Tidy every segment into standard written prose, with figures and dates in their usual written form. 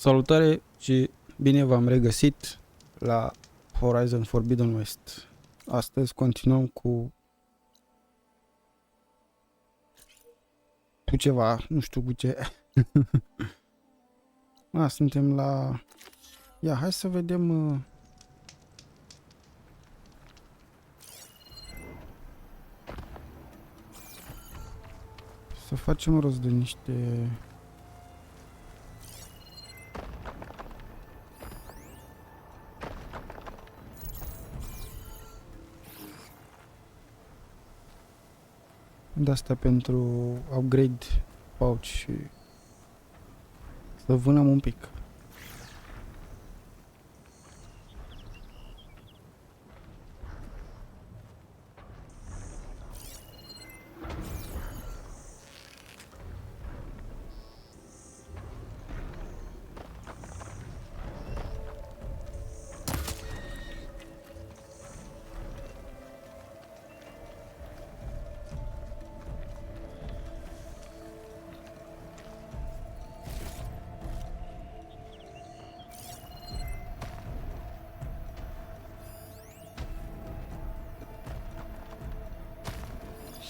Salutare și bine v-am regăsit la Horizon Forbidden West. Astăzi continuăm cu ceva, nu știu cu ce. Suntem la... Ia, hai să vedem... Să facem rost de niște... de-astea pentru upgrade pouch și să vânăm un pic.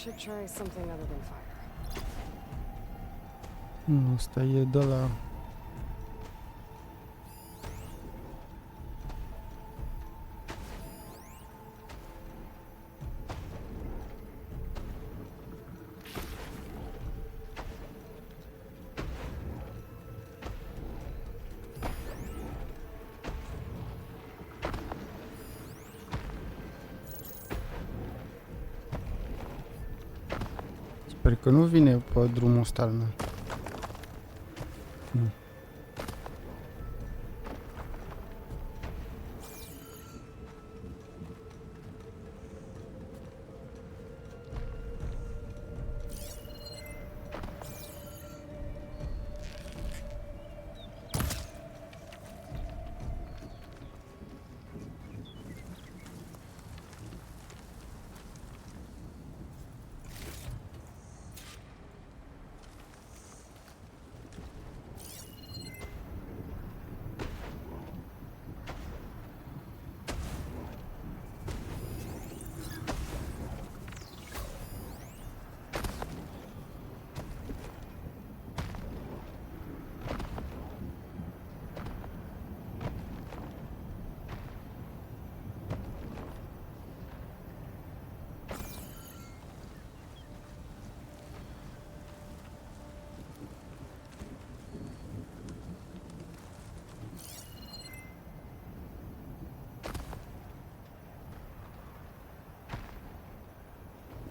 Should try something other than fire. Asta e de la... Sper că nu vine pe drumul ăsta al meu.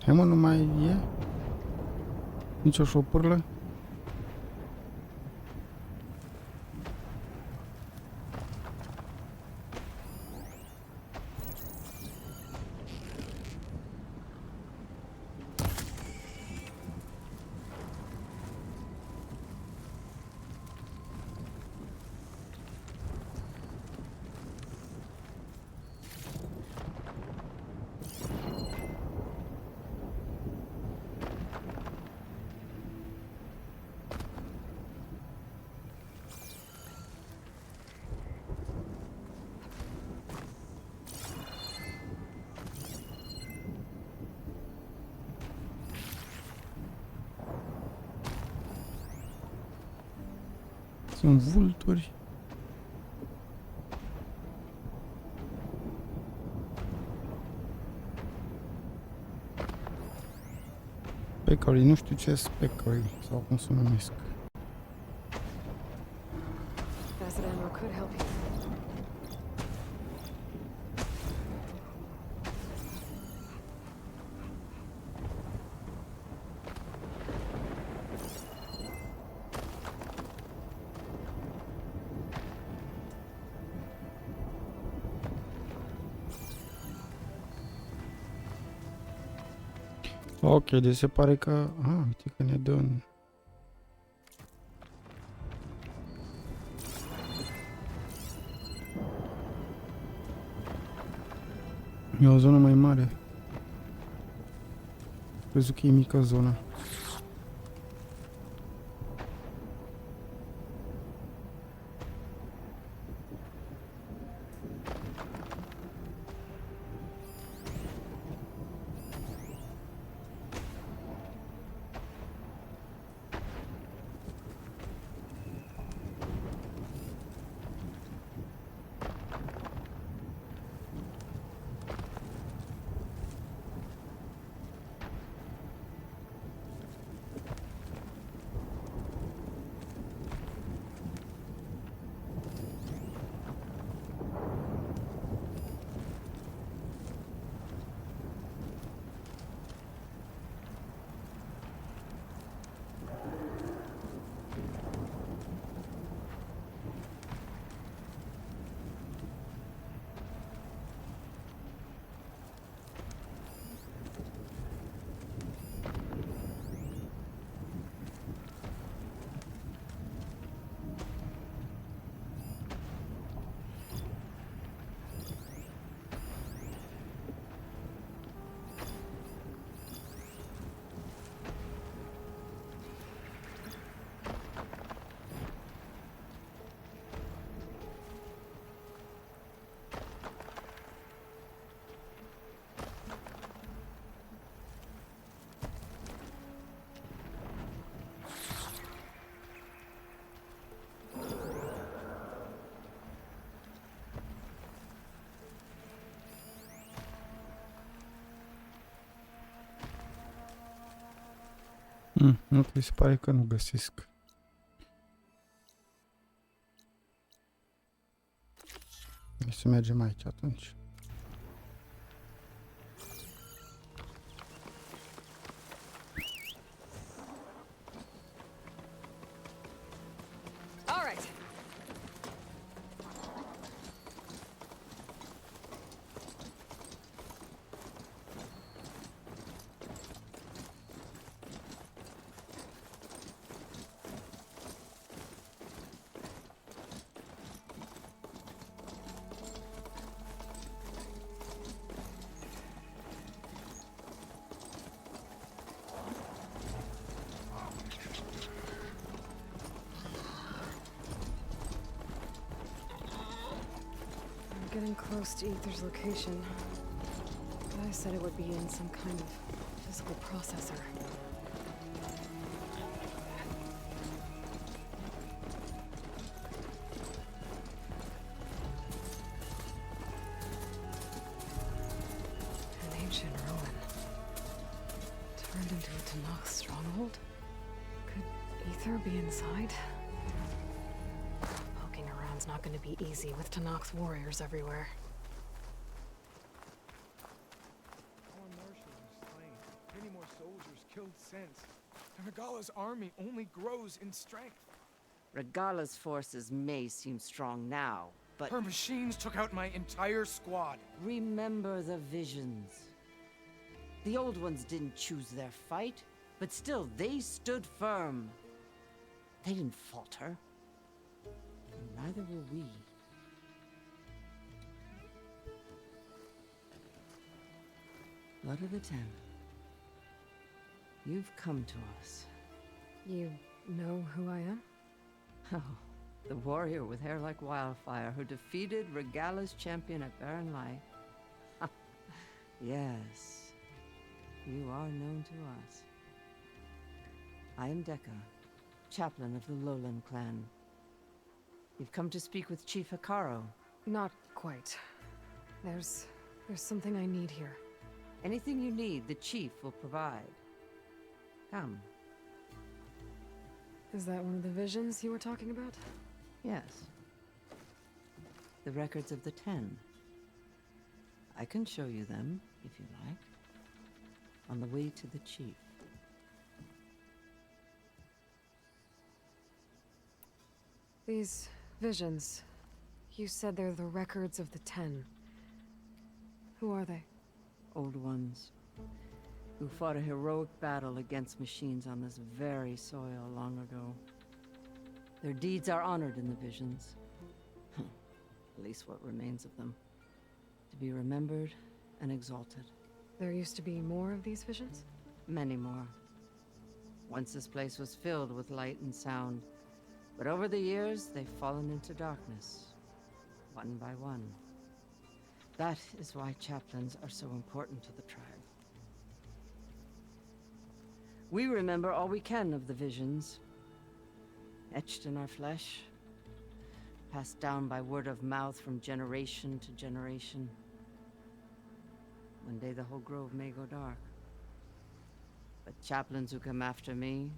Hai mă, nu mai e? Nici o șopârlă? Sunt vulturi. Peccary, nu știu ce sunt peccary sau cum se numesc. Acid ammo could help you. Ok, deci se pare că... uite că ne dă în... E o zonă mai mare. Crezut că e mică zona. Nu, mi se pare că nu găsesc. Hai să mergem aici atunci. All right. We're getting close to Ether's location. I said it would be in some kind of physical processor. An ancient ruin. Turned into a Tanakh stronghold? Could Ether be inside? Poking around's not gonna be easy with Tanakh's warriors everywhere. Our marshals are slain. Many more soldiers killed since. And Regala's army only grows in strength. Regala's forces may seem strong now, but Her machines took out my entire squad. remember the visions. The old ones didn't choose their fight, but still they stood firm. They didn't falter. And neither will we. Blood of the Ten. You've come to us. You know who I am? Oh, the warrior with hair like wildfire who defeated Regala's champion at Barren Light. Yes, you are known to us. I am Dekka, chaplain of the Lowland clan. You've come to speak with Chief Hikaro. Not quite. There's something I need here. Anything you need, the chief will provide. Come. Is that one of the visions you were talking about? Yes. The records of the Ten. I can show you them, if you like. On the way to the chief. These visions. You said they're the records of the Ten. Who are they? Old ones. Who fought a heroic battle against machines on this very soil long ago. Their deeds are honored in the visions. At least what remains of them. To be remembered and exalted. There used to be more of these visions? Many more. Once this place was filled with light and sound. But over the years, they've fallen into darkness. One by one. That is why chaplains are so important to the tribe. We remember all we can of the visions. Etched in our flesh. Passed down by word of mouth from generation to generation. One day the whole grove may go dark. But chaplains who come after me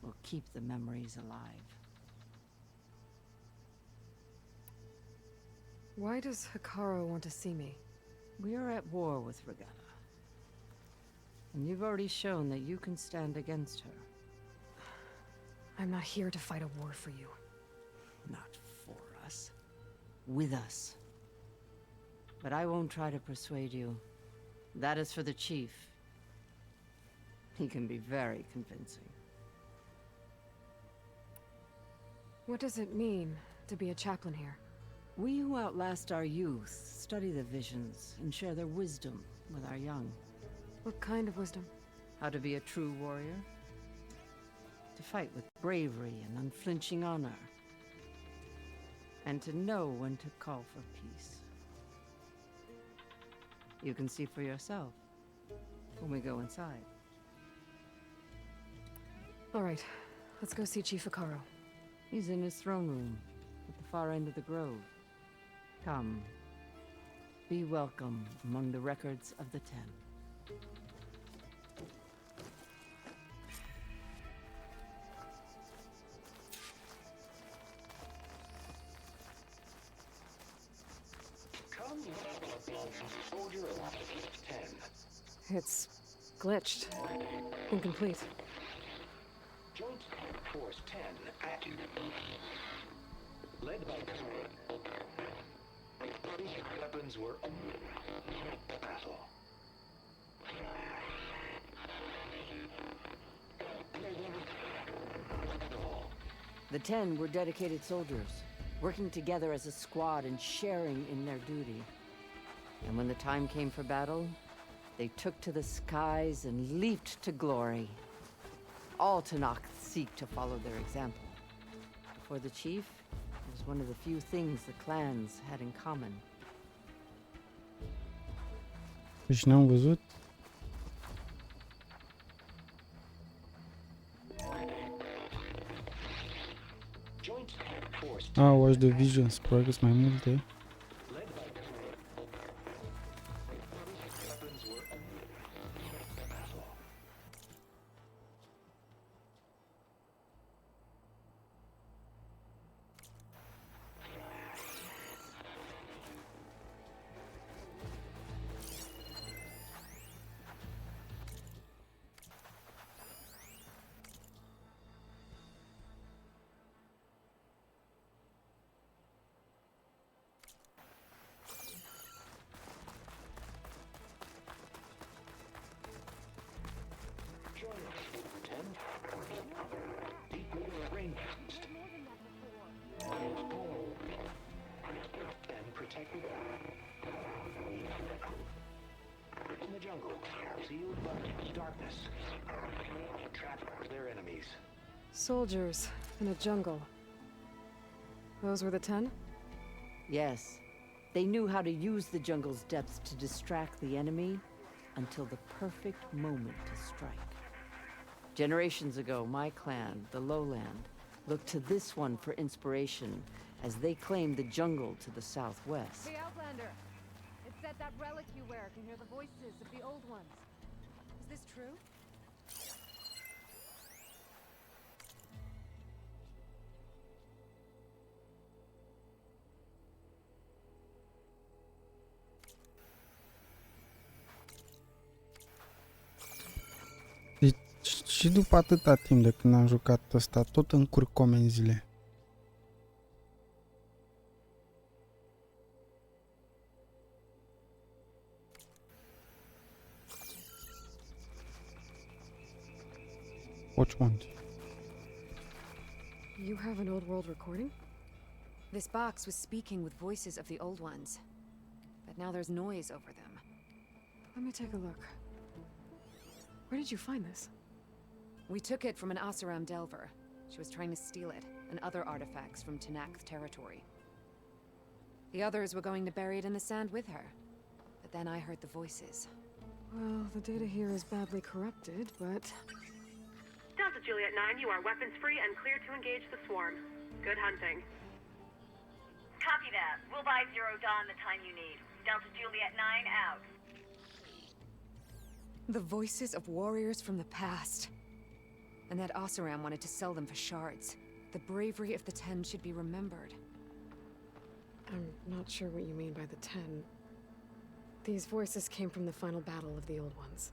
will keep the memories alive. Why does Hikaro want to see me? We are at war with Regala. And you've already shown that you can stand against her. I'm not here to fight a war for you. Not for us. With us. But I won't try to persuade you. That is for the chief. He can be very convincing. What does it mean to be a chaplain here? We who outlast our youth study the visions and share their wisdom with our young. What kind of wisdom? How to be a true warrior. To fight with bravery and unflinching honor. And to know when to call for peace. You can see for yourself when we go inside. All right, let's go see Chief Hikaro. He's in his throne room at the far end of the grove. Come. Be welcome among the records of the Ten. Soldier alive, 10. It's glitched. Incomplete. Joint Force 10 active. Led by weapons were battle. The 10 were dedicated soldiers, working together as a squad and sharing in their duty. And when the time came for battle, they took to the skies and leaped to glory. All Tanakh seek to follow their example. For the chief, it was one of the few things the clans had in common. Deci n-am văzut. Joint Force Watch the Visions, probabil că sunt mai multe. led by weapons were battle. Join us, 10. Deeply ranged. And protected. In the jungle, sealed by darkness. Trapped their enemies. Soldiers in a jungle. Those were the 10? Yes, they knew how to use the jungle's depths to distract the enemy until the perfect moment to strike. Generations ago, my clan, the Lowland, looked to this one for inspiration as they claimed the jungle to the southwest. The Outlander! It said that relic you wear can hear the voices of the old ones. Is this true? Și după atâta timp de când am jucat ăsta, tot încurc comenzile. What you want? You have an old world recording? This box was speaking with voices of the old ones. But now there's noise over them. Let me take a look. Where did you find this? We took it from an Oseram Delver. She was trying to steal it, and other artifacts from Tanakh territory. The others were going to bury it in the sand with her. But then I heard the voices. Well, the data here is badly corrupted, but... Delta Juliet 9, you are weapons free and clear to engage the swarm. Good hunting. Copy that. We'll buy Zero Dawn the time you need. Delta Juliet 9 out. The voices of warriors from the past. And that Oseram wanted to sell them for shards. The bravery of the 10 should be remembered. I'm not sure what you mean by the 10. These voices came from the final battle of the Old Ones.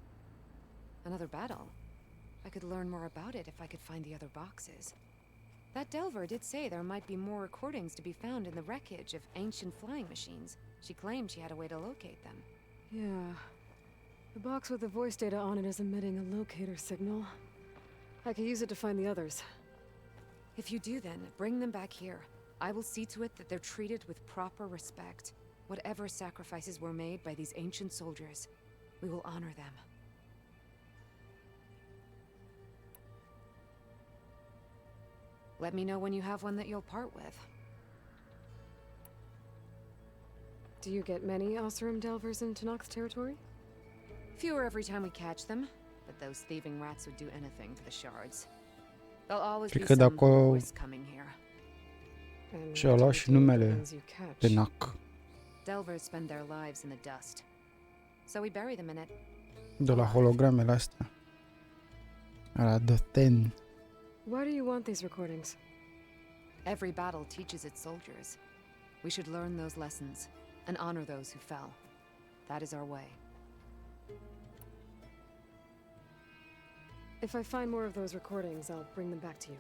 Another battle? I could learn more about it if I could find the other boxes. That Delver did say there might be more recordings to be found in the wreckage of ancient flying machines. She claimed she had a way to locate them. Yeah. The box with the voice data on it is emitting a locator signal. I could use it to find the others. If you do then, bring them back here. I will see to it that they're treated with proper respect. Whatever sacrifices were made by these ancient soldiers, we will honor them. Let me know when you have one that you'll part with. Do you get many Oseram Delvers in Tanakh's territory? Fewer every time we catch them, but those thieving rats would do anything for the shards. There'll always be Cred că de some acolo voice coming here. And și-a what do luat you și do with the numele ones you catch? Deci- Tanakh. Delvers spend their lives in the dust. So we bury them in it. De la hologramele astea. La The Ten. Why do you want these recordings? Every battle teaches its soldiers. We should learn those lessons and honor those who fell. That is our way. If I find more of those recordings, I'll bring them back to you.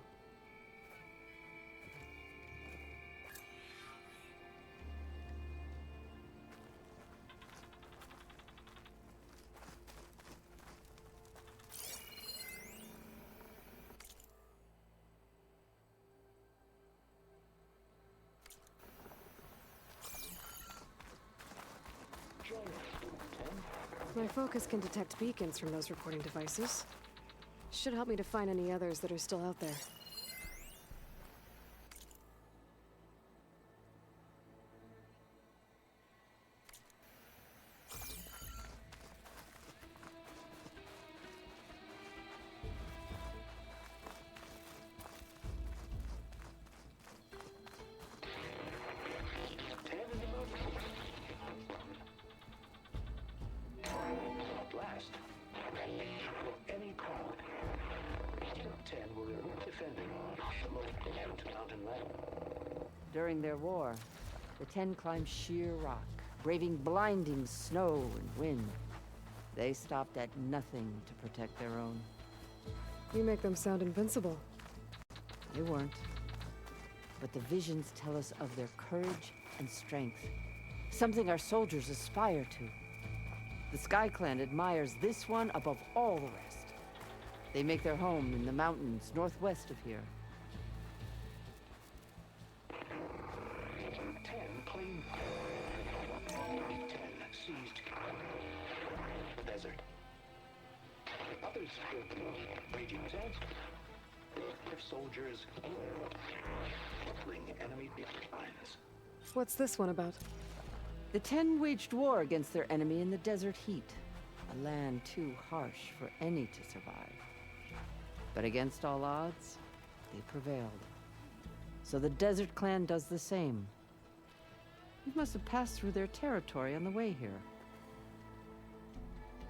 Join us, 10. My focus can detect beacons from those recording devices. Should help me to find any others that are still out there. At last. Any call. 10 were defending the mountain land. During their war, the 10 climbed sheer rock, braving blinding snow and wind. They stopped at nothing to protect their own. You make them sound invincible. They weren't. But the visions tell us of their courage and strength, something our soldiers aspire to. The Sky Clan admires this one above all the rest. They make their home in the mountains northwest of here. 10 claimed. 10 seized the desert. Others built the raging sands. Their soldiers killing enemy lines. What's this one about? The 10 waged war against their enemy in the desert heat, a land too harsh for any to survive. But against all odds, they prevailed. So the Desert Clan does the same. You must have passed through their territory on the way here.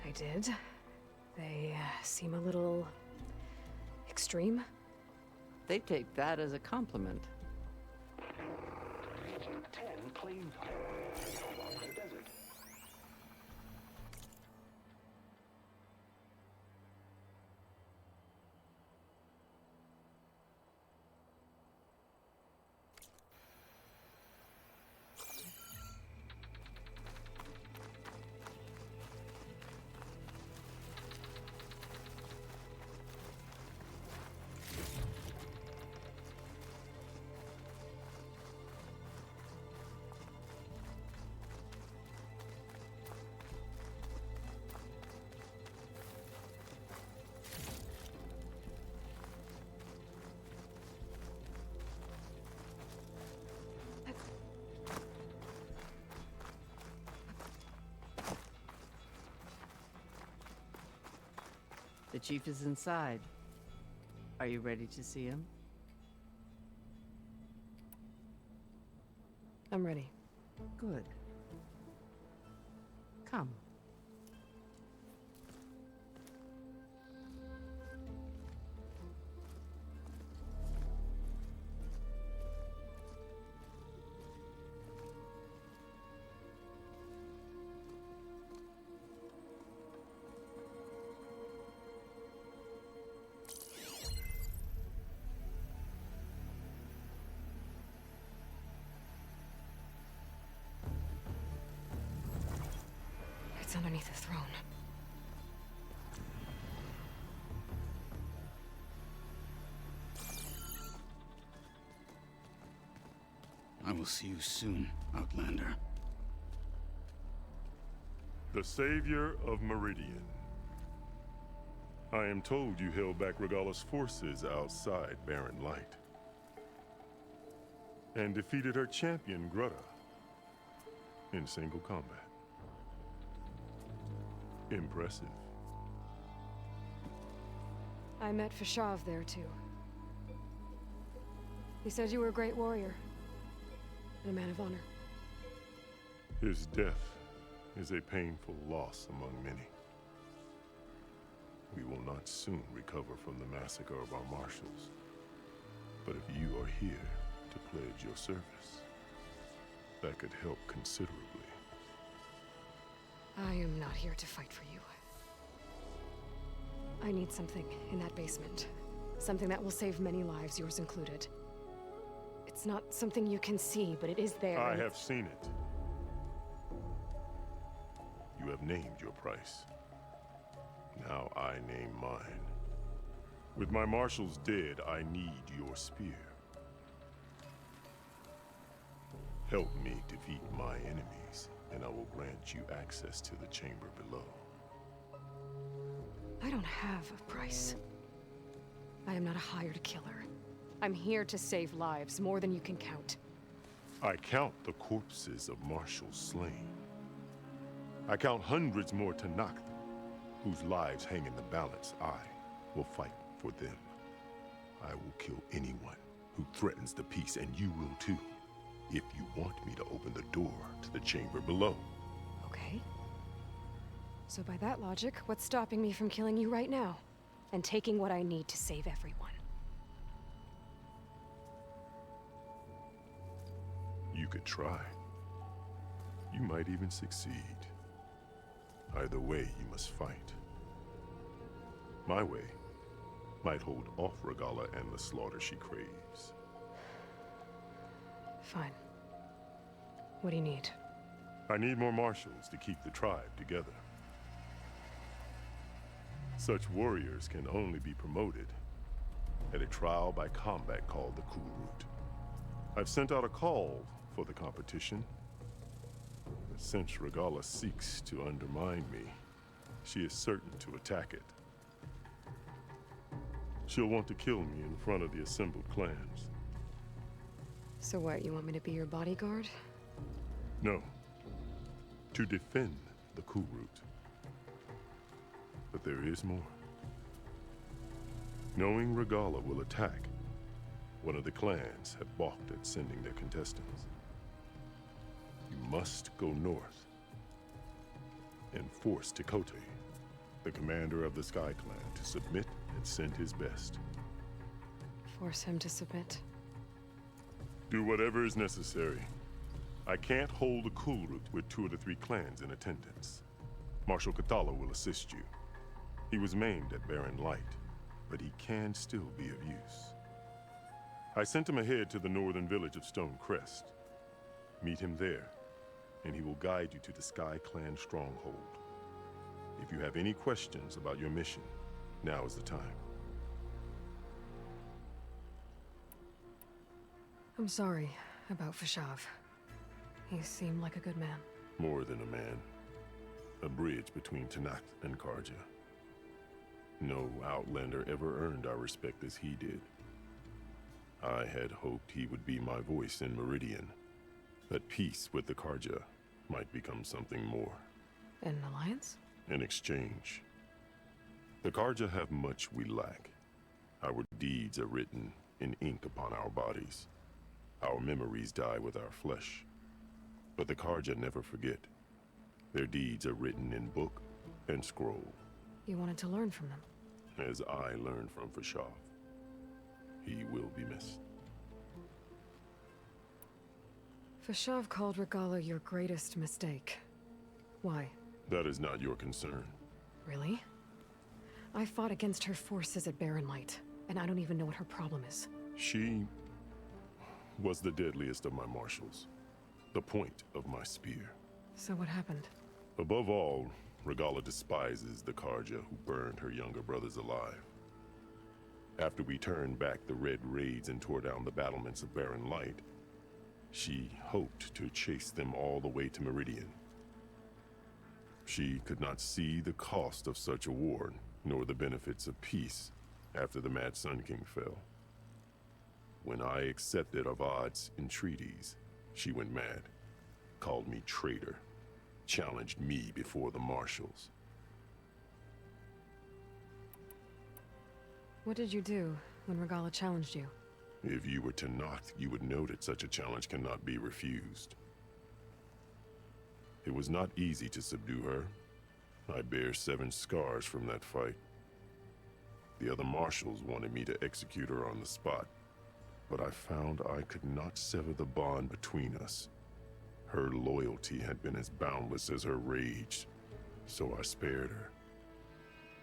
I did. They seem a little extreme. They take that as a compliment. 10 claimed the desert. The chief is inside. Are you ready to see him? I'm ready. Good. Come. It's underneath the throne. I will see you soon, Outlander. The savior of Meridian. I am told you held back Regala's forces outside Barren Light. And defeated her champion, Grutta, in single combat. Impressive. I met Fashav there too. He said you were a great warrior. And a man of honor. His death is a painful loss among many. We will not soon recover from the massacre of our marshals. But if you are here to pledge your service, that could help considerably. I am not here to fight for you. I need something in that basement. Something that will save many lives, yours included. It's not something you can see, but it is there. I have seen it. You have named your price. Now I name mine. With my marshals dead, I need your spear. Help me defeat my enemies, and I will grant you access to the chamber below. I don't have a price. I am not a hired killer. I'm here to save lives, more than you can count. I count the corpses of marshals slain. I count hundreds more to knock them, whose lives hang in the balance. I will fight for them. I will kill anyone who threatens the peace, and you will too, if you want me to open the door to the chamber below. Okay. So by that logic, what's stopping me from killing you right now? And taking what I need to save everyone? You could try. You might even succeed. Either way, you must fight. My way might hold off Regala and the slaughter she craves. Fine. What do you need? I need more marshals to keep the tribe together. Such warriors can only be promoted at a trial by combat called the Kurut. I've sent out a call for the competition. But since Regala seeks to undermine me, she is certain to attack it. She'll want to kill me in front of the assembled clans. So what, you want me to be your bodyguard? No. To defend the Kurut. But there is more. Knowing Regala will attack, one of the clans have balked at sending their contestants. You must go north and force Tekote, the commander of the Sky Clan, to submit and send his best. Force him to submit? Do whatever is necessary. I can't hold a Kulrut with 2 of the 3 clans in attendance. Marshal Kathala will assist you. He was maimed at Barren Light, but he can still be of use. I sent him ahead to the northern village of Stone Crest. Meet him there, and he will guide you to the Sky Clan stronghold. If you have any questions about your mission, now is the time. I'm sorry about Fashav. He seemed like a good man. More than a man. A bridge between Tanakh and Karja. No Outlander ever earned our respect as he did. I had hoped he would be my voice in Meridian. That peace with the Karja might become something more. An alliance? In exchange. The Karja have much we lack. Our deeds are written in ink upon our bodies. Our memories die with our flesh. But the Karja never forget. Their deeds are written in book and scroll. You wanted to learn from them? As I learned from Fashav. He will be missed. Fashav called Regala your greatest mistake. Why? That is not your concern. Really? I fought against her forces at Barren Light, and I don't even know what her problem is. She was the deadliest of my marshals. The point of my spear. So what happened? Above all, Regala despises the Karja who burned her younger brothers alive. After we turned back the Red Raids and tore down the battlements of Barren Light, she hoped to chase them all the way to Meridian. She could not see the cost of such a war, nor the benefits of peace after the Mad Sun King fell. When I accepted Avad's entreaties, she went mad, called me traitor, challenged me before the marshals. What did you do when Regala challenged you? If you were Tanakh, you would know that such a challenge cannot be refused. It was not easy to subdue her. I bear 7 scars from that fight. The other marshals wanted me to execute her on the spot, but I found I could not sever the bond between us. Her loyalty had been as boundless as her rage, So I spared her.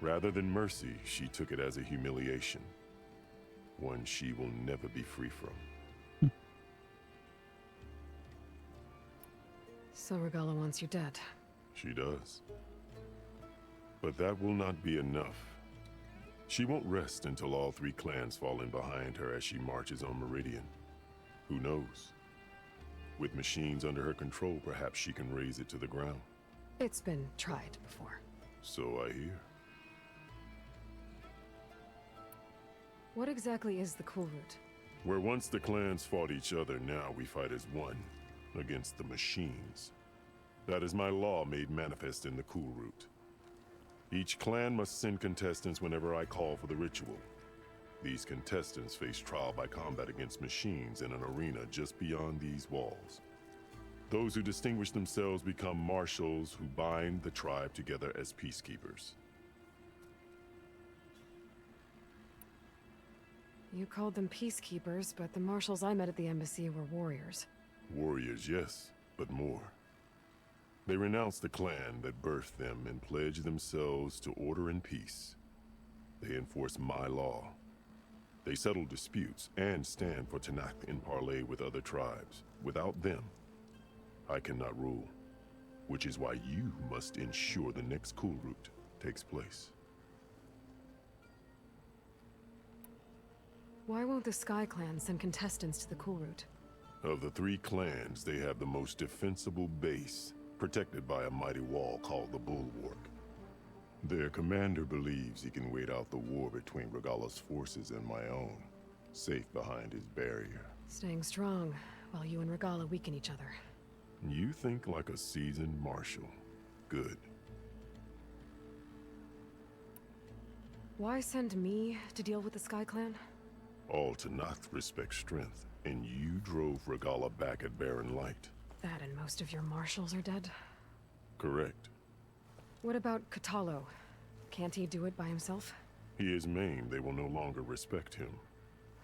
Rather than mercy, she took it as a humiliation. One she will never be free from. So Regala wants you dead. She does. But that will not be enough. She won't rest until all 3 clans fall in behind her as she marches on Meridian. Who knows? With machines under her control, perhaps she can raise it to the ground. It's been tried before. So I hear. What exactly is the Cool Route? Where once the clans fought each other, now we fight as one, against the machines. That is my law made manifest in the Cool Route. Each clan must send contestants whenever I call for the ritual. These contestants face trial by combat against machines in an arena just beyond these walls. Those who distinguish themselves become marshals who bind the tribe together as peacekeepers. You called them peacekeepers, but the marshals I met at the embassy were warriors. Warriors, yes, but more. They renounce the clan that birthed them and pledge themselves to order and peace. They enforce my law. They settle disputes and stand for Tanakh in parley with other tribes. Without them, I cannot rule, which is why you must ensure the next Cool Route takes place. Why won't the Sky Clan send contestants to the Cool Route? Of the 3 clans, they have the most defensible base, protected by a mighty wall called the Bulwark. Their commander believes he can wait out the war between Regala's forces and my own, safe behind his barrier. Staying strong, while you and Regala weaken each other. You think like a seasoned marshal. Good. Why send me to deal with the Sky Clan? All Tanakh respect strength, and you drove Regala back at Barren Light. That and most of your marshals are dead? Correct. What about Katalo? Can't he do it by himself? He is maimed. They will no longer respect him.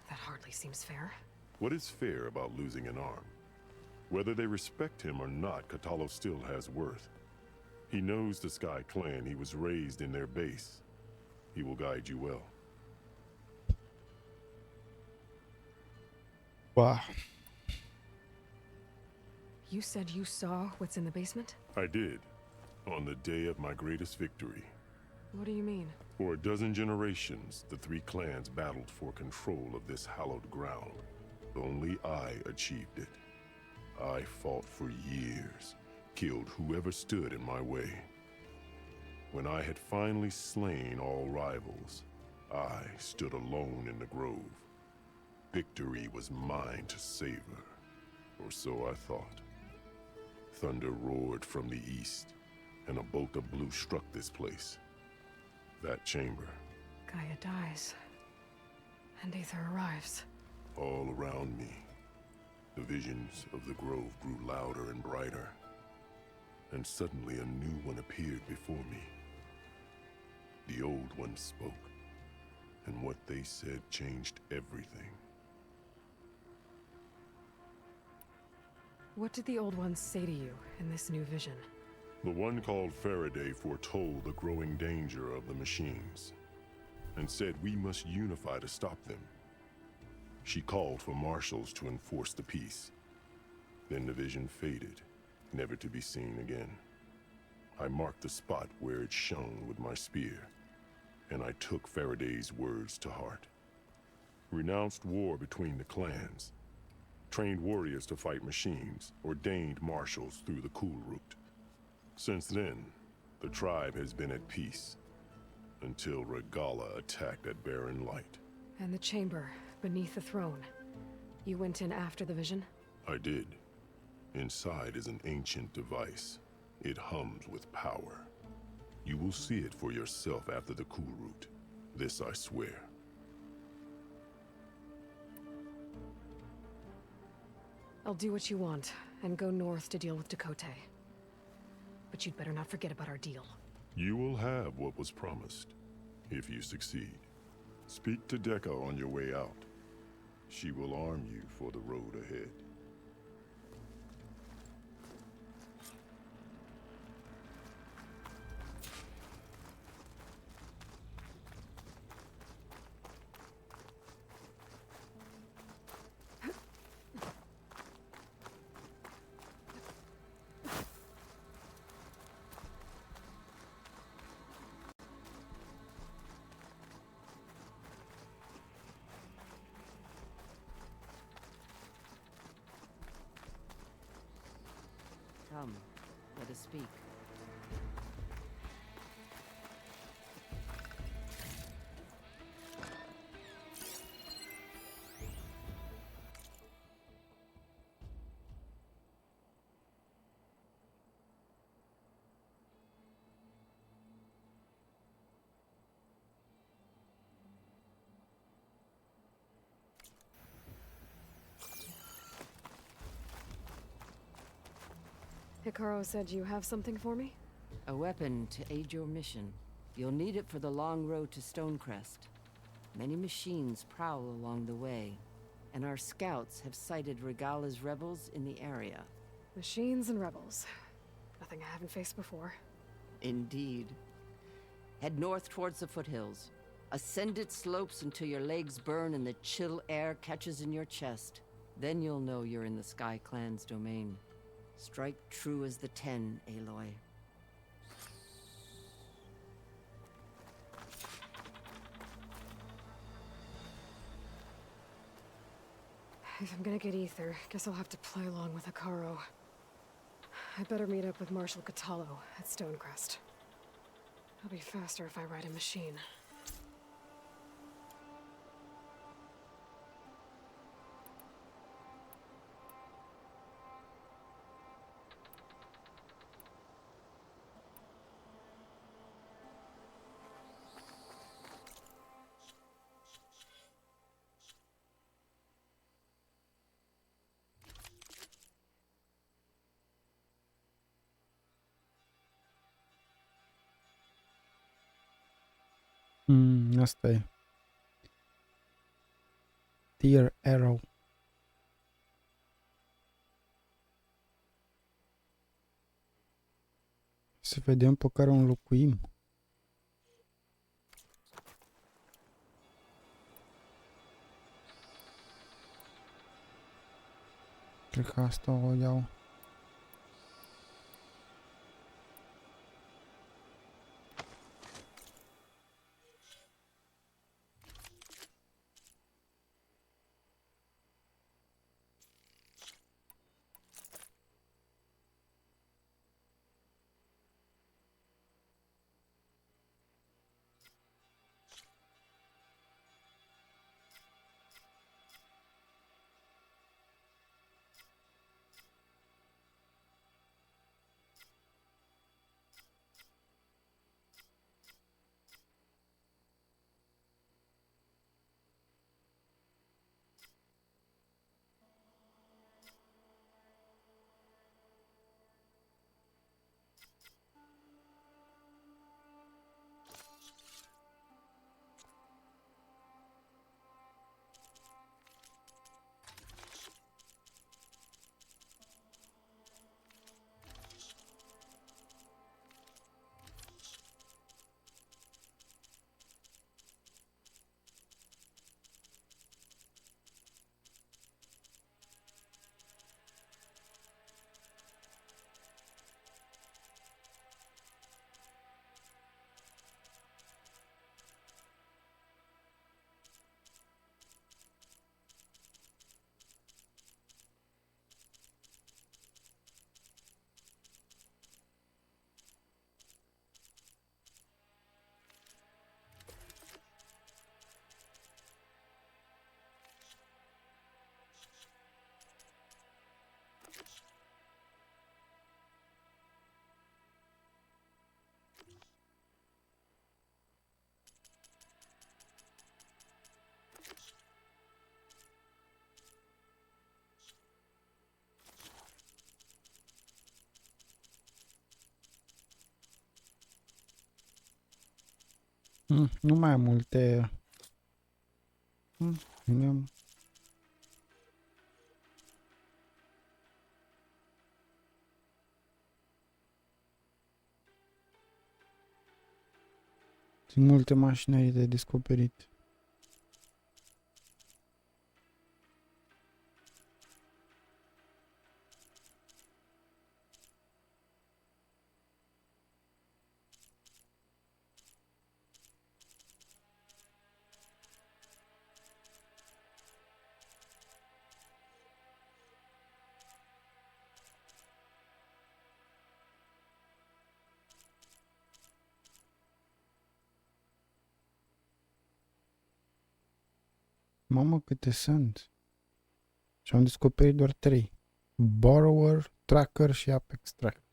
That hardly seems fair. What is fair about losing an arm? Whether they respect him or not, Katalo still has worth. He knows the Sky Clan. He was raised in their base. He will guide you well. Wow. You said you saw what's in the basement? I did, on the day of my greatest victory. What do you mean? For a dozen generations, the 3 clans battled for control of this hallowed ground. Only I achieved it. I fought for years, killed whoever stood in my way. When I had finally slain all rivals, I stood alone in the grove. Victory was mine to savor, or so I thought. Thunder roared from the east, and a bolt of blue struck this place. That chamber. Gaia dies, and Aether arrives. All around me, the visions of the grove grew louder and brighter, and suddenly a new one appeared before me. The old one spoke, and what they said changed everything. What did the old ones say to you in this new vision? The one called Faraday foretold the growing danger of the machines, and said we must unify to stop them. She called for marshals to enforce the peace. Then the vision faded, never to be seen again. I marked the spot where it shone with my spear, and I took Faraday's words to heart. Renounced war between the clans, trained warriors to fight machines, ordained marshals through the Cool Route. Since then, the tribe has been at peace, until Regala attacked at Barren Light. And the chamber, beneath the throne. You went in after the vision? I did. Inside is an ancient device. It hums with power. You will see it for yourself after the Cool Route. This I swear. I'll do what you want, and go north to deal with Dakota. But you'd better not forget about our deal. You will have what was promised, if you succeed. Speak to Dekka on your way out. She will arm you for the road ahead. Come, let us speak. Hikaru said you have something for me? A weapon to aid your mission. You'll need it for the long road to Stonecrest. Many machines prowl along the way, and our scouts have sighted Regala's rebels in the area. Machines and rebels. Nothing I haven't faced before. Indeed. Head north towards the foothills. Ascend its slopes until your legs burn and the chill air catches in your chest. Then you'll know you're in the Sky Clan's domain. Strike true as the 10, Aloy. If I'm gonna get ether, guess I'll have to play along with Hikaru. I better meet up with Marshal Catallo at Stonecrest. It'll be faster if I ride a machine. Asta e. Dear Arrow. Să vedem pe care o înlocuim. Cred că asta o iau. Nu mai am multe. Sunt multe mașinării de descoperit. Mamă, câte sunt. Și am descoperit doar 3. Borrower, Tracker și Apex Tracker.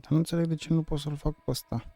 Dar nu înțeleg de ce nu pot să-l fac pe ăsta.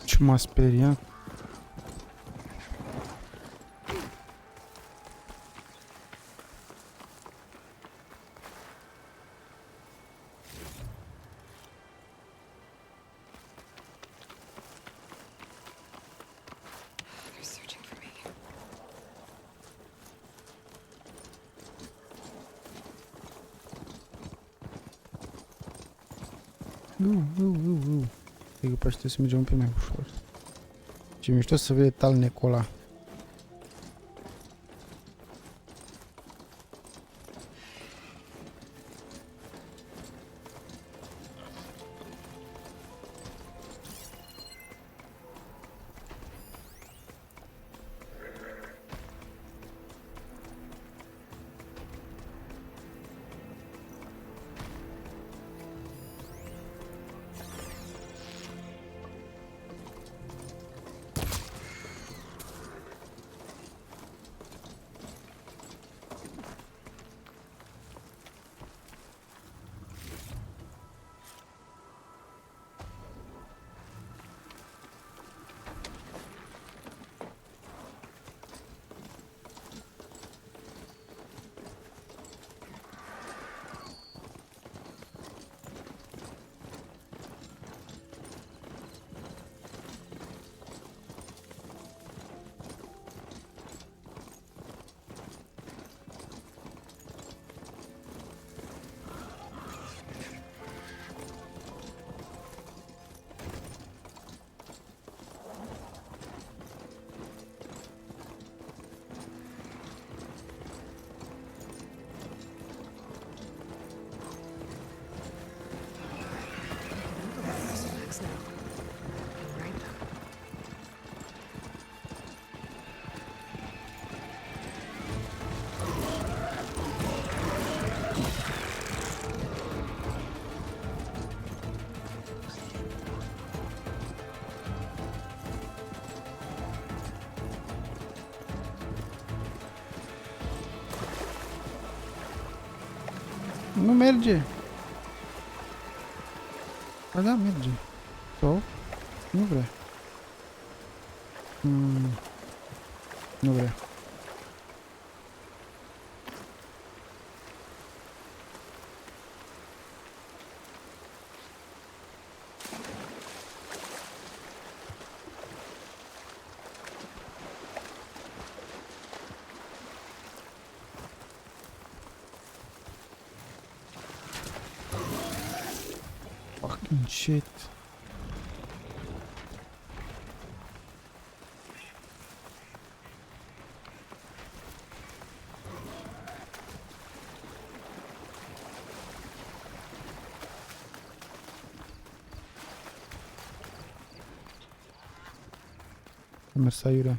Ce m-a speriat. They're searching for me. Cred că pe ăștia să mergem un pic mai ușor. Ce mișto să vede talnecul ăla. Nu merge. Ba da, merge. Sau? Nu vrea. Nu vrea. Fucking shit. Mers aiurea.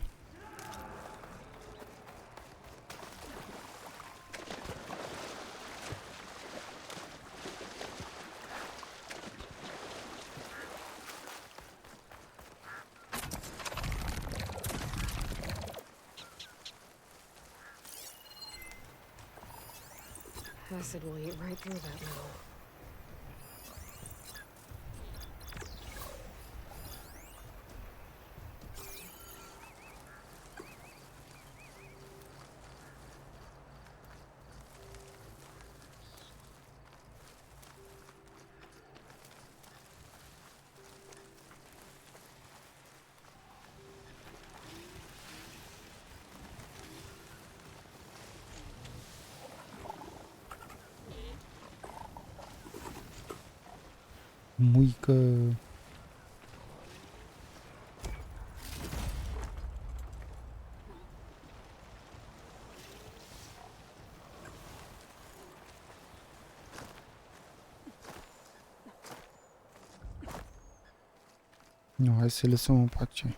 Acid will eat right through that metal. Muică. Nu, hai să lăsăm în pace.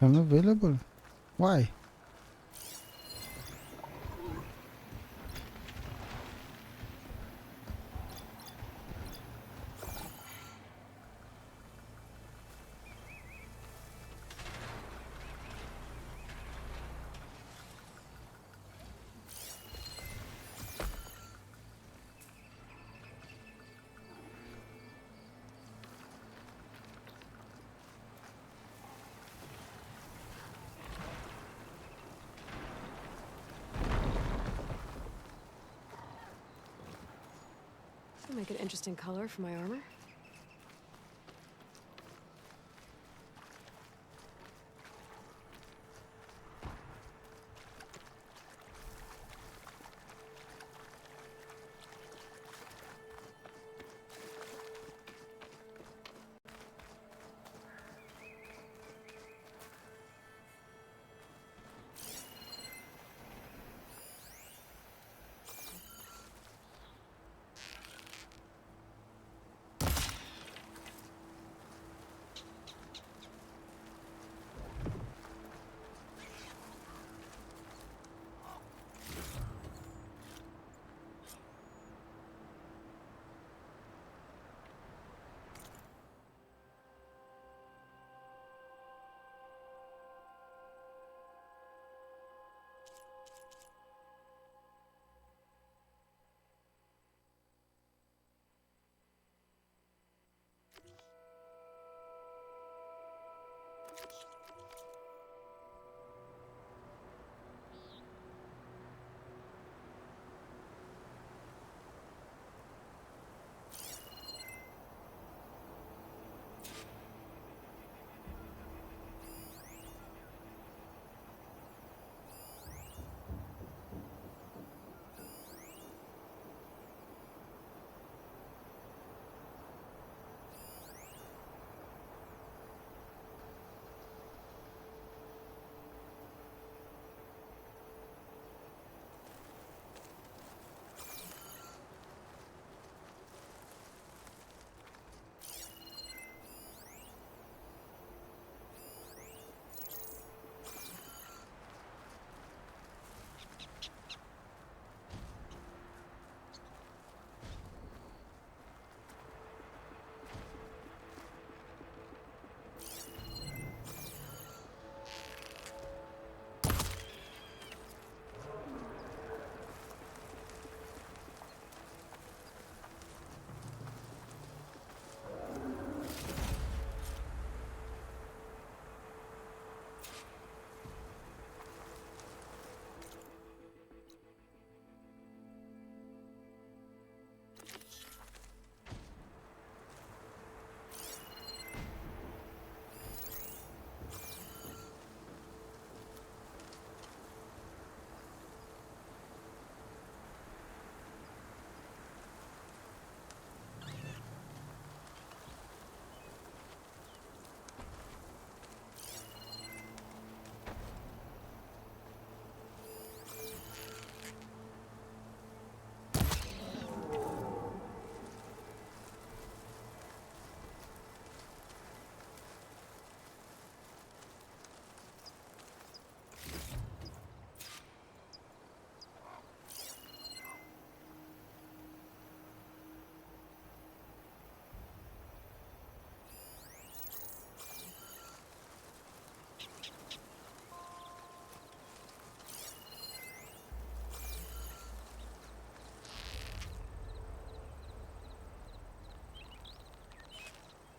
Unavailable? Why? That'll make an interesting color for my armor.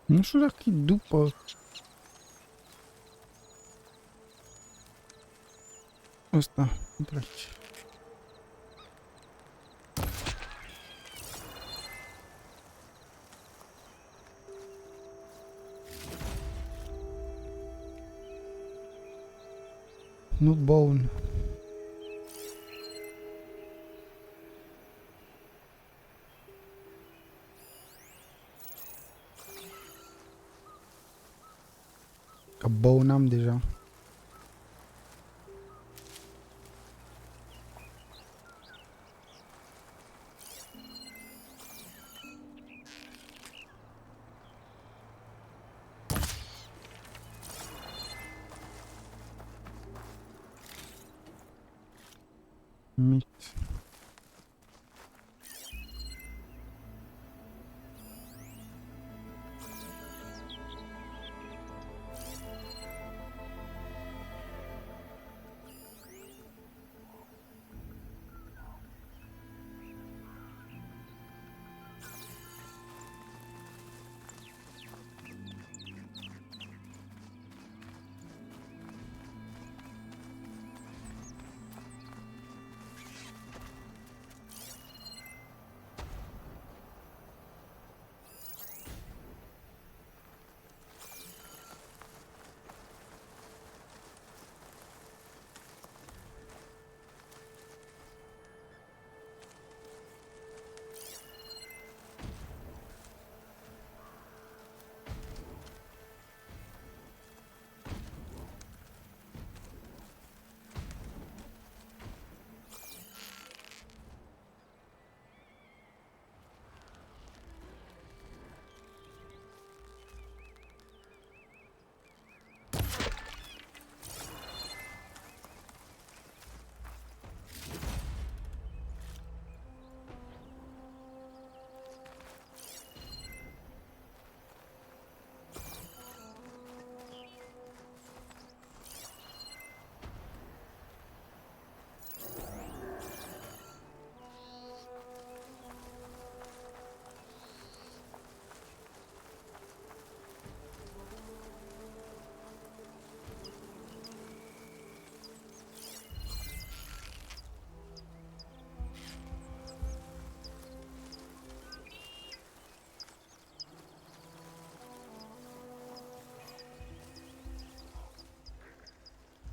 Nu știu dacă e după. Ăsta, intră aici. Nu bone. Că bone am deja. Meat.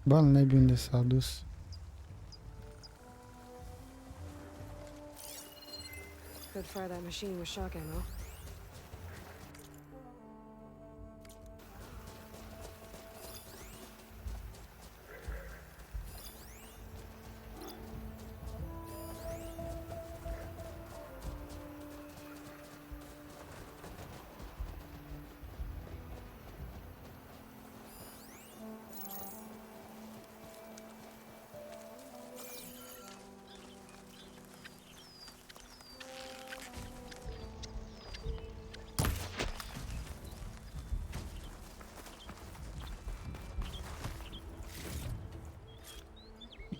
Bă, naibii unde s-a dus. Could fire that machine with shock ammo.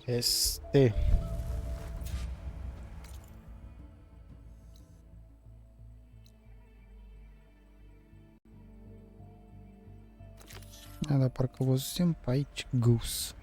Este. Da, dar parcă văzusem pe aici Goose.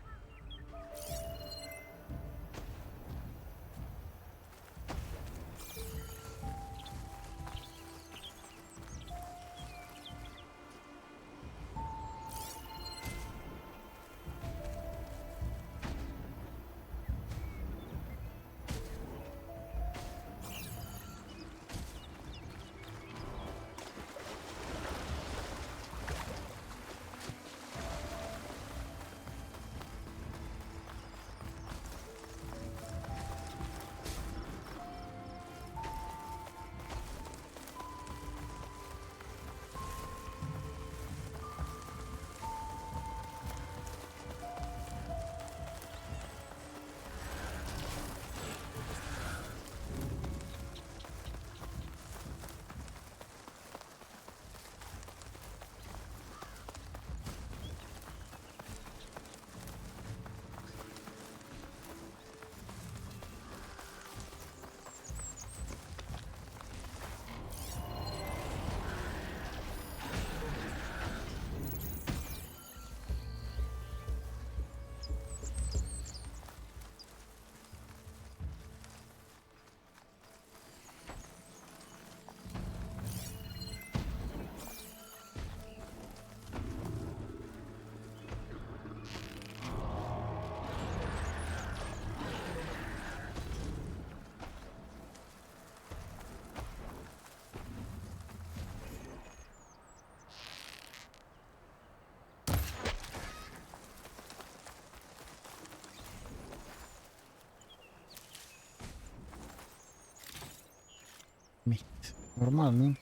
adormit. Normal, nu?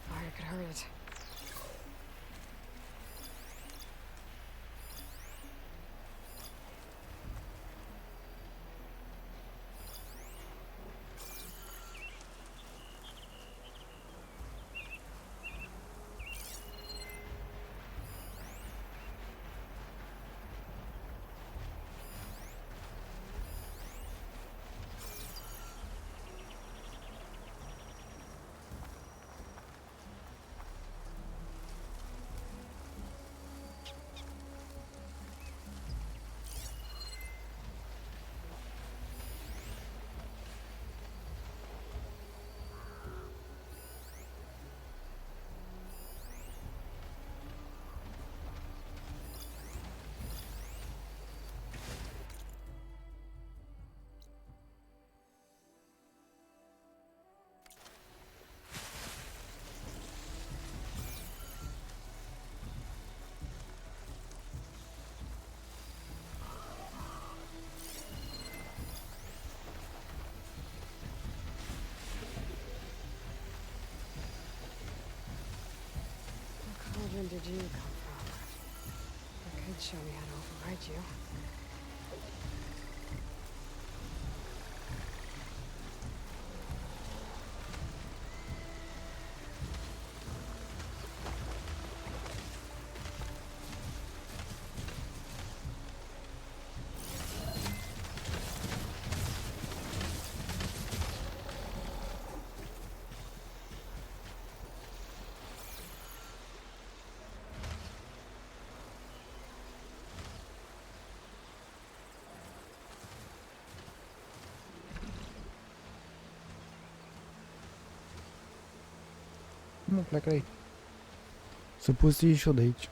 Fire could hurt it. What cauldron did you come from? That could show me how to override you. Nu, pleacă aici. Să poți ieși și eu de aici.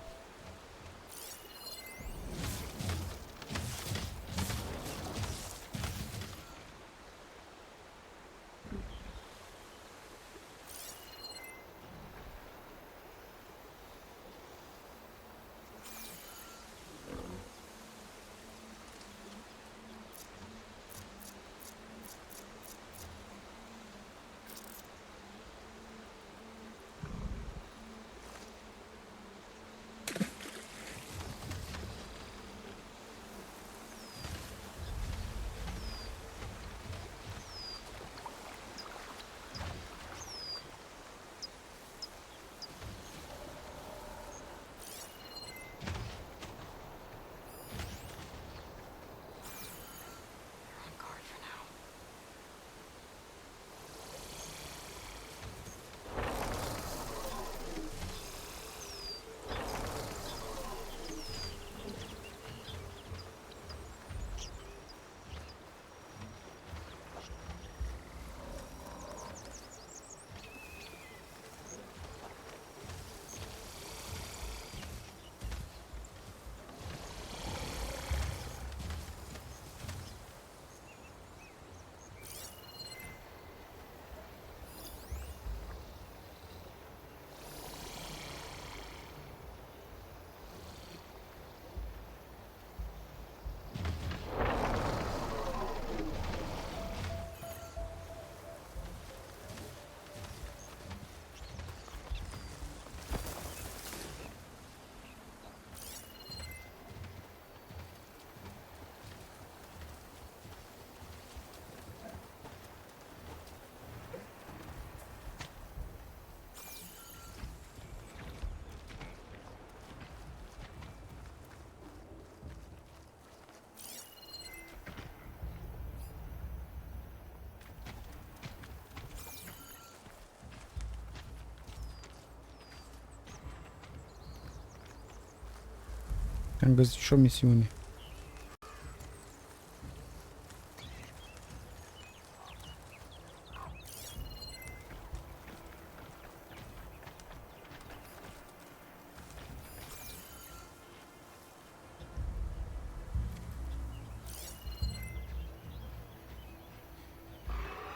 Am găsit și o misiune.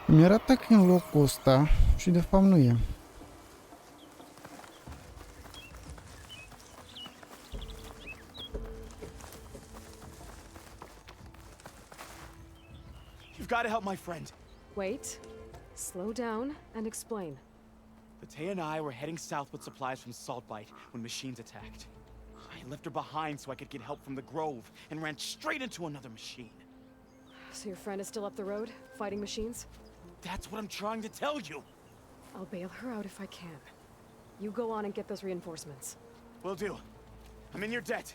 Mi arată că e în locul ăsta și de fapt nu e. You've got to help my friend. Wait. Slow down and explain. Batea and I were heading south with supplies from Saltbite when machines attacked. I left her behind so I could get help from the Grove and ran straight into another machine. So your friend is still up the road, fighting machines? That's what I'm trying to tell you. I'll bail her out if I can. You go on and get those reinforcements. Will do. I'm in your debt.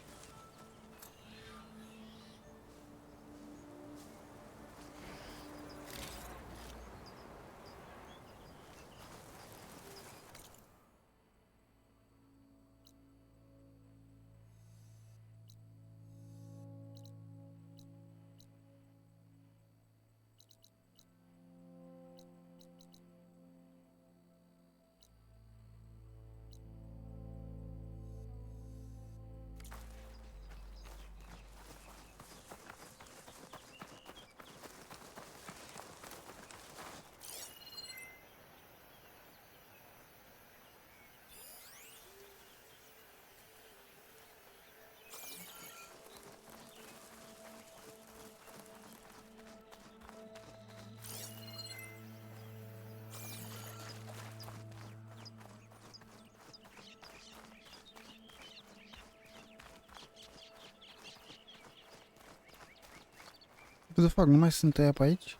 Ce să fac? Nu mai sunt aia pe aici?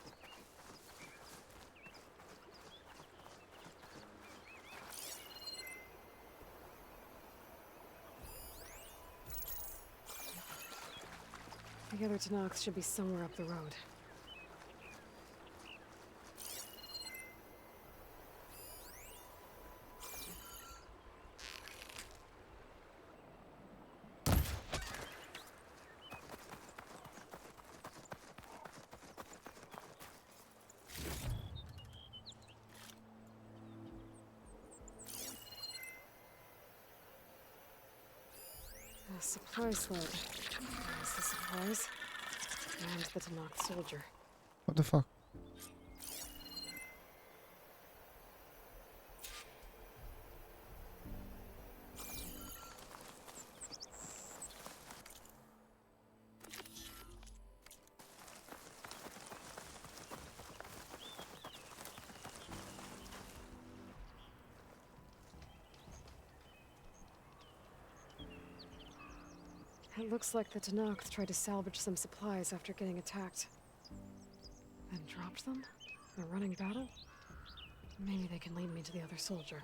The other Tanox should be somewhere up the road. A supply sled. There's the supplies. And the Tanox soldier. What the fuck? It looks like the Tanox tried to salvage some supplies after getting attacked. Then dropped them? In a running battle? Maybe they can lead me to the other soldier.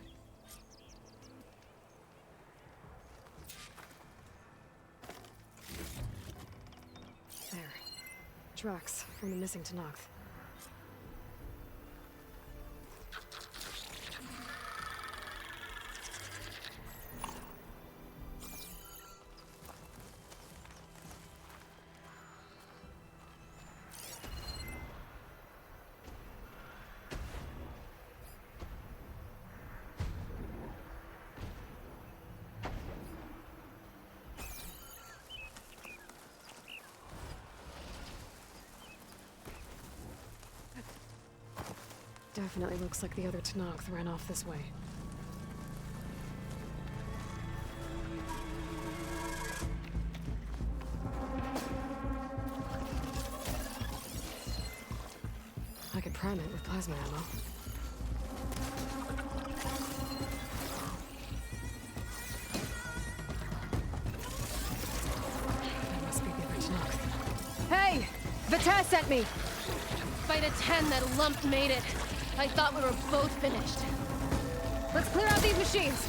There. Tracks from the missing Tanox. Definitely looks like the other Tanox ran off this way. I could prime it with plasma ammo. That must be the other Tanox. Hey! Vita sent me! Fight a 10, that lump made it. I thought we were both finished. Let's clear out these machines!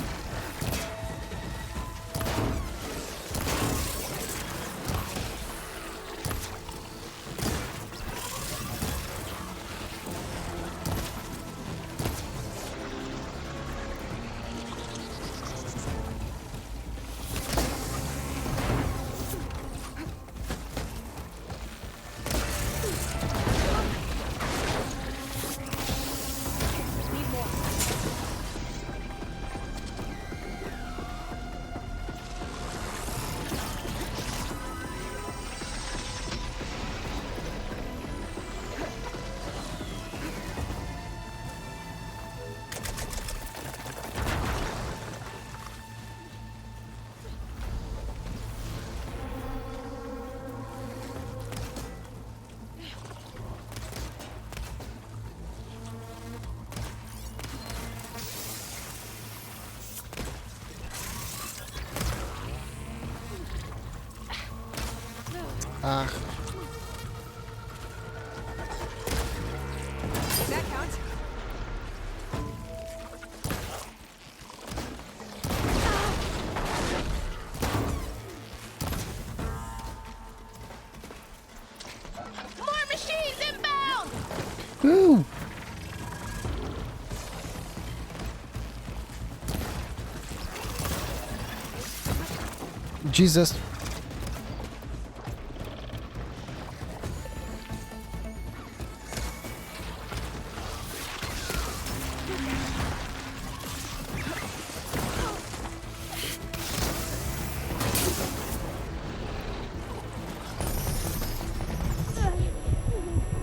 Ah, Did that count? More machines inbound! woo! Jesus.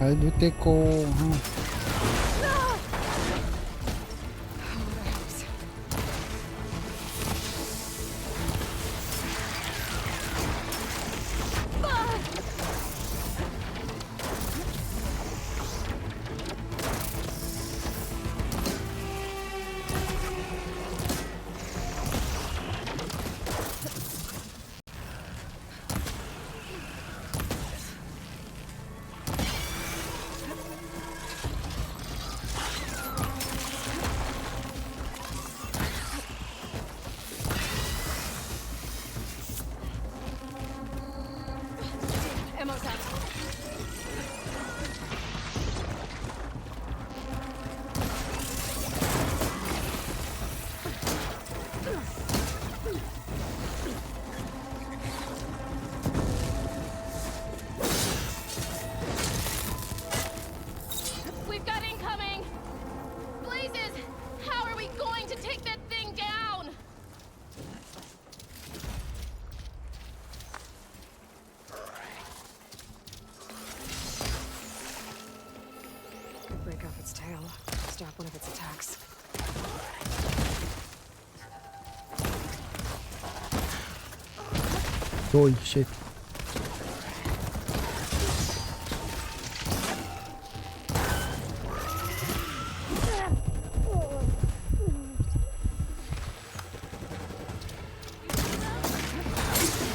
Hai du-te cu... Ammo's out. We've got incoming! Blazes! How are we going to take that thing down? Break off its tail. Stop one of its attacks. Holy shit.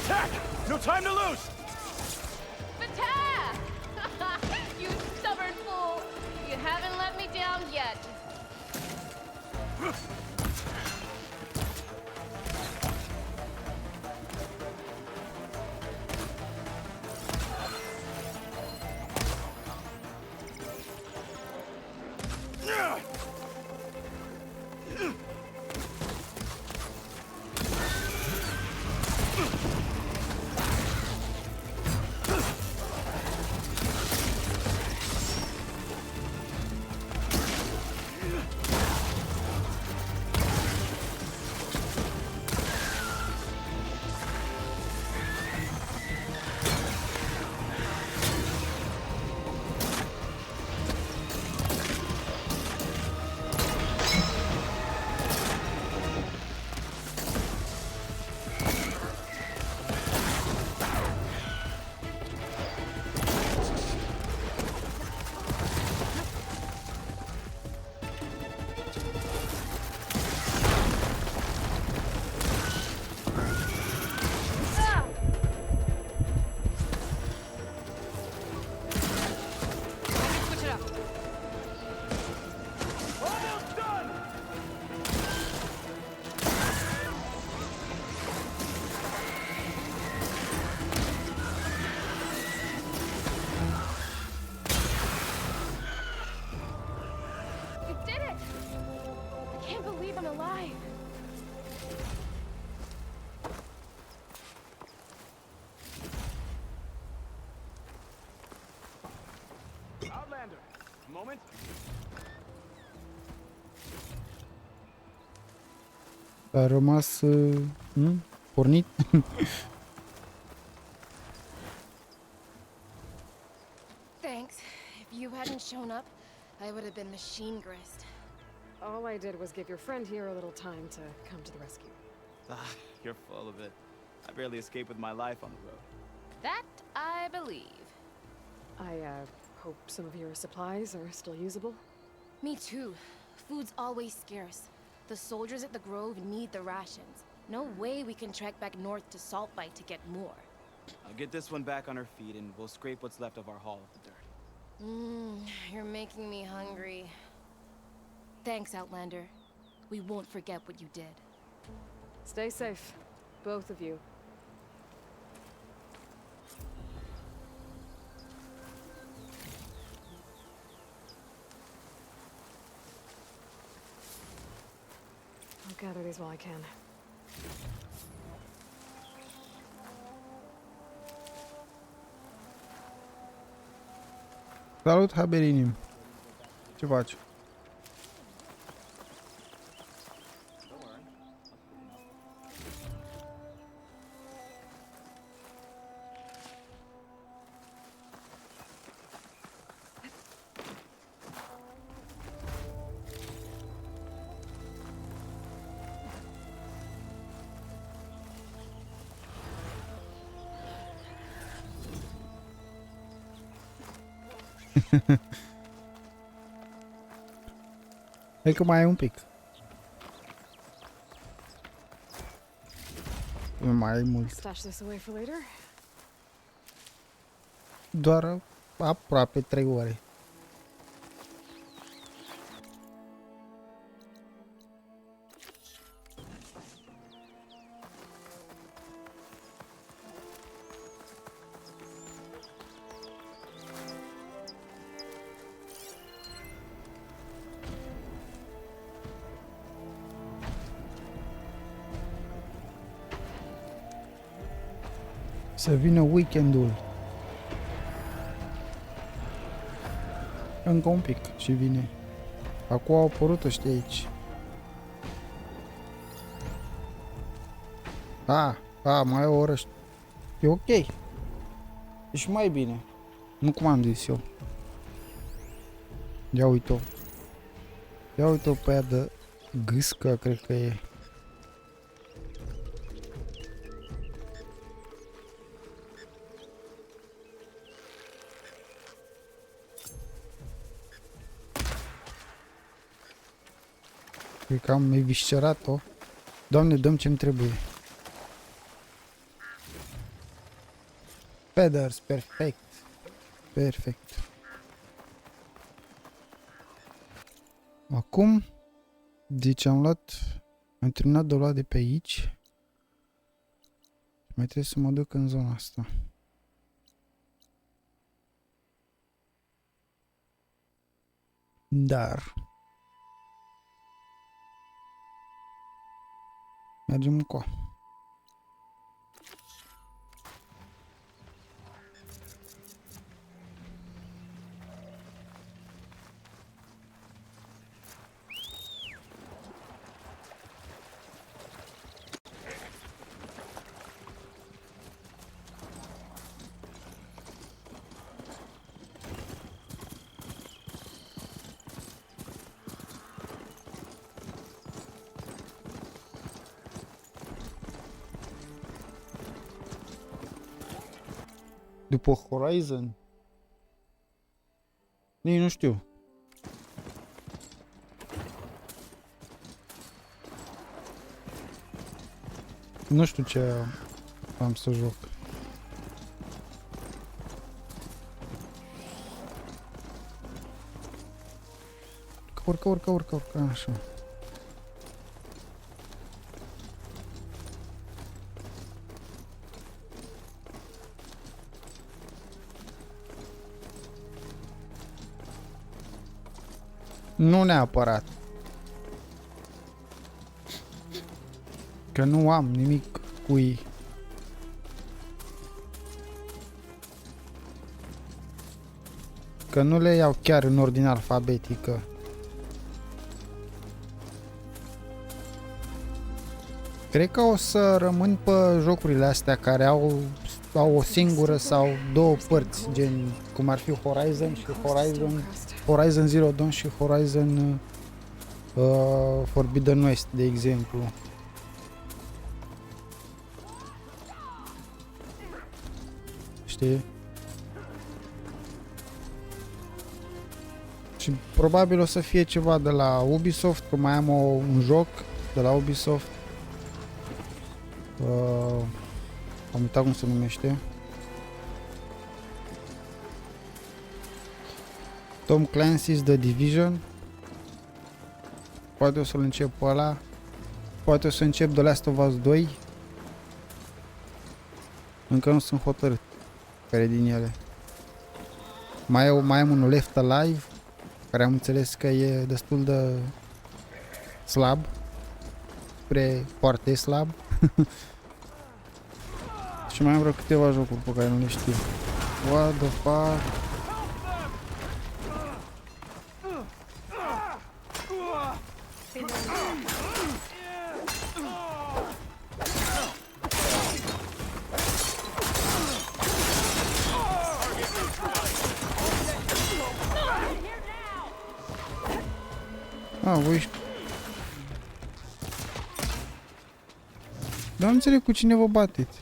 Attack! No time to lose! Fatah! You stubborn fool! You haven't let me down yet. Switch it up. Almost done! You did it! I can't believe I'm alive. Outlander, a moment. A rămas... pornit? Thanks. If you hadn't shown up, I would have been machine grist. All I did was give your friend here a little time to come to the rescue. Ah, you're full of it. I barely escaped with my life on the road. That I believe. I, hope some of your supplies are still usable. Me too. Food's always scarce. The soldiers at the Grove need the rations. No way we can trek back north to Saltbite to get more. I'll get this one back on her feet and we'll scrape what's left of our haul of the dirt. You're making me hungry. Thanks, Outlander. We won't forget what you did. Stay safe, both of you. I'll gather these while I can. Salut, Haberinim. Ce faci? Hai că mai ai un pic. Mai ai mult. Stash this away for later. Doar aproape 3 ore. Să vină weekendul. Încă un pic și vine. Acum au apărut ăștia aici. Mai e o oră. E ok. E și mai bine. Nu cum am zis eu. Ia uite-o. Ia uite-o pe aia de gâscă, cred că e. Cred că am eviscerat-o. Doamne, dăm ce-mi trebuie. Feathers, perfect. Perfect. Acum, deci am terminat de luat de pe aici. Mai trebuie să mă duc în zona asta. Dar mergem încoa. După Horizon? Nici nu știu. Nu știu ce am să joc. Urcă, așa. Nu neapărat. Că nu am nimic cu ei. Că nu le iau chiar în ordine alfabetică. Cred că o să rămân pe jocurile astea care au o singură sau două părți, gen cum ar fi Horizon și Horizon Zero Dawn și Horizon Forbidden West, de exemplu. Știi? Și probabil o să fie ceva de la Ubisoft, că mai am un joc de la Ubisoft. Am uitat cum se numește. Tom Clancy's The Division. Poate o să-l încep pe ăla. Poate o să încep The Last of Us 2. Încă nu sunt hotărât care din ele. Mai am unul Left Alive, care am înțeles că e destul de slab. Foarte slab. Și mai am vreo câteva jocuri pe care nu le știu. What the fuck? Voi... Dar nu înțeleg cu cine vă bateți.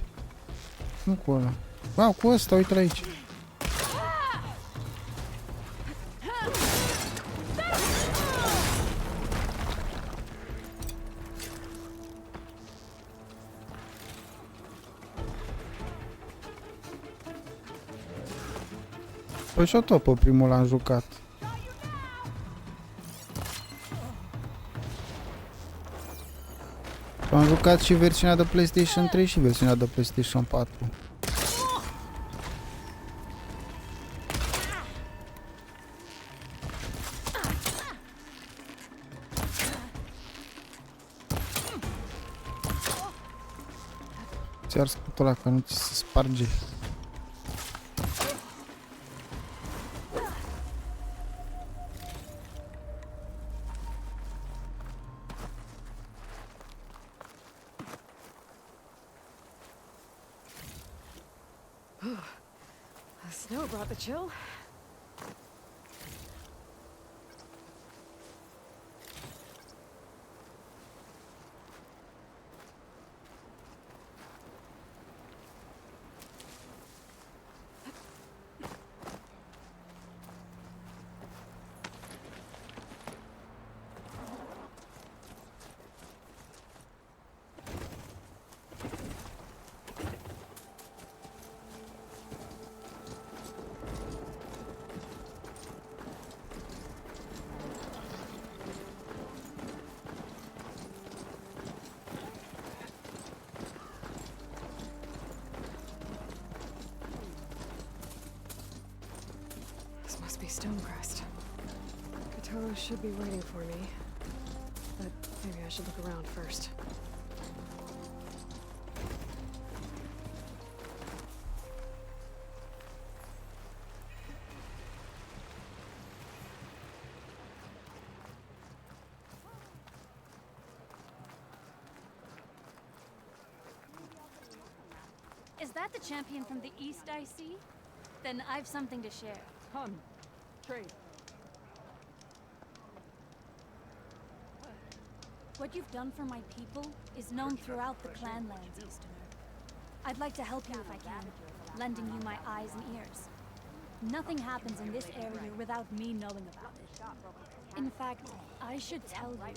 Nu cu ăla. Cu ăsta, uite-l aici. Păi și-o tot pe primul l-am jucat. Am jucat și versiunea de PlayStation 3 și versiunea de PlayStation 4. Ți-ar scutul ăla că nu ți se sparge. The snow brought the chill. This must be Stonecrest. Katoro should be waiting for me, but maybe I should look around first. Is that the champion from the east I see? Then I've something to share. Hun, trade. What you've done for my people is known throughout the clanlands, Easterner. I'd like to help you if I can, lending you my eyes and ears. Nothing happens in this area without me knowing about it. In fact, I should tell you,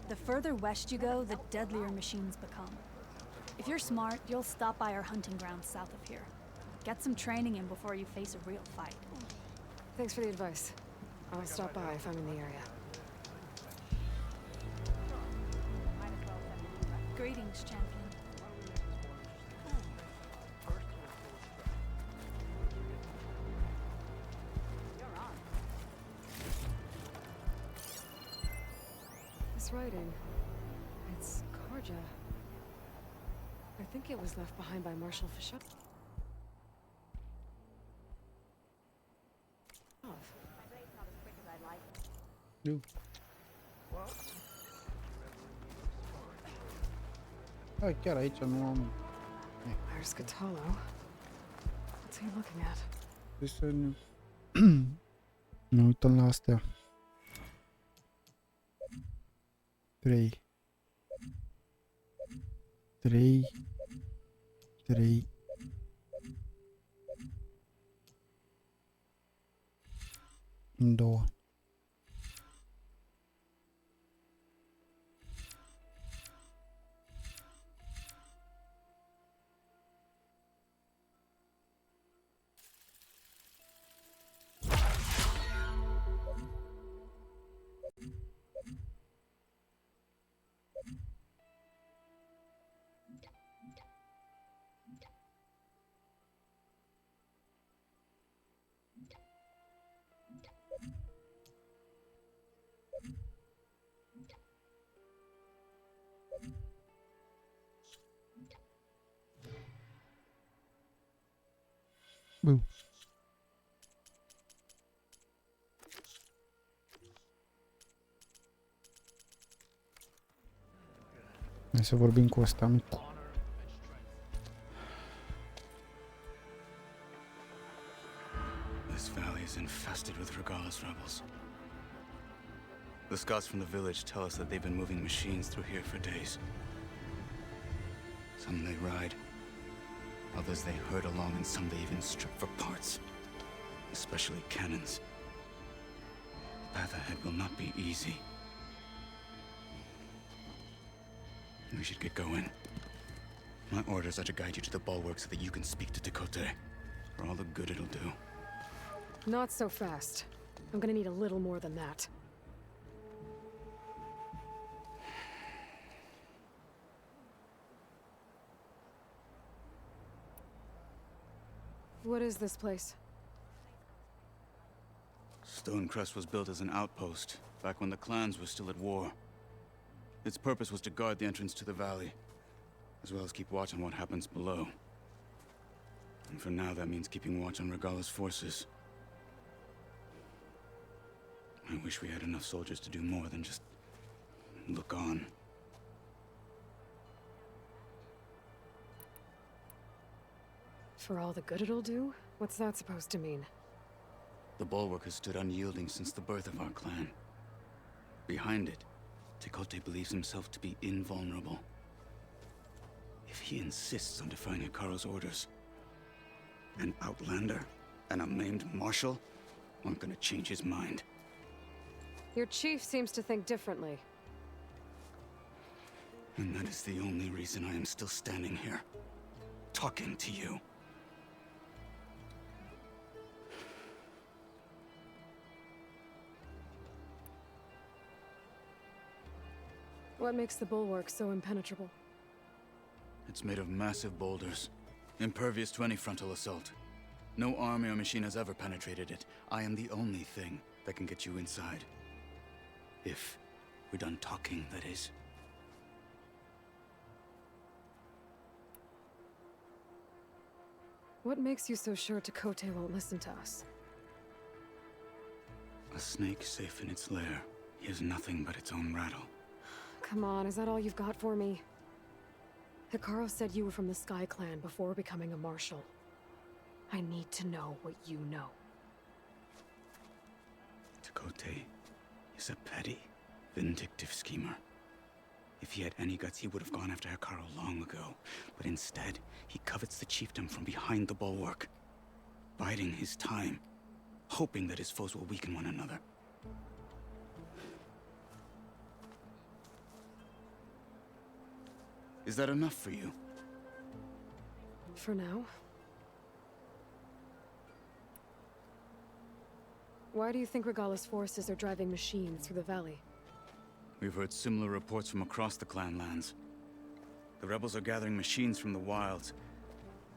the further west you go, the deadlier machines become. If you're smart, you'll stop by our hunting grounds south of here. Get some training in before you face a real fight. Thanks for the advice. I'll stop by if I'm in the area. Greetings, champion. This writing, it's Karja. I think it was left behind by Marshal Fisher. Nu. Hai, chiar aici nu am... There's Katalo. What's he looking at? Deci să ne... ne uităm la astea. 3 3 3 2. Hai să vorbim cu ăsta mic. This valley is infested with Regala's rebels. The scouts from the village tell us that they've been moving machines through here for days. Some they ride, others they herd along, and some they even strip for parts. Especially cannons. The path ahead will not be easy. We should get going. My orders are to guide you to the bulwark so that you can speak to Tekote. For all the good it'll do. Not so fast. I'm gonna need a little more than that. What is this place? Stonecrest was built as an outpost, back when the clans were still at war. Its purpose was to guard the entrance to the valley, as well as keep watch on what happens below. And for now, that means keeping watch on Regala's forces. I wish we had enough soldiers to do more than just look on. For all the good it'll do? What's that supposed to mean? The bulwark has stood unyielding since the birth of our clan. Behind it, Tekote believes himself to be invulnerable. If he insists on defying Hikaru's orders, an outlander and a maimed marshal aren't gonna change his mind. Your chief seems to think differently. And that is the only reason I am still standing here, talking to you. What makes the bulwark so impenetrable? It's made of massive boulders, impervious to any frontal assault. No army or machine has ever penetrated it. I am the only thing that can get you inside. If we're done talking, that is. What makes you so sure Tekote won't listen to us? A snake safe in its lair hears nothing but its own rattle. Come on, is that all you've got for me? Hikaru said you were from the Sky Clan before becoming a marshal. I need to know what you know. Tekote is a petty, vindictive schemer. If he had any guts, he would have gone after Hikaru long ago. But instead, he covets the chiefdom from behind the bulwark, biding his time, hoping that his foes will weaken one another. Is that enough for you? For now. Why do you think Regala's forces are driving machines through the valley? We've heard similar reports from across the clan lands. The rebels are gathering machines from the wilds,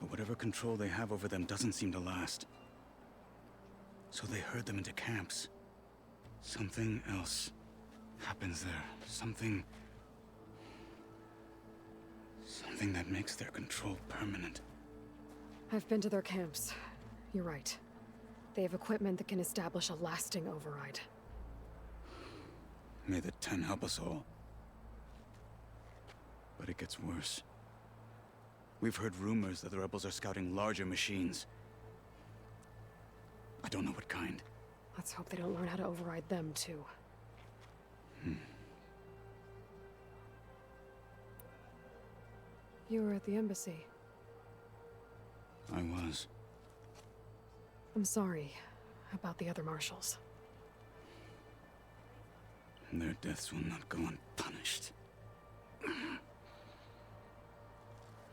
but whatever control they have over them doesn't seem to last. So they herd them into camps. Something else happens there. Something that makes their control permanent. I've been to their camps. You're right. They have equipment that can establish a lasting override. May the Ten help us all. But it gets worse. We've heard rumors that the rebels are scouting larger machines. I don't know what kind. Let's hope they don't learn how to override them, too. You were at the embassy. I was. I'm sorry about the other marshals. Their deaths will not go unpunished.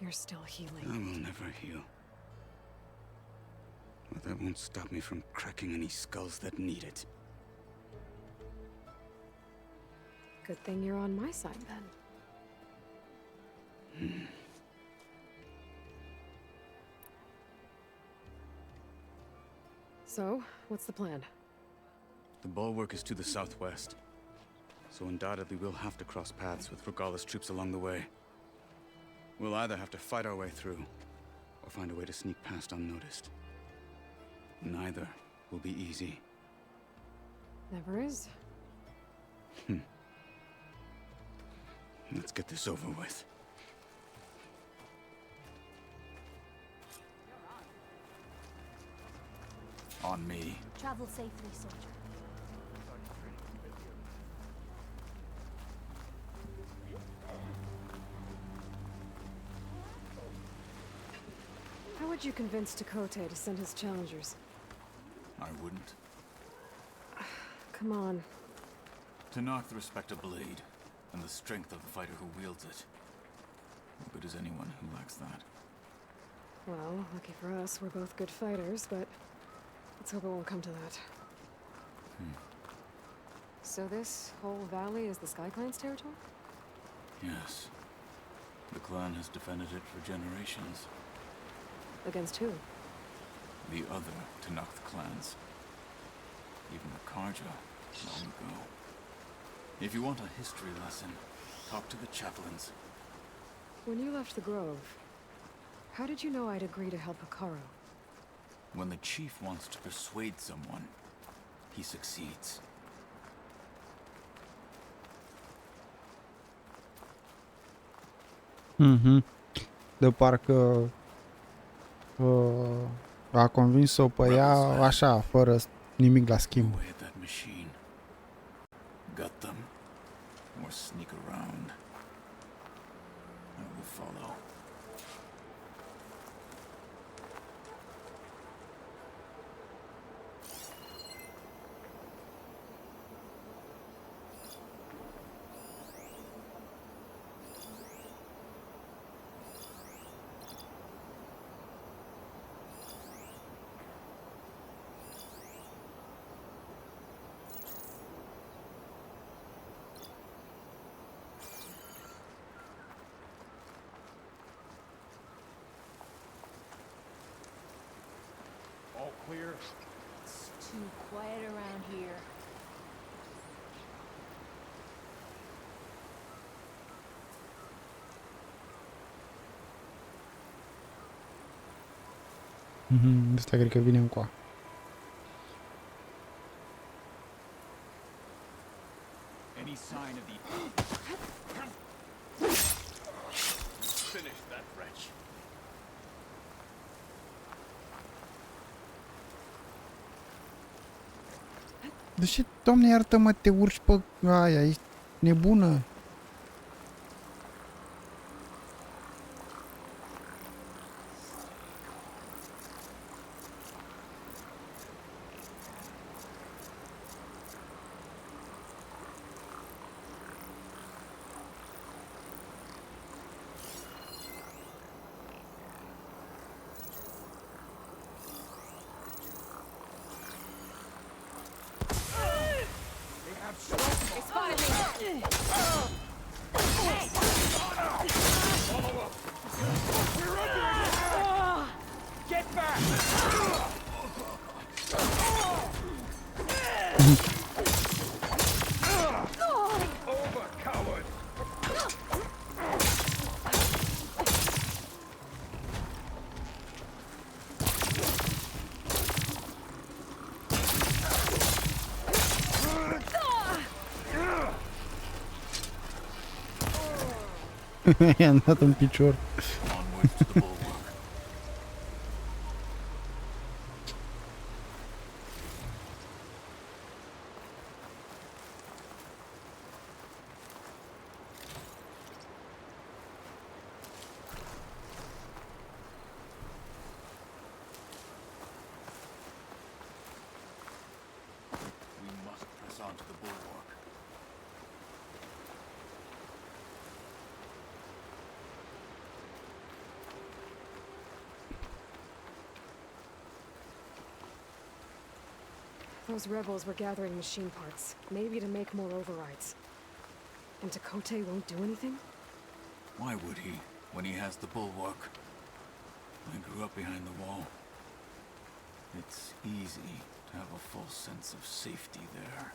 You're still healing. I will never heal. But that won't stop me from cracking any skulls that need it. Good thing you're on my side, then. So, what's the plan? The bulwark is to the southwest, so undoubtedly we'll have to cross paths with Regala's troops along the way. We'll either have to fight our way through, or find a way to sneak past unnoticed. Neither will be easy. Never is. Let's get this over with. On me. Travel safely, soldier. How would you convince Tekote to send his challengers? I wouldn't. Come on. Tenakth respect a blade, and the strength of the fighter who wields it. How good is anyone who lacks that? Well, lucky for us, we're both good fighters, but let's hope it won't come to that. So this whole valley is the Sky Clan's territory? Yes. The clan has defended it for generations. Against who? The other Tenakth clans. Even the Karja, long ago. If you want a history lesson, talk to the chaplains. When you left the Grove, how did you know I'd agree to help Hikaru? When the chief wants to persuade someone, he succeeds. De parcă a convins-o pe ea așa, fără nimic la schimb. Who hit that machine? Gut them, or sneak around. I will follow. All clear? It's too quiet around here. Asta cred că vine încoa. Any sign of the... Finish that wretch. De ce, Doamne iartă-mă, te urci pe aia, ești nebună? They spotted me! Get back! Over, coward! I-am dat în picior. Onwards to the bulwark. We must press on to the bulwark. Those rebels were gathering machine parts, maybe to make more overrides. And Tekote won't do anything? Why would he, when he has the bulwark? I grew up behind the wall. It's easy to have a false sense of safety there.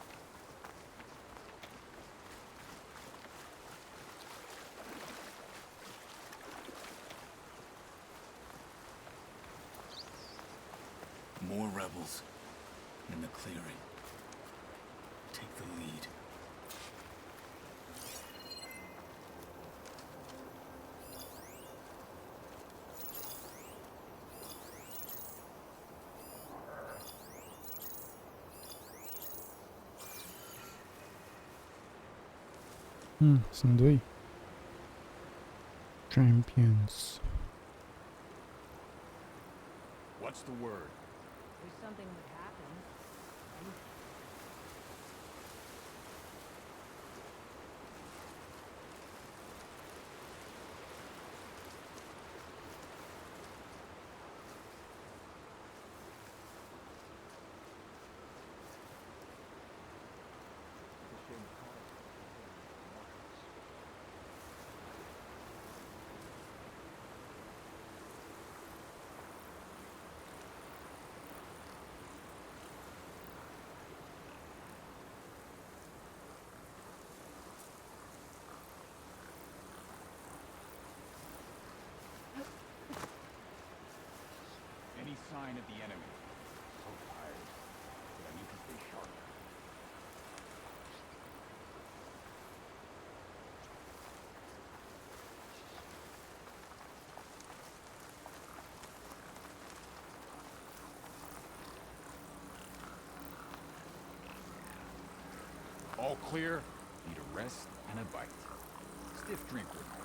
More rebels in the clearing. Take the lead. Sunt doi. Champions. What's the word? There's something that happened. Any sign of the enemy? So tired, but I need to stay sharp. All clear. Need a rest and a bite. Stiff drink wouldn't hurt.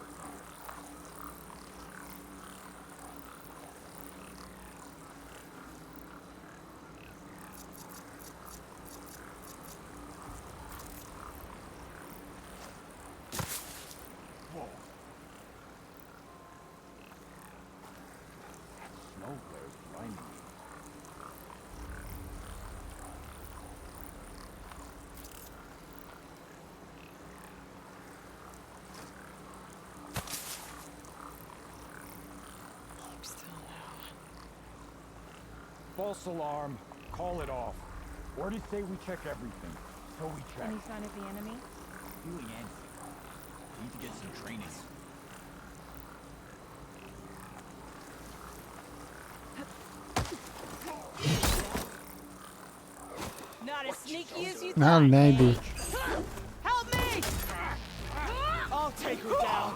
Whoa. That snow glare's blinding me. False alarm. Call it off. Orders say we check everything. So we check. Any sign of the enemy? Feeling antsy. Need to get some training. Not as sneaky as you Now thought. maybe. Help me! I'll take her down.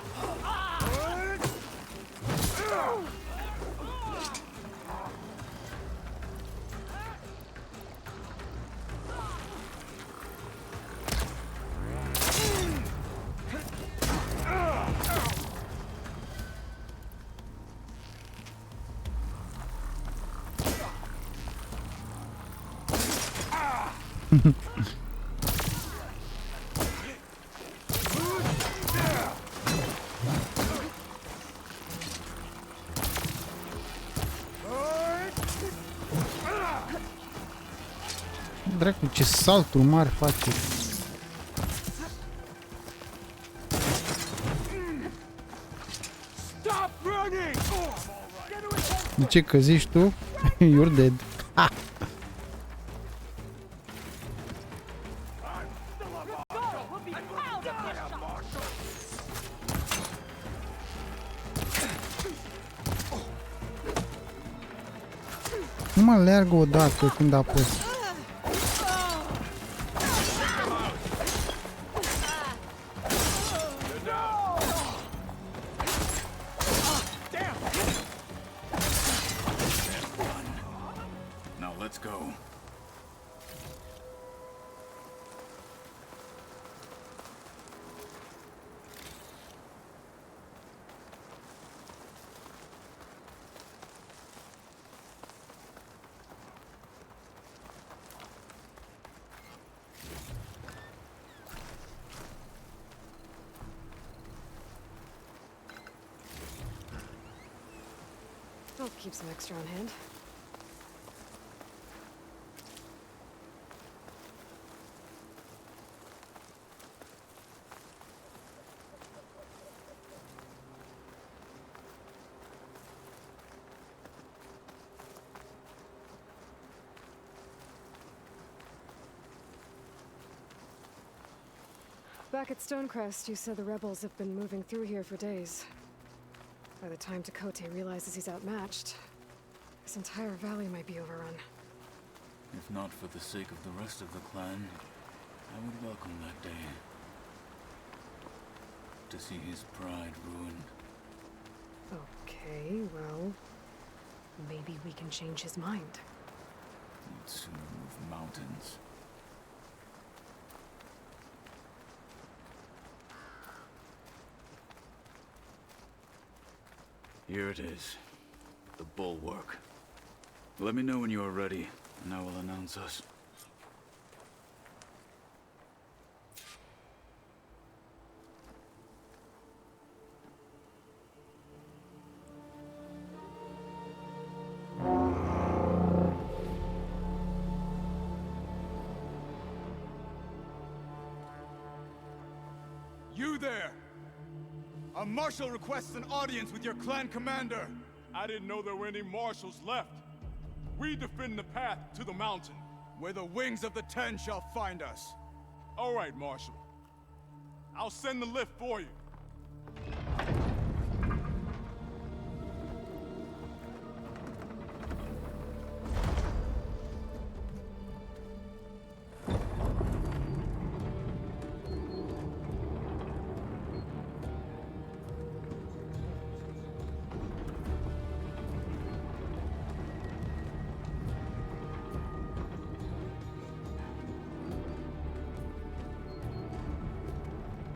Dracu, ce salturi mari face. De ce că zici tu? You're dead. Ha! Nu mă leargă odată când apăs. Now let's go. I'll keep some extra on hand. Back at Stonecrest, you said the rebels have been moving through here for days. By the time Tekote realizes he's outmatched, This entire valley might be overrun. If not for the sake of the rest of the clan, I would welcome that day. To see his pride ruined. Okay, well, maybe we can change his mind. We'd sooner move mountains. Here it is. The bulwark. Let me know when you are ready, and I will announce us. You there! A marshal requests an audience with your clan commander. I didn't know there were any marshals left. We defend the path to the mountain. Where the wings of the Ten shall find us. All right, Marshal. I'll send the lift for you.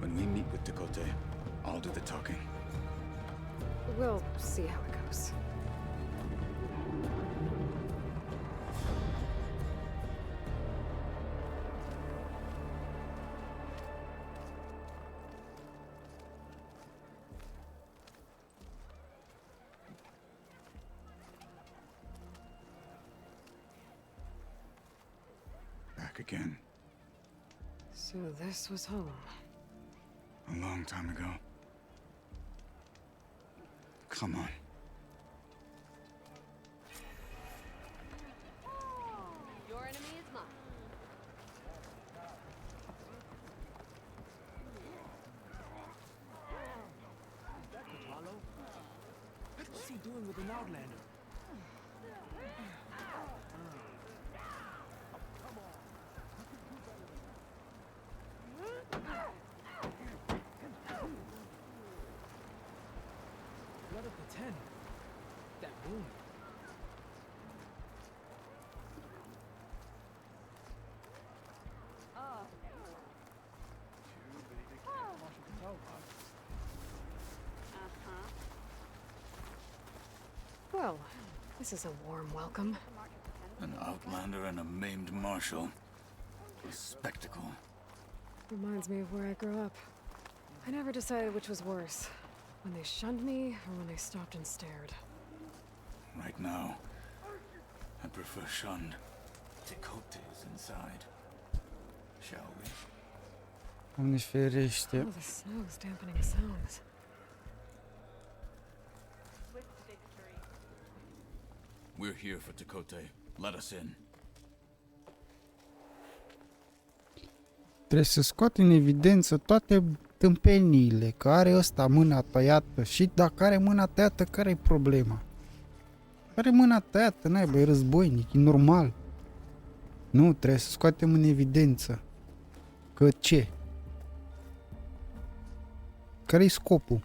When we meet with Dakota, I'll do the talking. We'll see how it goes. Back again. So this was home. A long time ago. Come on. Your enemy is mine. What's he doing with an outlander? Blood of the Ten. That wound. Well, this is a warm welcome. An outlander and a maimed marshal. A spectacle. Reminds me of where I grew up. I never decided which was worse. When they shunned me, or when they stopped and stared. Right now, I prefer shunned. Dakota is inside. Shall we? Doamne ferește. Oh, the snow's dampening sounds. We're here for Dakota. Let us in. Trebuie să scoate în evidență toate tâmpeniile, că are ăsta mâna tăiată și dacă are mâna tăiată, care e problema? Are mâna tăiată, naiba, e războinic, e normal. Nu, trebuie să scoatem în evidență. Că ce? Care-i scopul?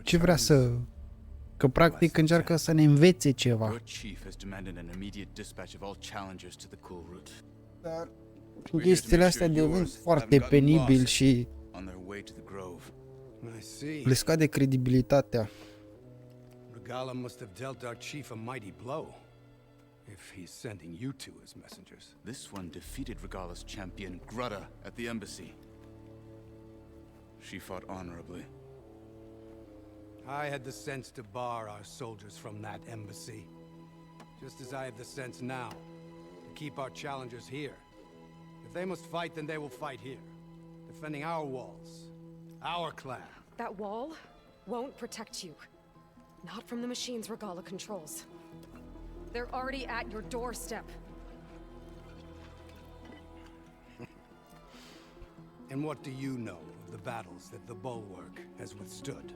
Ce vrea să... Că practic încearcă să ne învețe ceva. Your chief has demanded an immediate dispatch of all challengers to the cool route. Dar chestiile astea devin foarte penibil și On their way to the grove. le scade credibilitatea. Regala must have dealt our chief a mighty blow, if he's sending you two as messengers. This one defeated Regala's champion, Grutta, at the embassy. She fought honorably. I had the sense to bar our soldiers from that embassy. Just as I have the sense now to keep our challengers here. If they must fight, then they will fight here. Defending our walls. Our clan. That wall won't protect you. Not from the machines Regala controls. They're already at your doorstep. And what do you know of the battles that the Bulwark has withstood?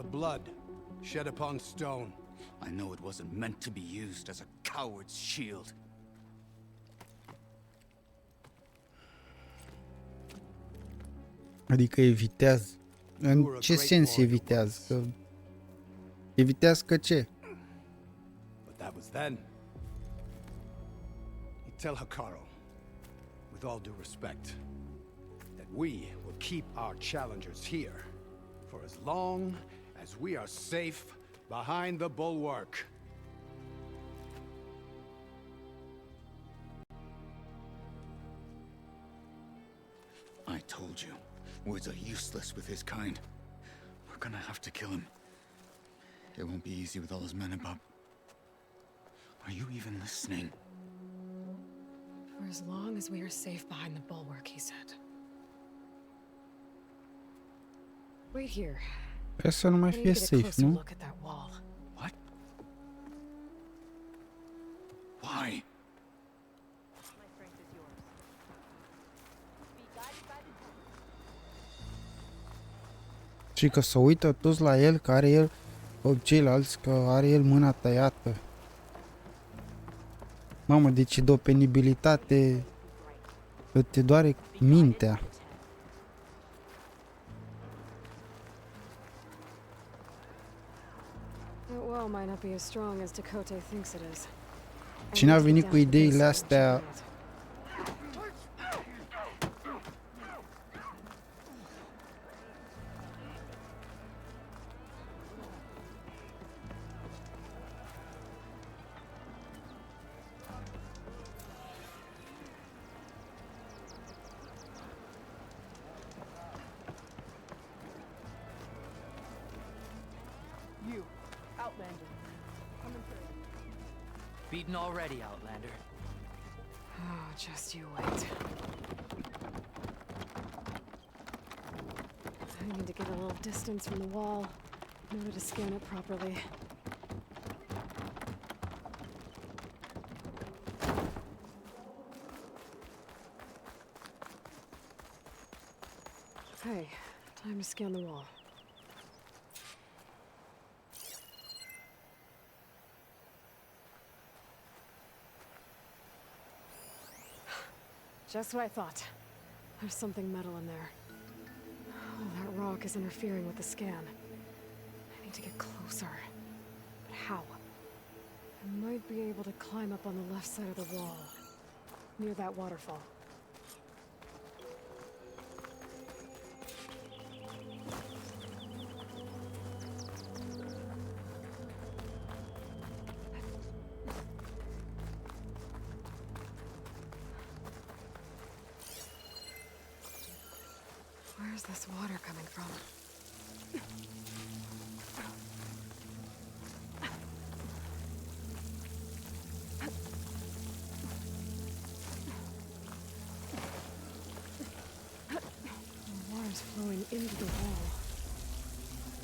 The blood shed upon stone. I know it wasn't meant to be used as a coward's shield. Adică evitează. În ce sens evitează? Că... Evitează că ce? But that was then. You tell Hikaru, with all due respect, that we will keep our challengers here for as long as we are safe behind the bulwark. I told you, words are useless with his kind. We're gonna have to kill him. It won't be easy with all his men about. Are you even listening? For as long as we are safe behind the bulwark, he said. Wait here. Trebuie să nu mai fie safe, nu? Look at that wall. What? Why? Și că se uită toți la el, că are el, ceilalți, că are el mâna tăiată. Mamă, deci de o penibilitate, că te doare mintea. That wall might not be as strong as Dakota thinks it is. Cine a venit cu ideile astea? You, Outlander. Coming through. Beaten already, Outlander. Oh, just you wait. I need to get a little distance from the wall in order to scan it properly. Okay, time to scan the wall. Just what I thought. There's something metal in there. Oh, that rock is interfering with the scan. I need to get closer. But how? I might be able to climb up on the left side of the wall, near that waterfall. Where's this water coming from? The water's flowing into the wall.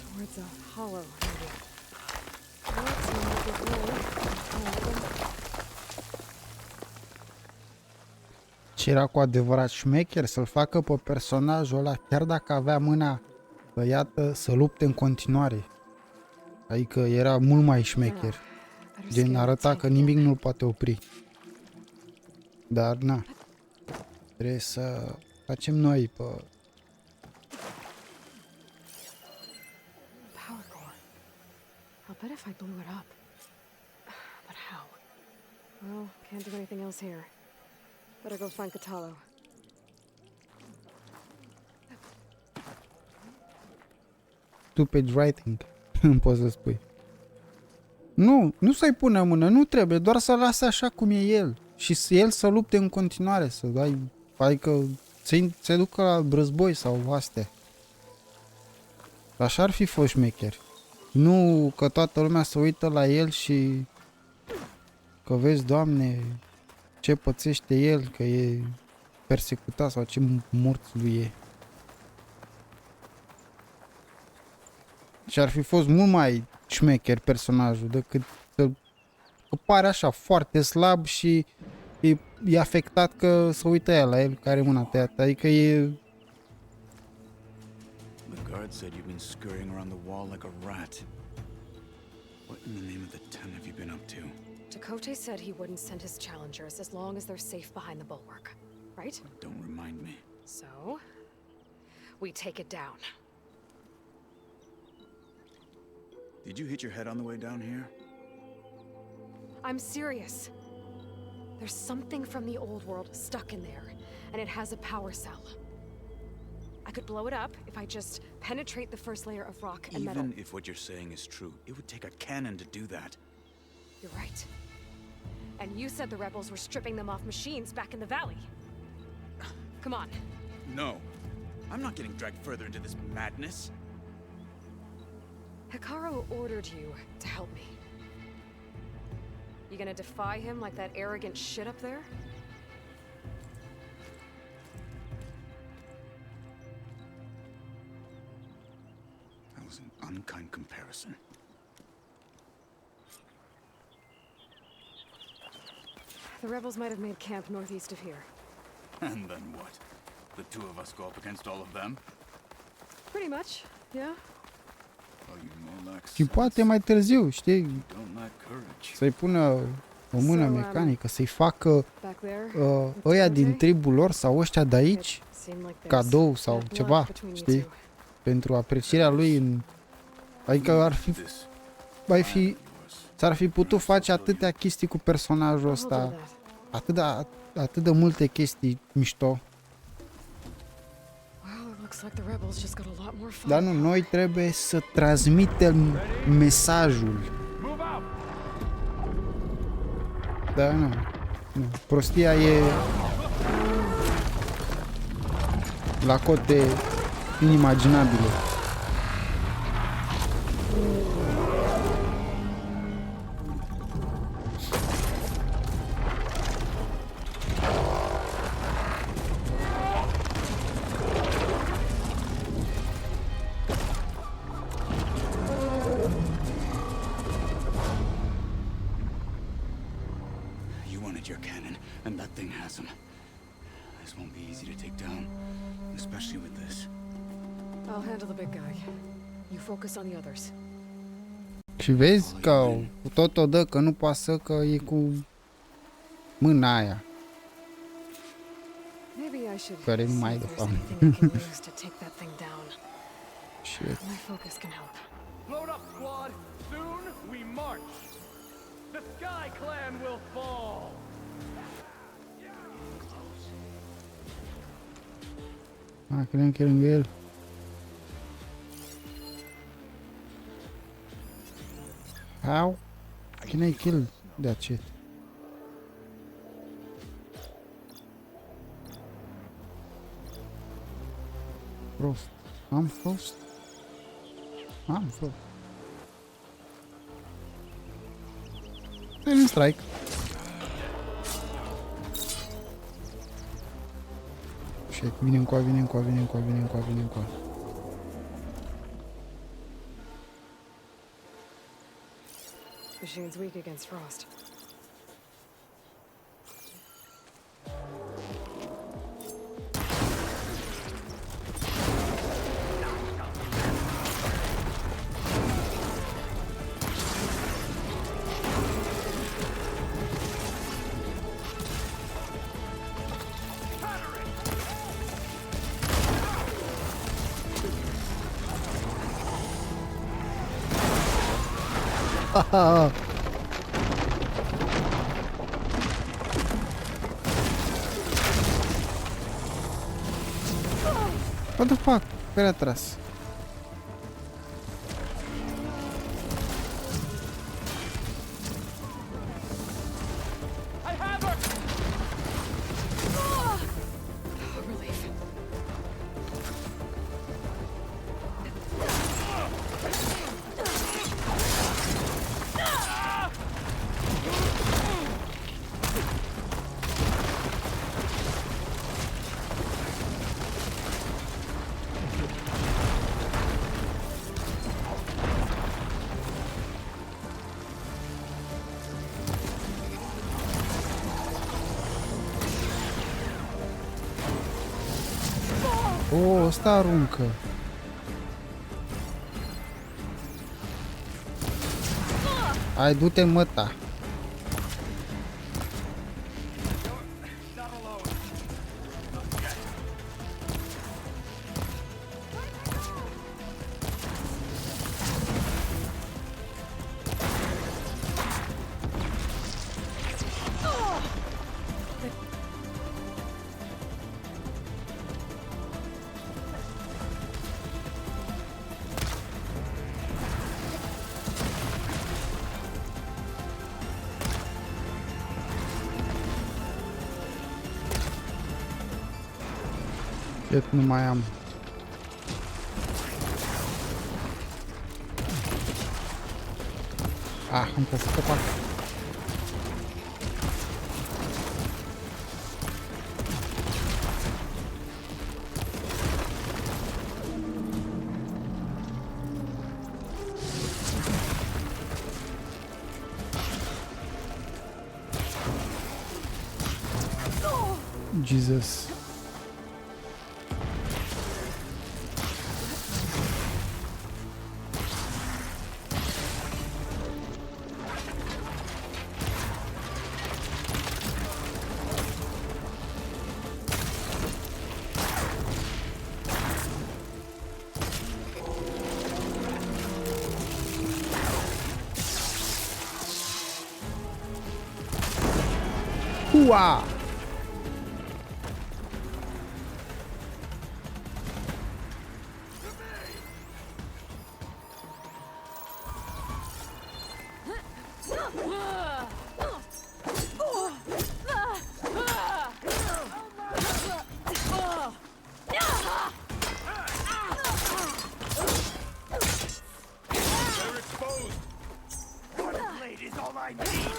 Towards a hollow, maybe. That seems like a way. Ce era cu adevărat șmecher să-l facă pe personajul ăla, chiar dacă avea mâna tăiată, să lupte în continuare. Adică era mult mai șmecher. Gen arăta că nimic nu-l poate opri. Dar na. Trebuie să facem noi pe... Power core. I'll bet if I blew it up. But how? Well, can't do anything else here. Better go find Katalo. Stupid writing. Nu poți să spui. Nu să-i pună mână, nu trebuie, doar să lase așa cum e el. Și el să lupte în continuare, să dai, adică se ducă la război sau astea. Așa ar fi fost șmecher. Nu că toată lumea se uită la el și că vezi, Doamne, ce pățește el, că e persecutat sau ce morți lui e. Și ar fi fost mult mai șmecher personajul decât că pare așa foarte slab și e afectat că se uită ea la el care are mâna tăiată. Adică The guard said you've been scurrying around the wall like a rat. What in the name of the ten have you been up to? Chakotay said he wouldn't send his challengers as long as they're safe behind the bulwark, right? Don't remind me. So, we take it down. Did you hit your head on the way down here? I'm serious. There's something from the old world stuck in there, and it has a power cell. I could blow it up if I just penetrate the first layer of rock and metal. Even if what you're saying is true, it would take a cannon to do that. You're right. And you said the rebels were stripping them off machines back in the valley. Come on. No. I'm not getting dragged further into this madness. Hikaru ordered you to help me. You gonna defy him like that arrogant shit up there? That was an unkind comparison. The rebels might have made camp northeast of here. And then what? The two of us go up against all of them? Pretty much, yeah. Oh, you more lack Și poate mai târziu, știi? don't lack courage. Să-i pună o mână mecanică, să-i facă ăia din tribul lor sau ăștia de aici cadou sau ceva, știi? Pentru aprecierea lui în... Adică s-ar fi putut face atâtea chestii cu personajul ăsta, atât de multe chestii mișto. Dar nu, noi trebuie să transmitem mesajul. Da, nu. Prostia e la cote inimaginabile. Your cannon, and that thing has him. This won't be easy to take down, especially with this. I'll handle the big guy. You focus on the others. Și vezi că tot o dă că nu poate să, că e cu mâna aia. Care nu mai e de fapt. Shit. My focus can help. Load up, squad. Soon we march. The Sky Clan will fall. Cred că e lângă el. How can I kill that shit? Frost. Am frost? Am frost. Then strike. Shit, vine încoa. Machine's weak against frost. What the fuck? Pe atrás. Oh, ăsta aruncă. Hai, du-te, măta. Shit, nu mai am. Ah, am pus să fac. Jesus. Ua! They're exposed. One blade is all I need.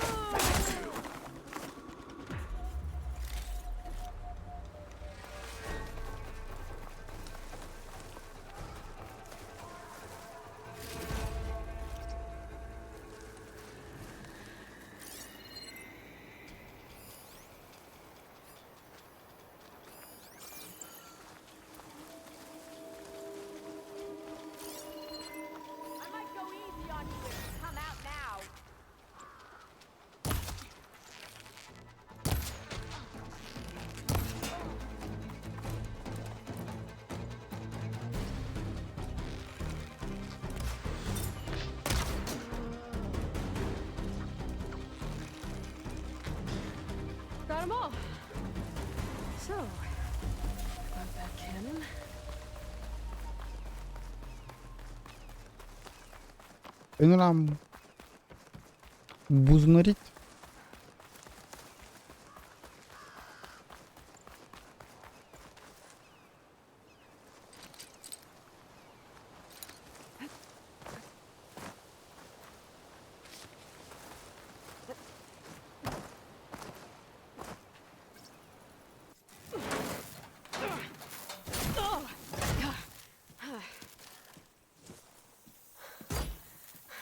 I might go easy on you if you come out now. Got them all. So, about that cannon. Păi nu l-am buznurit?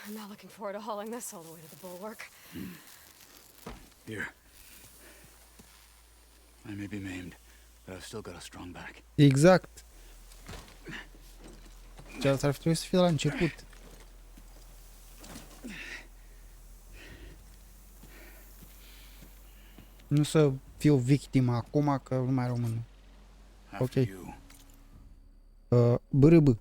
I'm not looking forward to hauling this all the way to the bulwark. Here. I may be maimed, but I've still got a strong back. Exact. Cealaltă ar fi trebuit să fie la început. Nu să fiu victimă acum că nu mai român. Ok. BRB.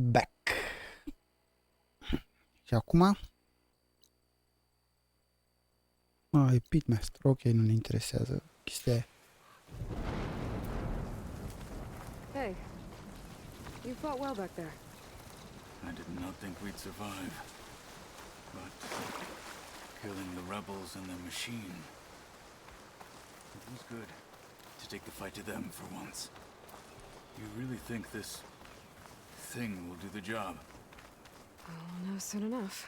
Back. Și acum? E Pitmaster. Ok, nu ne interesează chestia aia. Hey, you fought well back there. I did not think we'd survive. But killing the rebels and their machine, it was good to take the fight to them for once. You really think this thing will do the job? I'll know soon enough.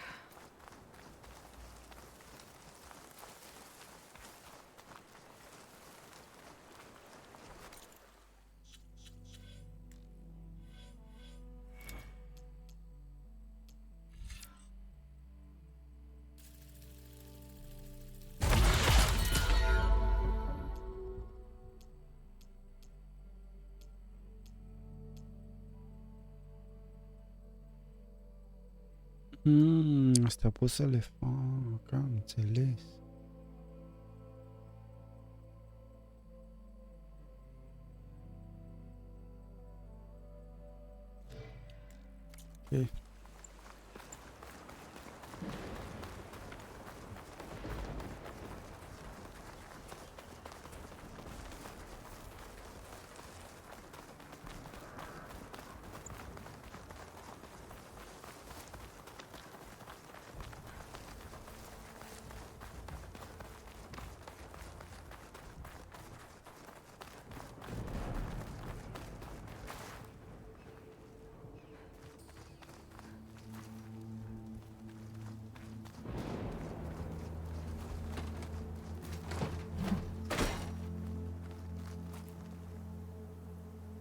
Asta pot să le fac, am înțeles. Ok.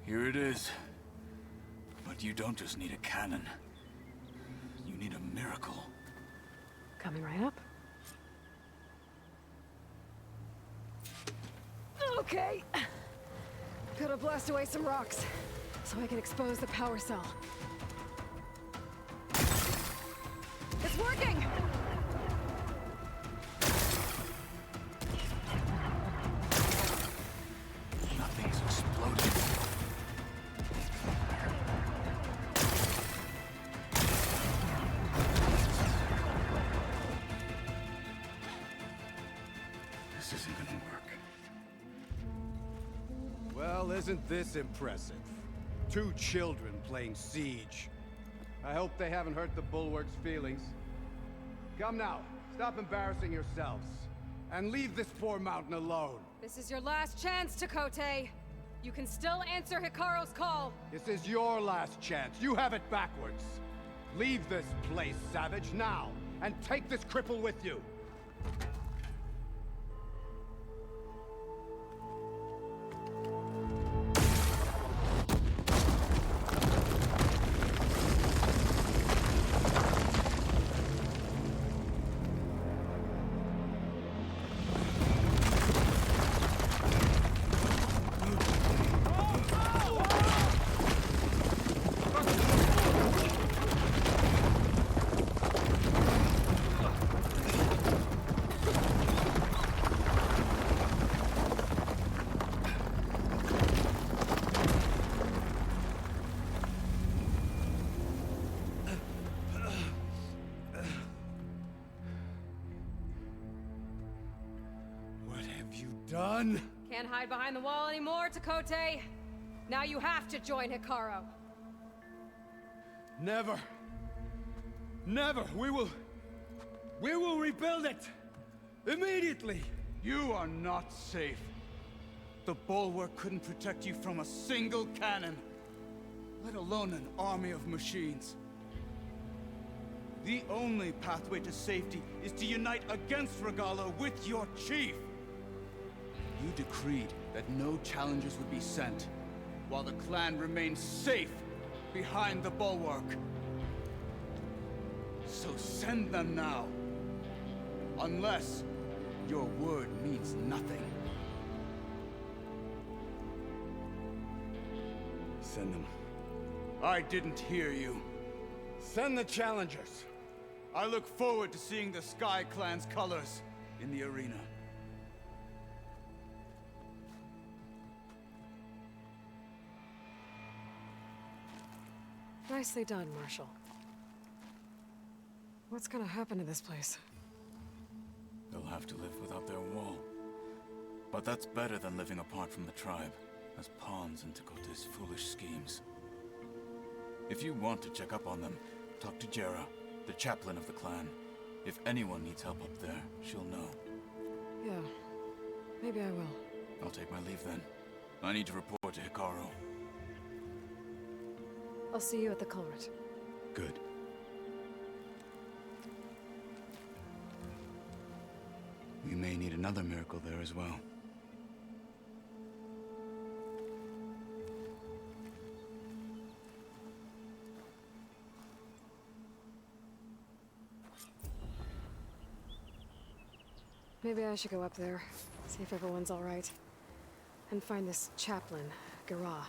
Here it is. But you don't just need a cannon. You need a miracle. Coming right up. Okay. Gotta blast away some rocks so I can expose the power cell. It's working! Nothing's exploding. This isn't gonna work. Well, isn't this impressive? 2 children playing siege. I hope they haven't hurt the Bulwark's feelings. Come now, stop embarrassing yourselves. And leave this poor mountain alone. This is your last chance, Takote. You can still answer Hikaru's call. This is your last chance. You have it backwards. Leave this place, Savage, now. And take this cripple with you. Done? Can't hide behind the wall anymore, Takote. Now you have to join Hikaru. Never. Never. We will rebuild it. Immediately. You are not safe. The Bulwark couldn't protect you from a single cannon, let alone an army of machines. The only pathway to safety is to unite against Regalo with your chief. You decreed that no challengers would be sent, while the clan remained safe behind the Bulwark. So send them now. Unless your word means nothing. Send them. I didn't hear you. Send the challengers. I look forward to seeing the Sky Clan's colors in the arena. Nicely done, Marshall. What's gonna happen to this place? They'll have to live without their wall. But that's better than living apart from the tribe, as pawns in Tekote's foolish schemes. If you want to check up on them, talk to Jera, the chaplain of the clan. If anyone needs help up there, she'll know. Yeah, maybe I will. I'll take my leave then. I need to report to Hikaru. I'll see you at the culvert. Good. We may need another miracle there as well. Maybe I should go up there, see if everyone's all right. And find this chaplain, Gara.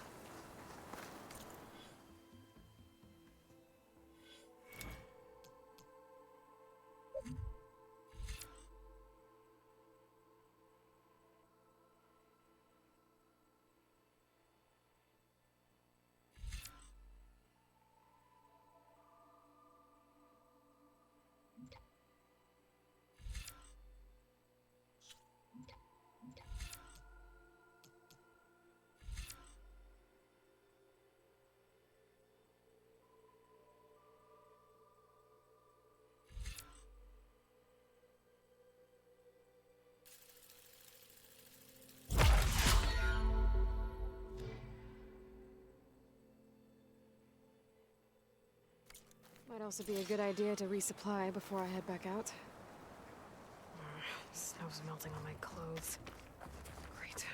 Might also be a good idea to resupply before I head back out. Snow's melting on my clothes. Great.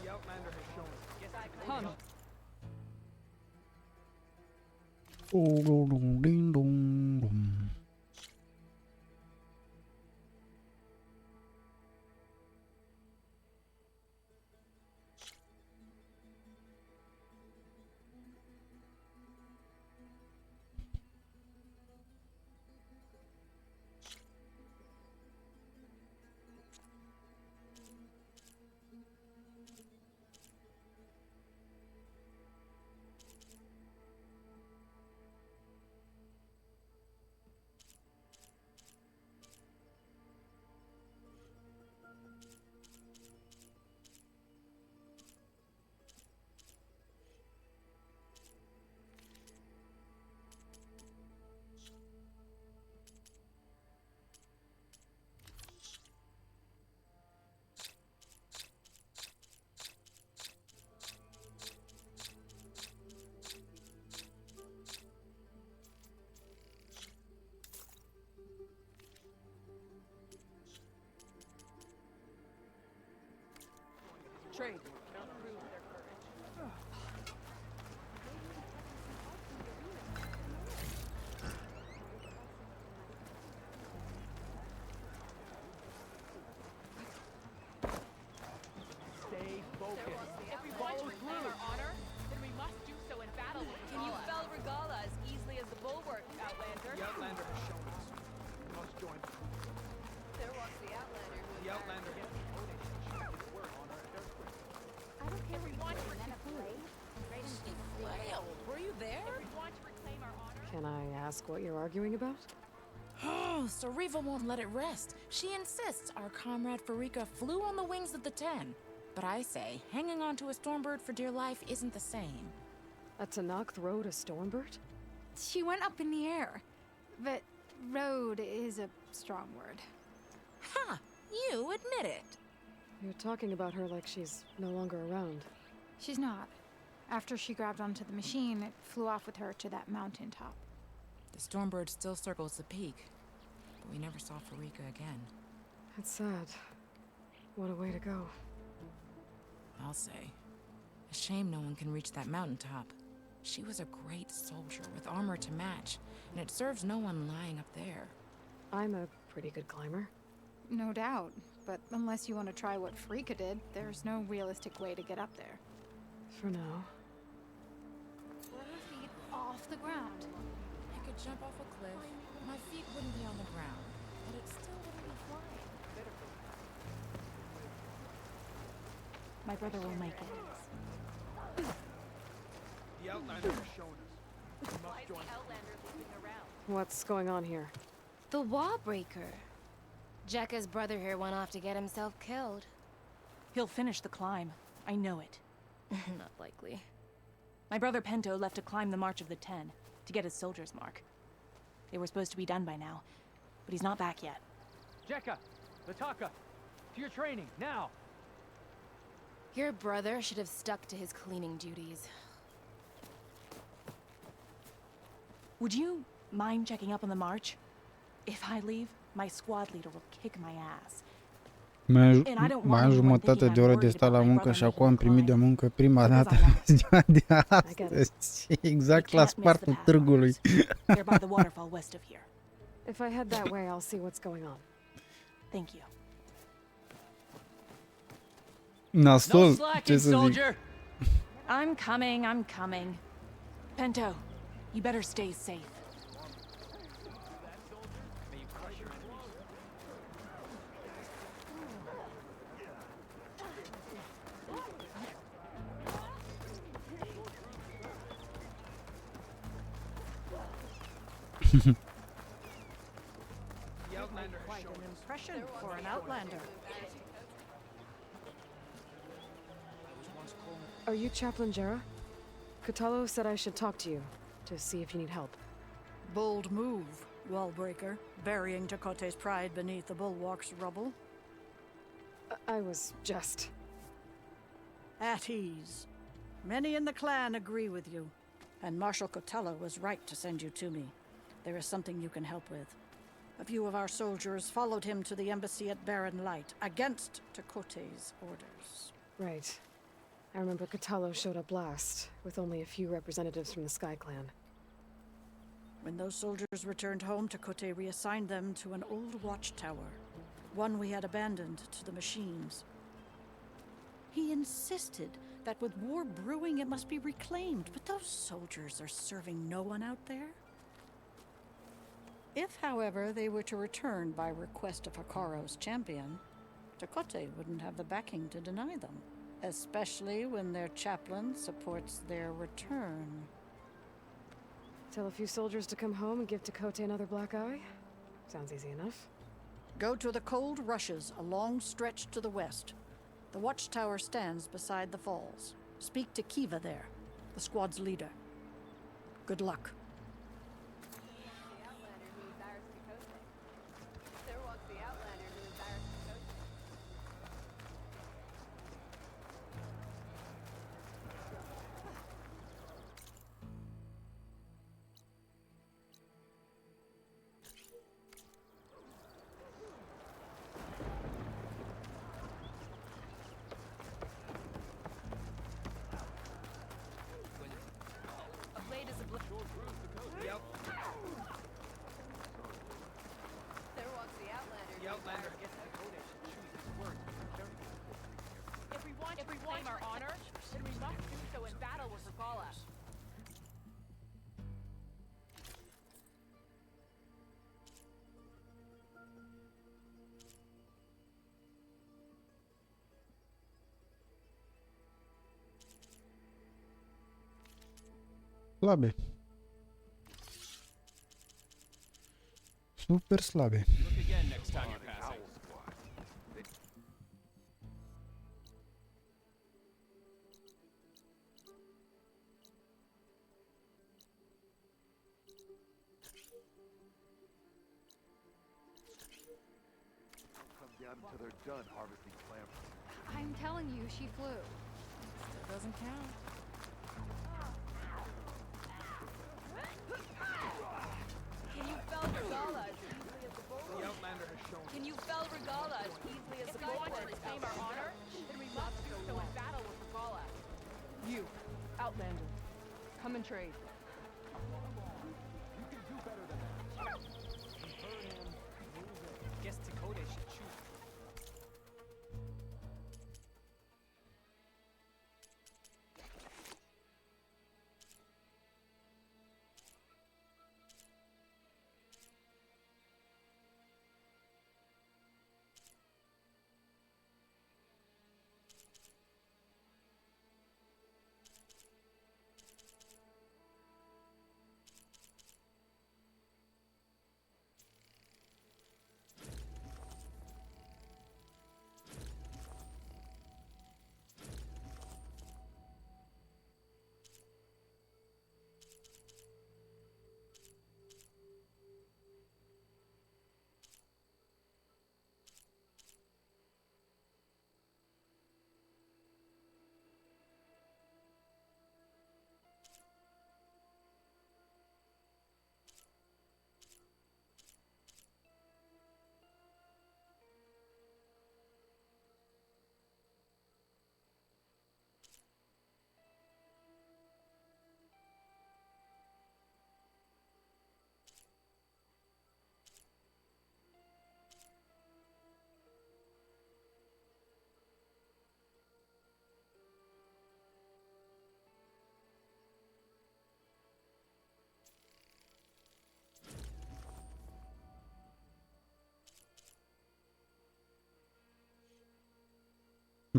The Outlander has shown us. Guess I can. Oh, dong, ding, dong, dong. Trade. Stay focused. If we want to reclaim our honor, then we must do so in battle with Can you fell Regala as easily as the bulwark, Outlander? The Outlander has shown us. We must join. There walks the Outlander. The Outlander hit the word honor at their quick. I don't care if we want to reclaim. Were you there? If we want to reclaim our honor. Can I ask what you're arguing about? Oh, so Riva won't let it rest. She insists our comrade Farika flew on the wings of the 10. But I say, hanging on to a Stormbird for dear life isn't the same. A Tanakh rode a Stormbird? She went up in the air. But rode is a strong word. Ha! You admit it. You're talking about her like she's no longer around. She's not. After she grabbed onto the machine, it flew off with her to that mountaintop. The Stormbird still circles the peak, but we never saw Farika again. It's sad. What a way to go. I'll say. A shame no one can reach that mountaintop. She was a great soldier with armor to match, and it serves no one lying up there. I'm a pretty good climber. No doubt. But unless you want to try what Freaka did, there's no realistic way to get up there. For now. 4 feet off the ground. I could jump off a cliff. My feet wouldn't be on the ground, but it still wouldn't be flying. My brother will make it. The Outlander has shown us. We must join. What's going on here? The wall breaker. Jekka's brother here went off to get himself killed. He'll finish the climb. I know it. Not likely. My brother Pento left to climb the March of the Ten, to get his soldier's mark. They were supposed to be done by now, but he's not back yet. Jekka! Lataka! To your training, now! Your brother should have stuck to his cleaning duties. Would you mind checking up on the march? If I leave, my squad leader will kick my ass. Mai am jumătate de oră de stat la muncă și acum am primit de muncă prima dată ziua de astăzi. Exact la spartul târgului. They're by the waterfall west of here. If I head that way, I'll see what's going on. Thank you. Nasol, ce să zic? I'm coming. Pento, you better stay safe. Quite an impression for an Outlander. Are you Chaplain Jera? Katalo said I should talk to you, to see if you need help. Bold move, Wallbreaker, burying Takote's pride beneath the bulwark's rubble. I was just... At ease. Many in the clan agree with you, and Marshal Katalo was right to send you to me. There is something you can help with. A few of our soldiers followed him to the embassy at Barren Light, against Takote's orders. Right. I remember Katalo showed up last, with only a few representatives from the Sky Clan. When those soldiers returned home, Takote reassigned them to an old watchtower, one we had abandoned to the machines. He insisted that with war brewing it must be reclaimed, but those soldiers are serving no one out there. If, however, they were to return by request of Hikaro's champion, Takote wouldn't have the backing to deny them, especially when their chaplain supports their return. Tell a few soldiers to come home and give Takote another black eye? Sounds easy enough. Go to the cold rushes, a long stretch to the west. The watchtower stands beside the falls. Speak to Kiva there, the squad's leader. Good luck. If we want our honor, then we must do so in battle with Regala. Slabe. Super slabe. Look again next time you're passing. Until they're done harvesting clams. I'm telling you, she flew. Still doesn't count. Can you fell Regala as easily as the bulwark? The Outlander has shown. Can you fell Regala as easily as the bulwark? If we want to reclaim our honor, then we must do so in battle with Regala. You, Outlander, come and trade. You can do better than that. Guess Takote should choose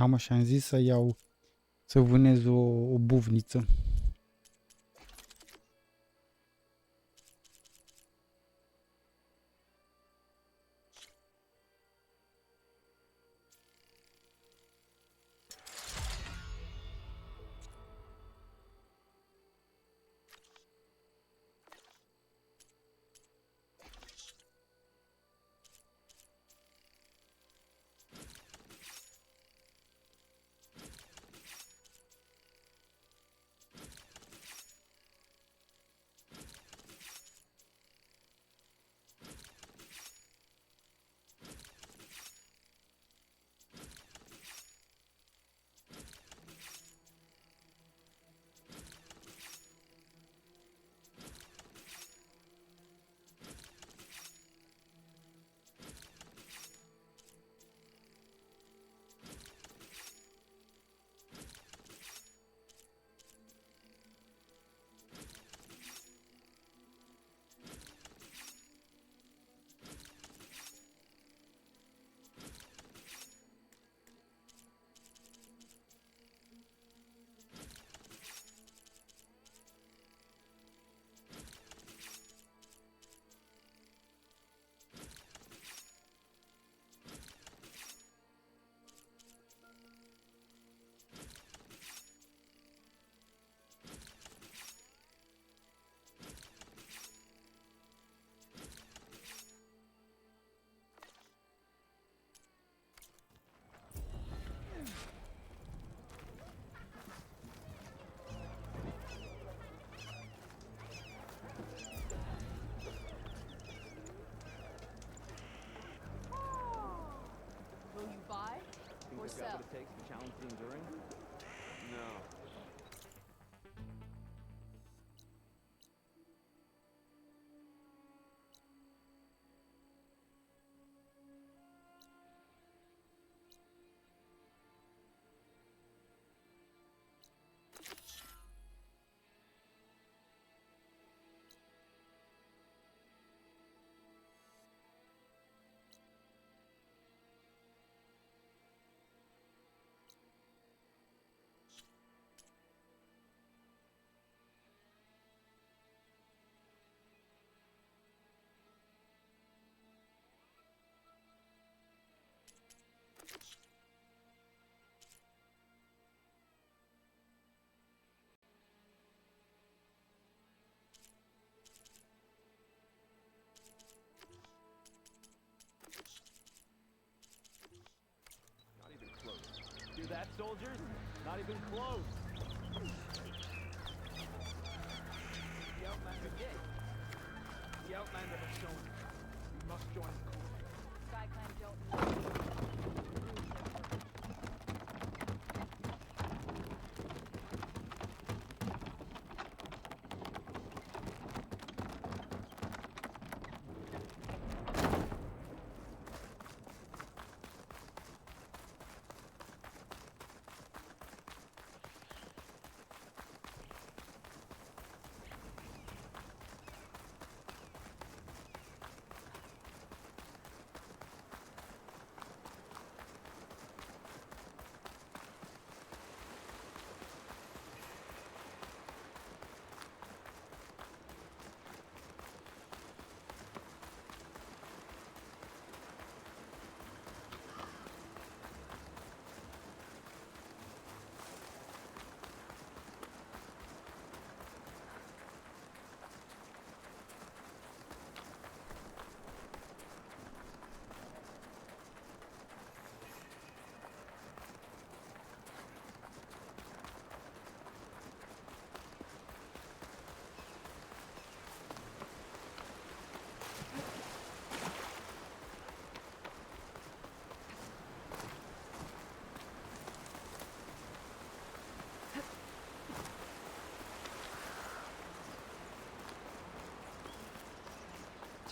Mamă, și-am zis să iau, să vânez o buvniță. Will you buy or Think they've got sell? what it takes to challenge the enduring? No. Not even close. Hear that, soldiers? Not even close. The Outlander did. The Outlander has shown. We must join the cause. Sky Clan don't.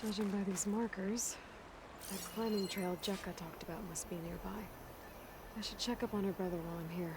Judging by these markers, that climbing trail Jekka talked about must be nearby. I should check up on her brother while I'm here.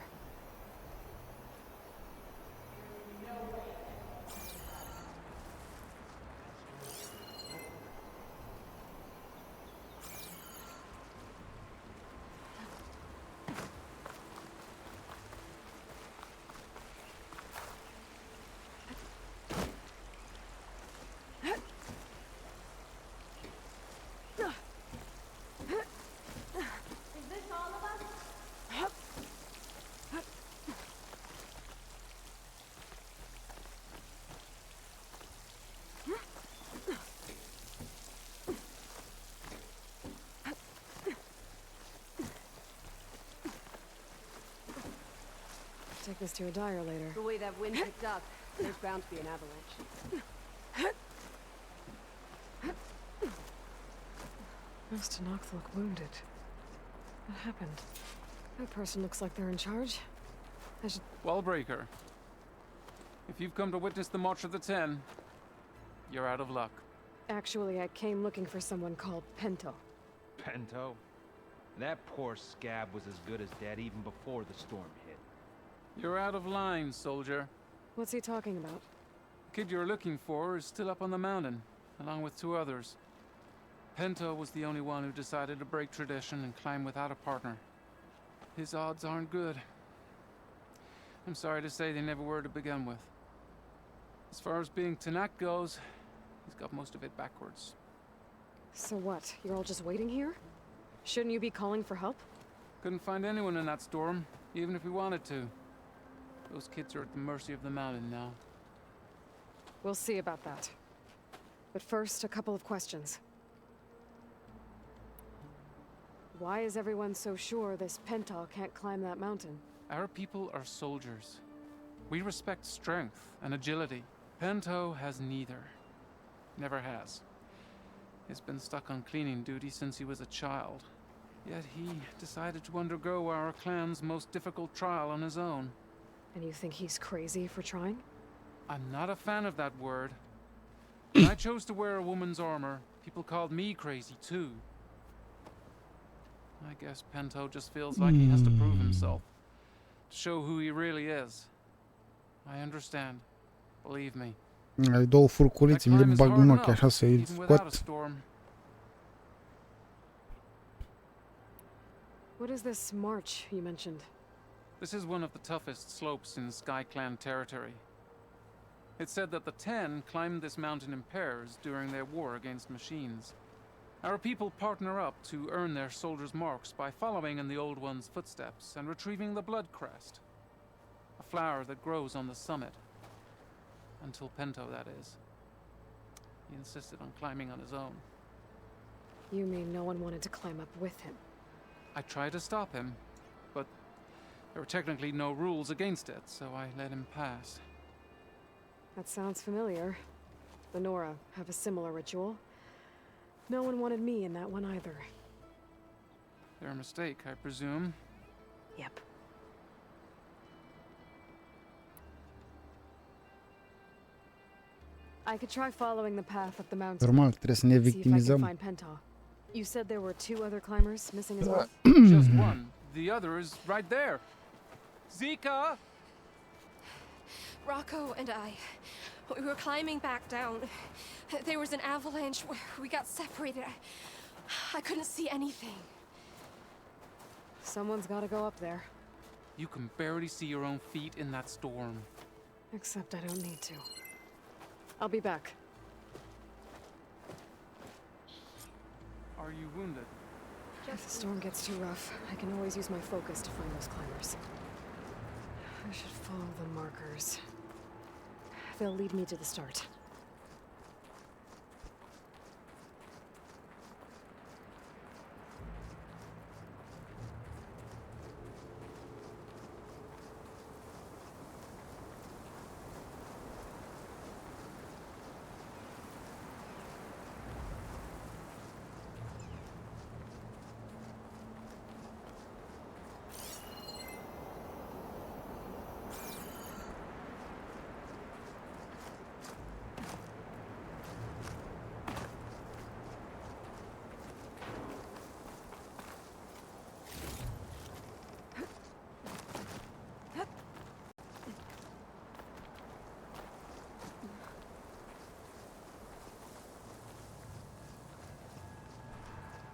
this to a dire later. The way that wind picked up, there's bound to be an avalanche. Most Tenakth look wounded. What happened? That person looks like they're in charge. I should... Wallbreaker. If you've come to witness the March of the Ten, you're out of luck. Actually, I came looking for someone called Pento. Pento? That poor scab was as good as dead even before the storm hit. You're out of line, soldier. What's he talking about? The kid you're looking for is still up on the mountain, along with 2 others. Pento was the only one who decided to break tradition and climb without a partner. His odds aren't good. I'm sorry to say they never were to begin with. As far as being Tenakth goes, he's got most of it backwards. So what? You're all just waiting here? Shouldn't you be calling for help? Couldn't find anyone in that storm, even if we wanted to. Those kids are at the mercy of the mountain now. We'll see about that. But first, a couple of questions. Why is everyone so sure this Pento can't climb that mountain? Our people are soldiers. We respect strength and agility. Pento has neither. Never has. He's been stuck on cleaning duty since he was a child. Yet he decided to undergo our clan's most difficult trial on his own. And you think he's crazy for trying? I'm not a fan of that word. When I chose to wear a woman's armor, people called me crazy too. I guess Pento just feels like he has to prove himself. To show who he really is. I understand. Believe me. Ai 2 furculițe, mi le bag în ochi așa să îi scot. What is this march you mentioned? This is one of the toughest slopes in Sky Clan territory. It's said that the Ten climbed this mountain in pairs during their war against machines. Our people partner up to earn their soldiers' marks by following in the Old One's footsteps and retrieving the Blood Crest, a flower that grows on the summit. Until Pento, that is. He insisted on climbing on his own. You mean no one wanted to climb up with him? I tried to stop him, but there were technically no rules against it, so I let him pass. That sounds familiar. The Nora have a similar ritual. No one wanted me in that one either. Their mistake, I presume. Yep. I could try following the path up the mountain. Normal, trebuie să ne victimizăm. See if I can find Pento. You said there were 2 other climbers missing as well? Just one. The other is right there. Zika! Rocco and we were climbing back down. There was an avalanche where we got separated. I couldn't see anything. Someone's gotta go up there. You can barely see your own feet in that storm. Except I don't need to. I'll be back. Are you wounded? If the storm gets too rough, I can always use my focus to find those climbers. I should follow the markers. They'll lead me to the start.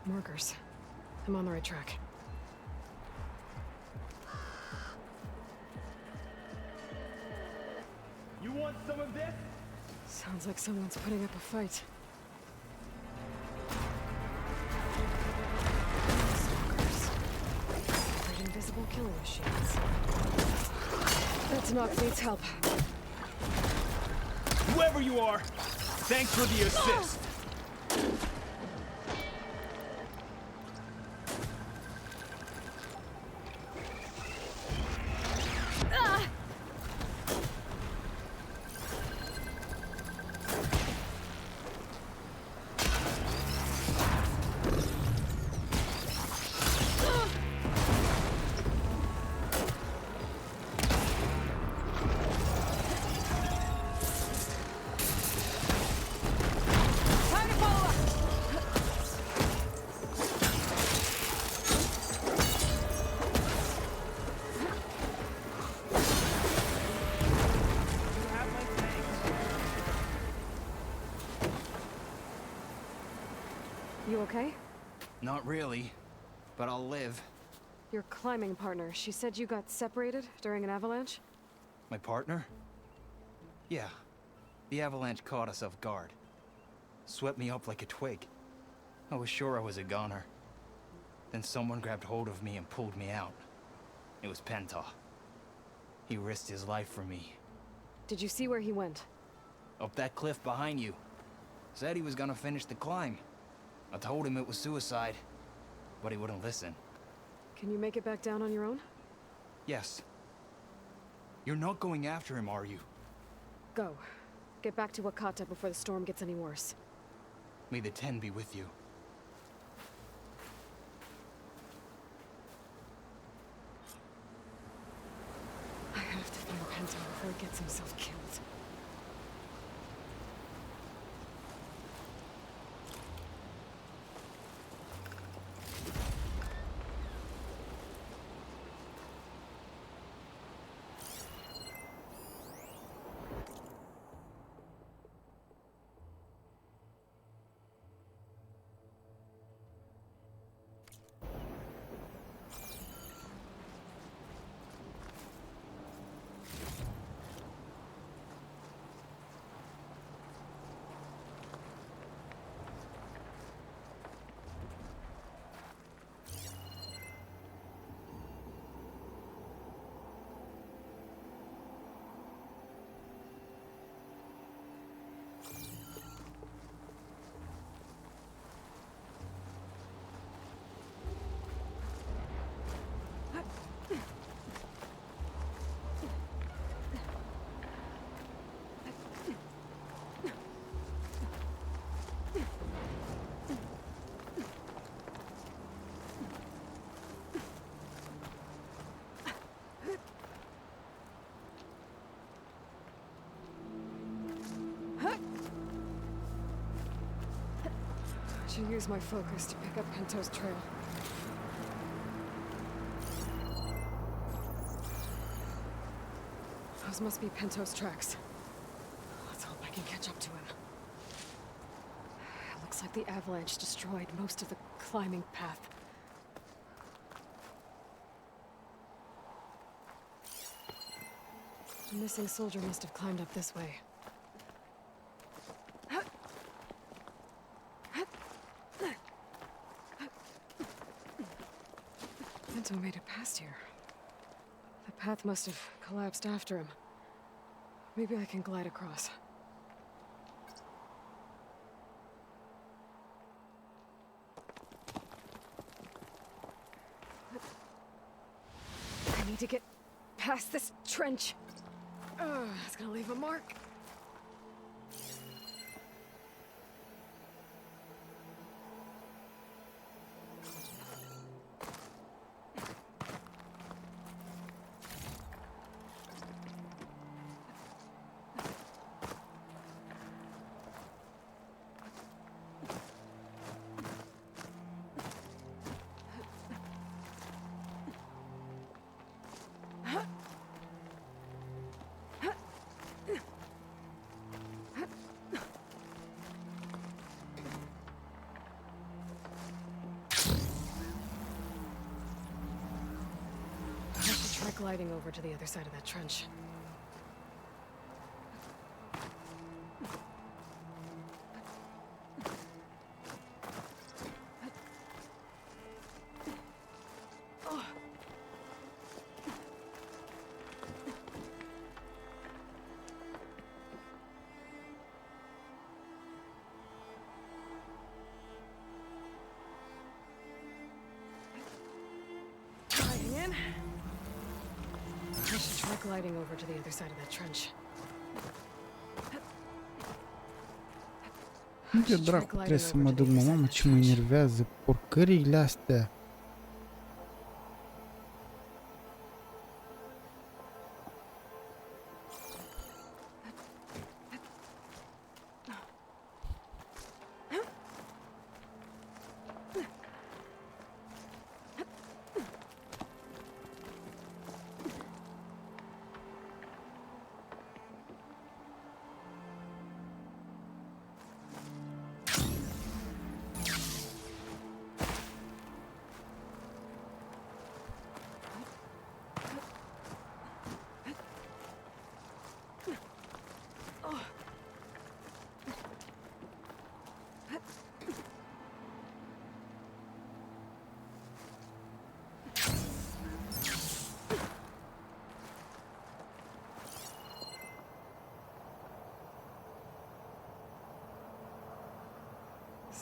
Markers. I'm on the right track. You want some of this? Sounds like someone's putting up a fight. Stalkers. Great invisible killing machines. That's Nox needs help. Whoever you are, thanks for the assist. okay? Not really, but I'll live. Your climbing partner, she said you got separated during an avalanche? My partner? Yeah. The avalanche caught us off guard. Swept me up like a twig. I was sure I was a goner. Then someone grabbed hold of me and pulled me out. It was Penta. He risked his life for me. Did you see where he went? Up that cliff behind you. Said he was gonna finish the climb. I told him it was suicide, but he wouldn't listen. Can you make it back down on your own? Yes. You're not going after him, are you? Go. Get back to Wakata before the storm gets any worse. May the Ten be with you. I have to find Penta before he gets himself killed. I should use my focus to pick up Pento's trail. Those must be Pento's tracks. Let's hope I can catch up to him. It looks like the avalanche destroyed most of the climbing path. The missing soldier must have climbed up this way. Pento made it past here. The path must have collapsed after him. Maybe I can glide across. I need to get past this trench. It's gonna leave a mark. Gliding over to the other side of that trench. Gliding in. I should try gliding over to the other side of that trench. Unde dracu trebuie să mă duc, mă? Mamă, ce mă enervează porcările astea.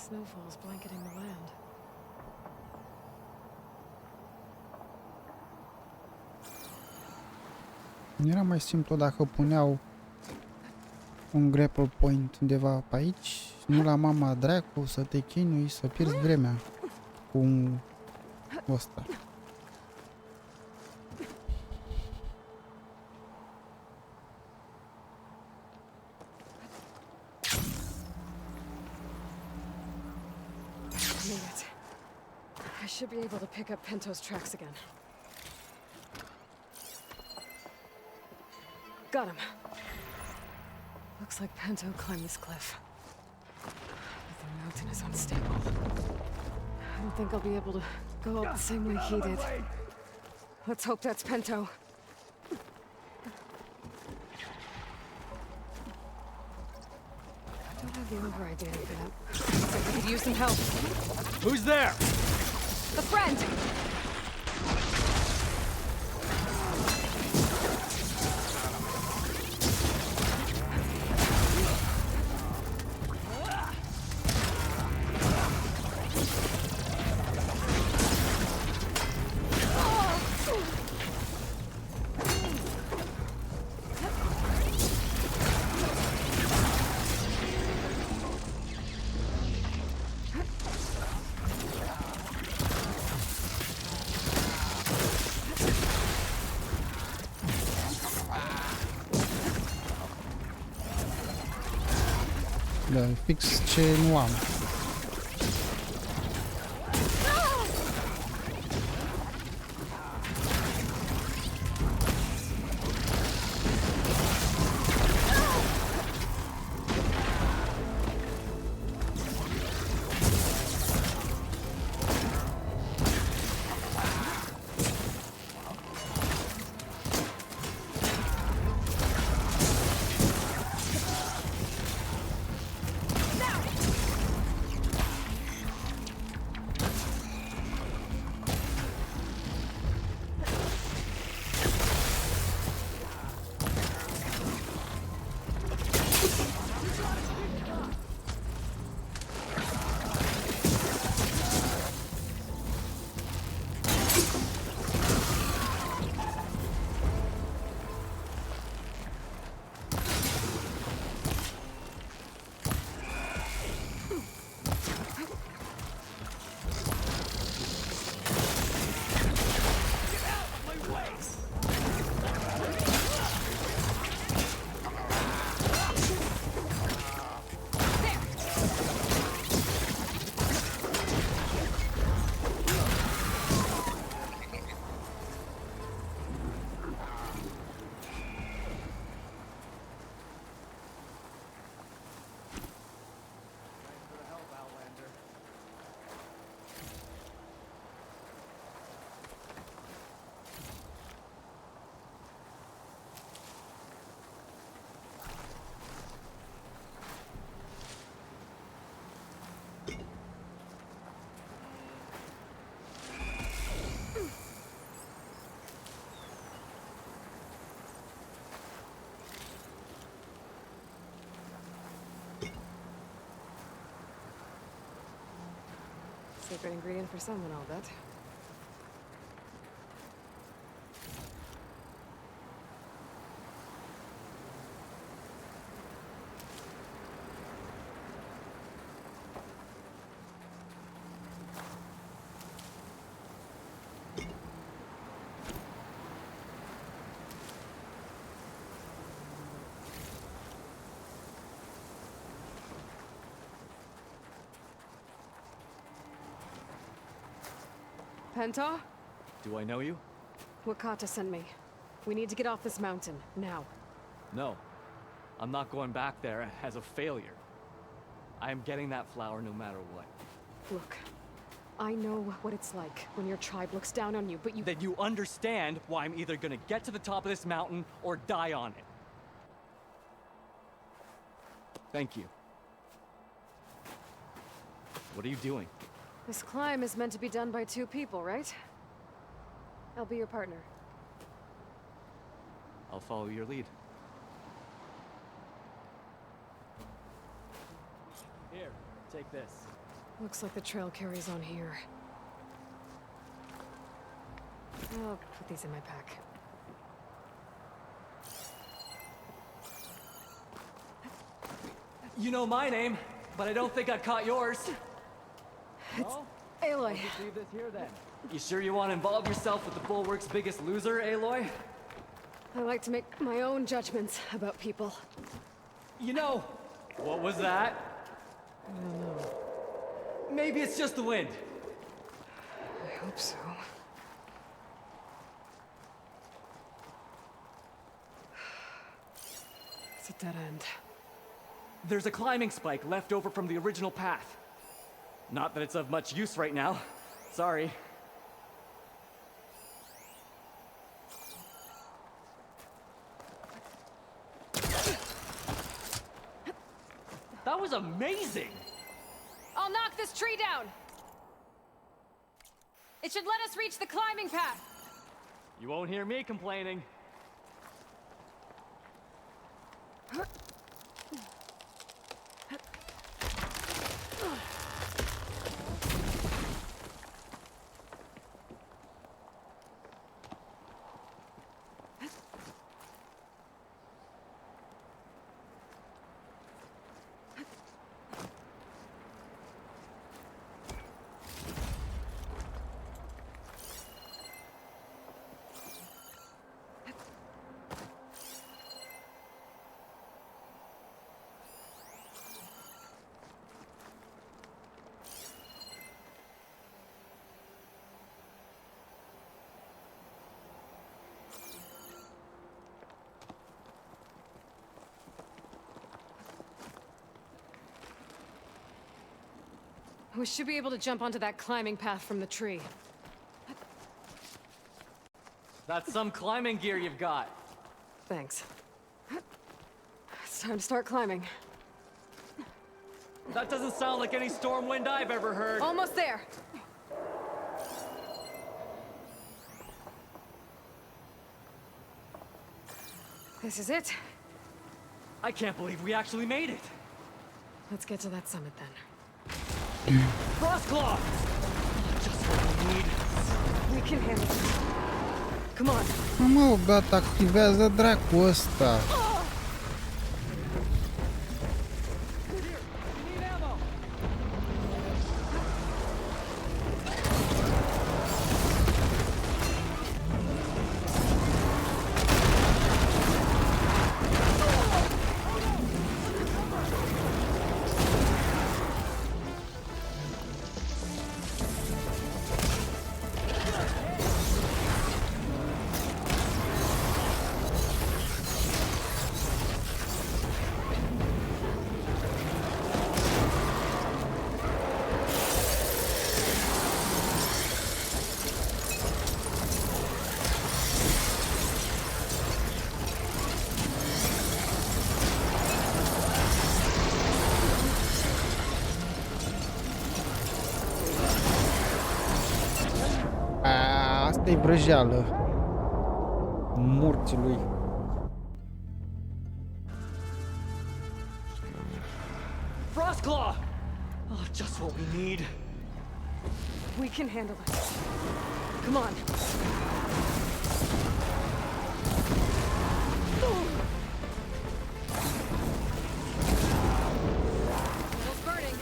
Snowfall's blanketing the land. Era mai simplu dacă puneau un grapple point undeva pe aici, nu la mama dracu să te chinui, să pierzi vremea cu un ăsta. Made it. I should be able to pick up Pento's tracks again. Got him. Looks like Pento climbed this cliff. But the mountain is unstable. I don't think I'll be able to go up the same way he did. Let's hope that's Pento. I don't have the override data for that. Looks like we could use some help. Who's there? A friend! Da, fix ce nu am. Secret ingredient for someone, I'll bet. Penta? Do I know you? Wakata sent me. We need to get off this mountain, now. No. I'm not going back there as a failure. I am getting that flower no matter what. Look, I know what it's like when your tribe looks down on you, but you— Then you understand why I'm either gonna get to the top of this mountain or die on it. Thank you. What are you doing? This climb is meant to be done by two people, right? I'll be your partner. I'll follow your lead. Here, take this. Looks like the trail carries on here. I'll put these in my pack. You know my name, but I don't think I've caught yours. It's Aloy. Let's leave this here then. You sure you want to involve yourself with the Bulwark's biggest loser, Aloy? I like to make my own judgments about people. You know, what was that? I don't know. Maybe it's just the wind. I hope so. It's a dead end. There's a climbing spike left over from the original path. Not that it's of much use right now. Sorry. That was amazing! I'll knock this tree down! It should let us reach the climbing path! You won't hear me complaining. We should be able to jump onto that climbing path from the tree. That's some climbing gear you've got. Thanks. It's time to start climbing. That doesn't sound like any storm wind I've ever heard. Almost there. This is it. I can't believe we actually made it. Let's get to that summit then. Frostclaw! Just what we need. We can handle it. Come on. Mă, gata, activează dracu ăsta. Asta-i vrăjeală morții lui. Frostclaw! Oh, just what we need. We can handle it. Come on. It's burning.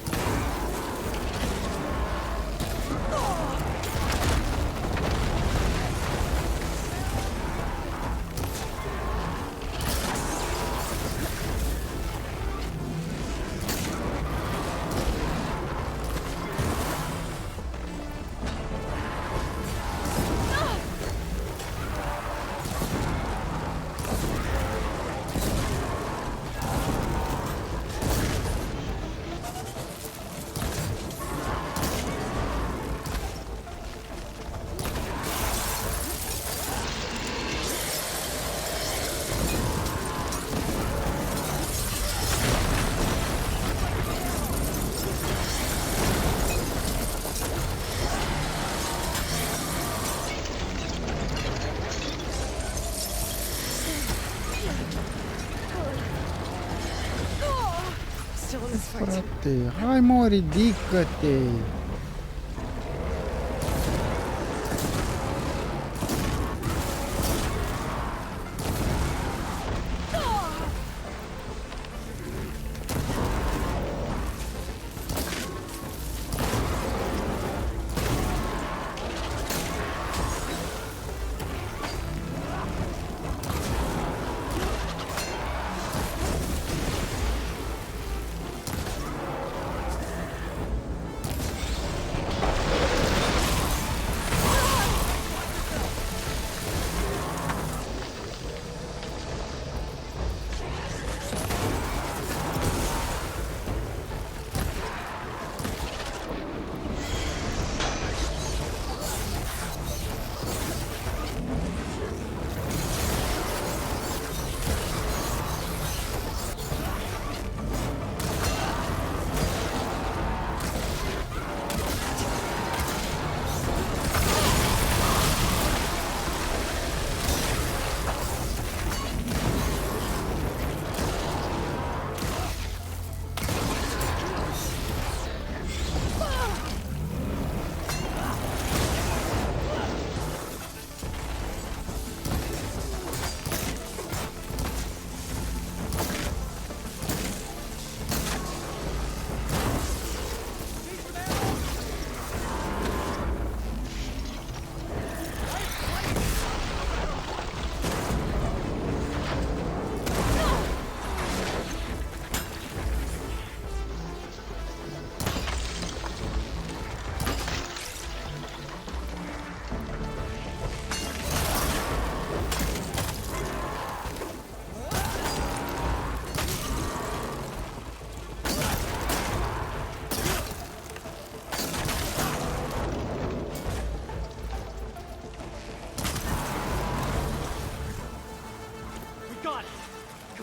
frate. Hai mă, ridică-te.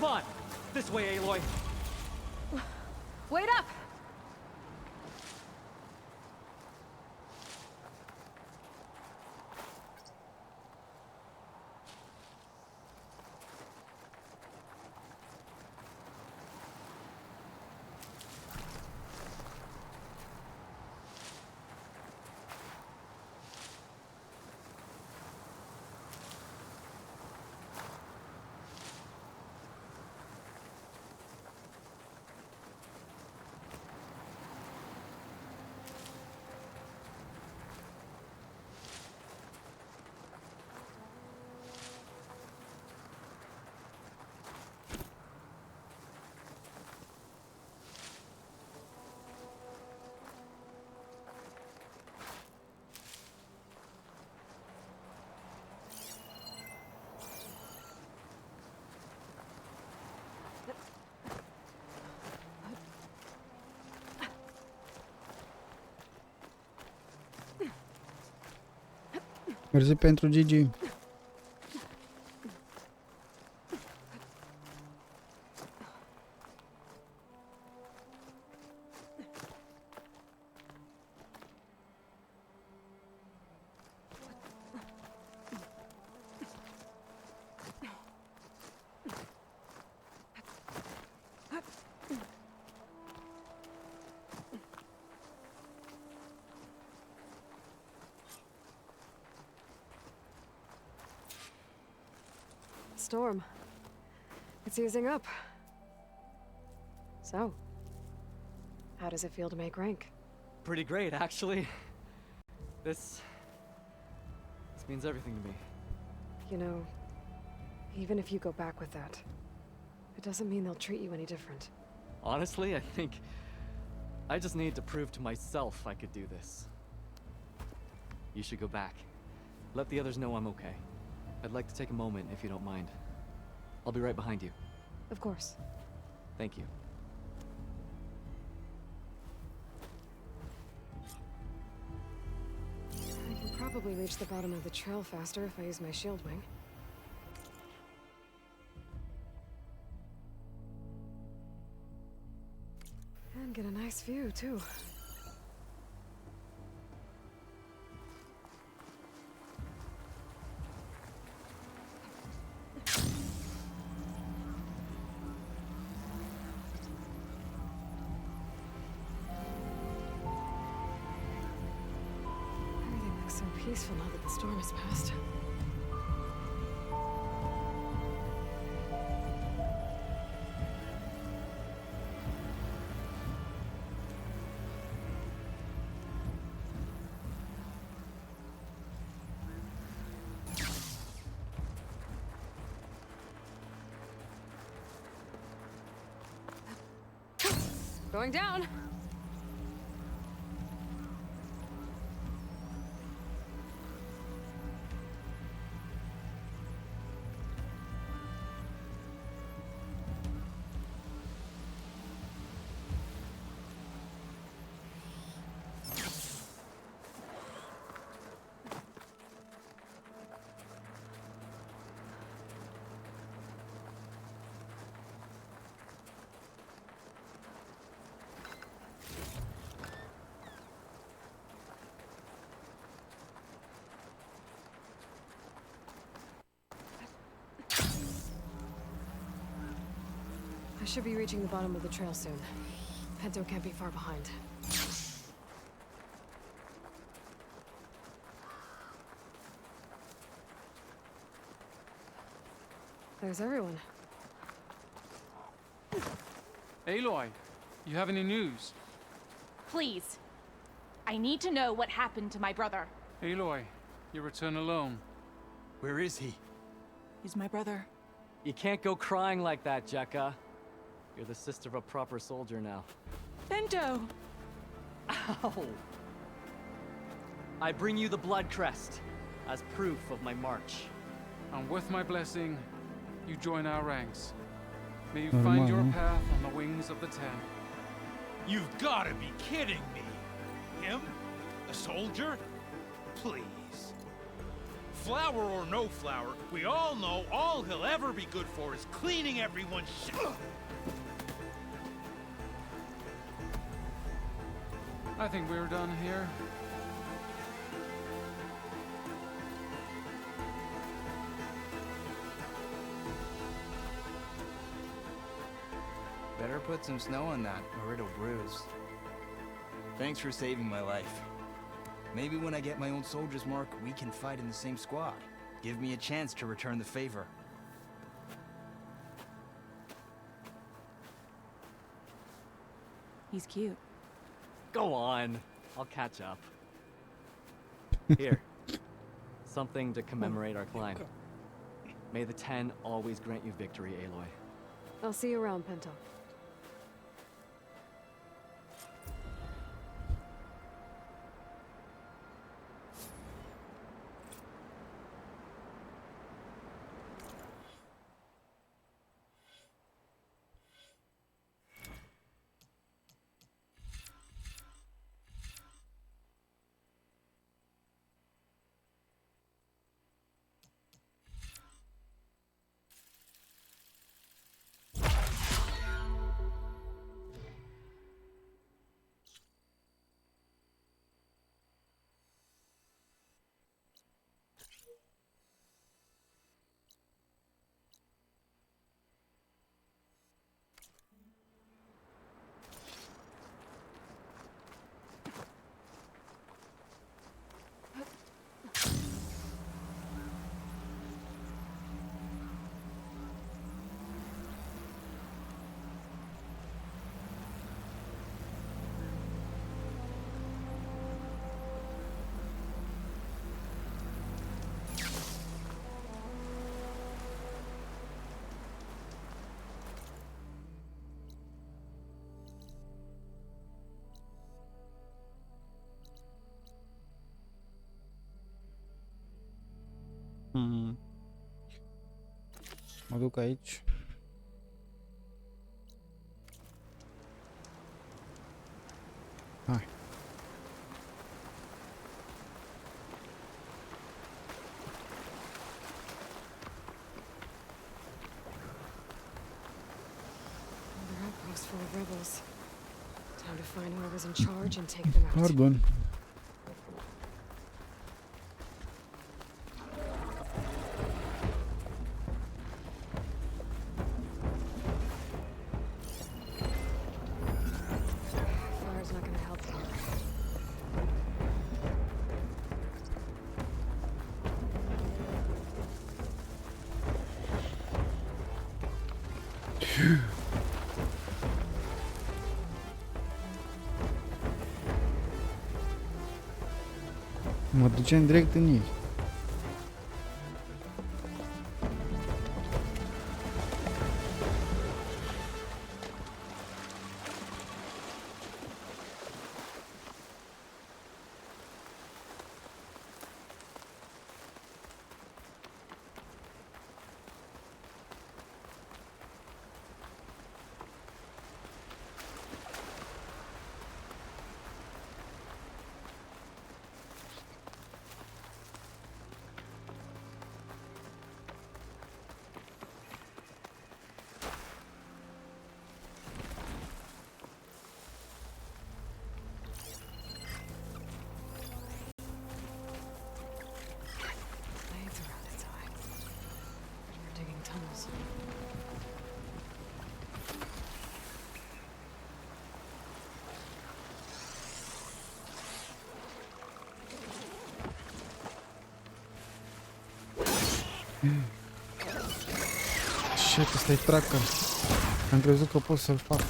Come on! This way, Aloy! Wait up! Mersi pentru Gigi. Storm. It's easing up. So, how does it feel to make rank? Pretty great, actually. This means everything to me. You know, even if you go back with that, it doesn't mean they'll treat you any different. Honestly, I think I just need to prove to myself I could do this. You should go back. Let the others know I'm okay. I'd like to take a moment, if you don't mind. I'll be right behind you. Of course. Thank you. I can probably reach the bottom of the trail faster if I use my shield wing. And get a nice view, too. So peaceful now that the storm has passed. Going down. I should be reaching the bottom of the trail soon. Pinto can't be far behind. There's everyone. Aloy, you have any news? Please. I need to know what happened to my brother. Aloy, you return alone. Where is he? He's my brother. You can't go crying like that, Jekka. You're the sister of a proper soldier now. Bento! Ow! I bring you the blood crest as proof of my march. And with my blessing, you join our ranks. May you find your path on the wings of the Ten. You've got to be kidding me. Him? A soldier? Please. Flower or no flower, we all know all he'll ever be good for is cleaning everyone's shit. I think we're done here. Better put some snow on that, or it'll bruise. Thanks for saving my life. Maybe when I get my own soldier's mark, we can fight in the same squad. Give me a chance to return the favor. He's cute. Go on. I'll catch up. Here. Something to commemorate our climb. May the Ten always grant you victory, Aloy. I'll see you around, Pinto. Mă duc aici. Hai. Another outpost full of rebels. Time to find whoever's in charge and take them out. Pardon. Fire's not gonna help them. Mă ducem direct în ei. Blades around its eye. We're digging tunnels. Shit, ăsta e tracker. Am crezut că pot să-l fac.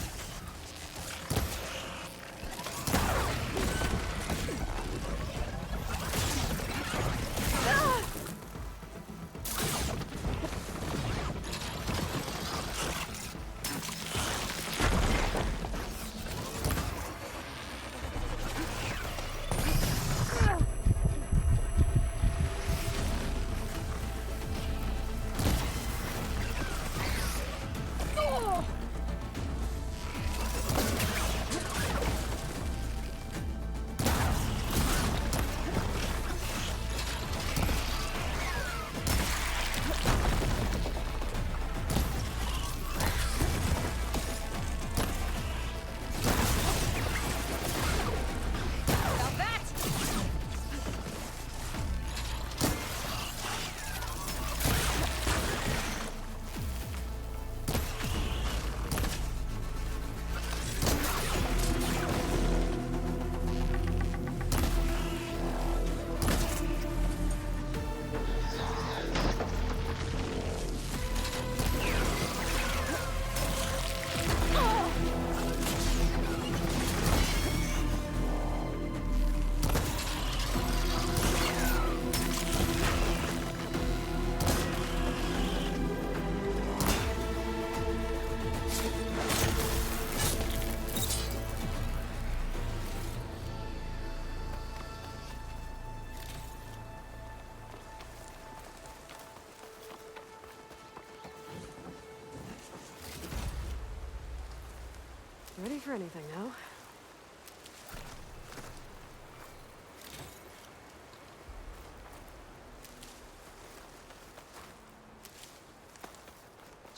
Ready for anything now?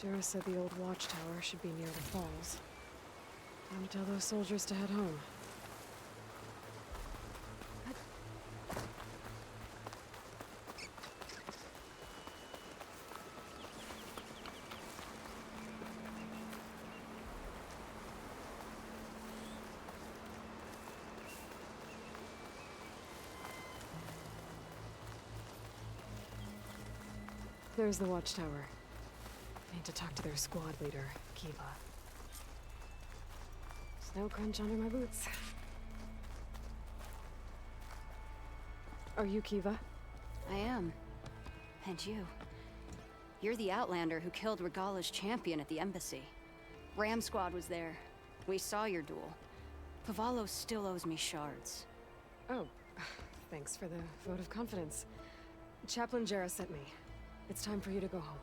Jarrah said the old watchtower should be near the falls. Time to tell those soldiers to head home. There's the watchtower. I need to talk to their squad leader, Kiva. Snow crunch under my boots. Are you Kiva? I am. And you. You're the Outlander who killed Regala's champion at the embassy. Ram Squad was there. We saw your duel. Cavallo still owes me shards. Oh, thanks for the vote of confidence. Chaplain Jarrah sent me. It's time for you to go home.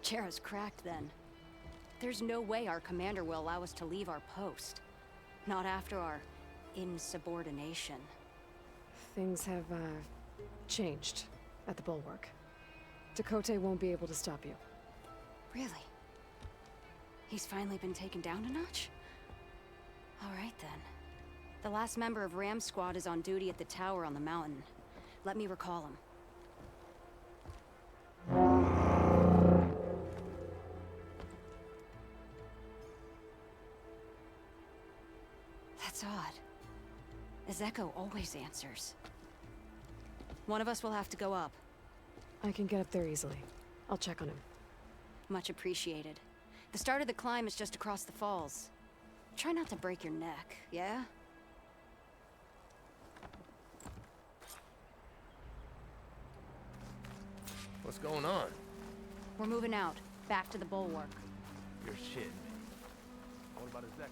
Jarrah's cracked then. There's no way our commander will allow us to leave our post. Not after our insubordination. Things have, changed at the Bulwark. Dakota won't be able to stop you. Really? He's finally been taken down a notch? All right then. The last member of Ram Squad is on duty at the tower on the mountain. Let me recall him. That's odd. Ezeko always answers. One of us will have to go up. I can get up there easily. I'll check on him. Much appreciated. The start of the climb is just across the falls. Try not to break your neck, yeah? What's going on? We're moving out, back to the bulwark. You're shitting me. What about Azeka?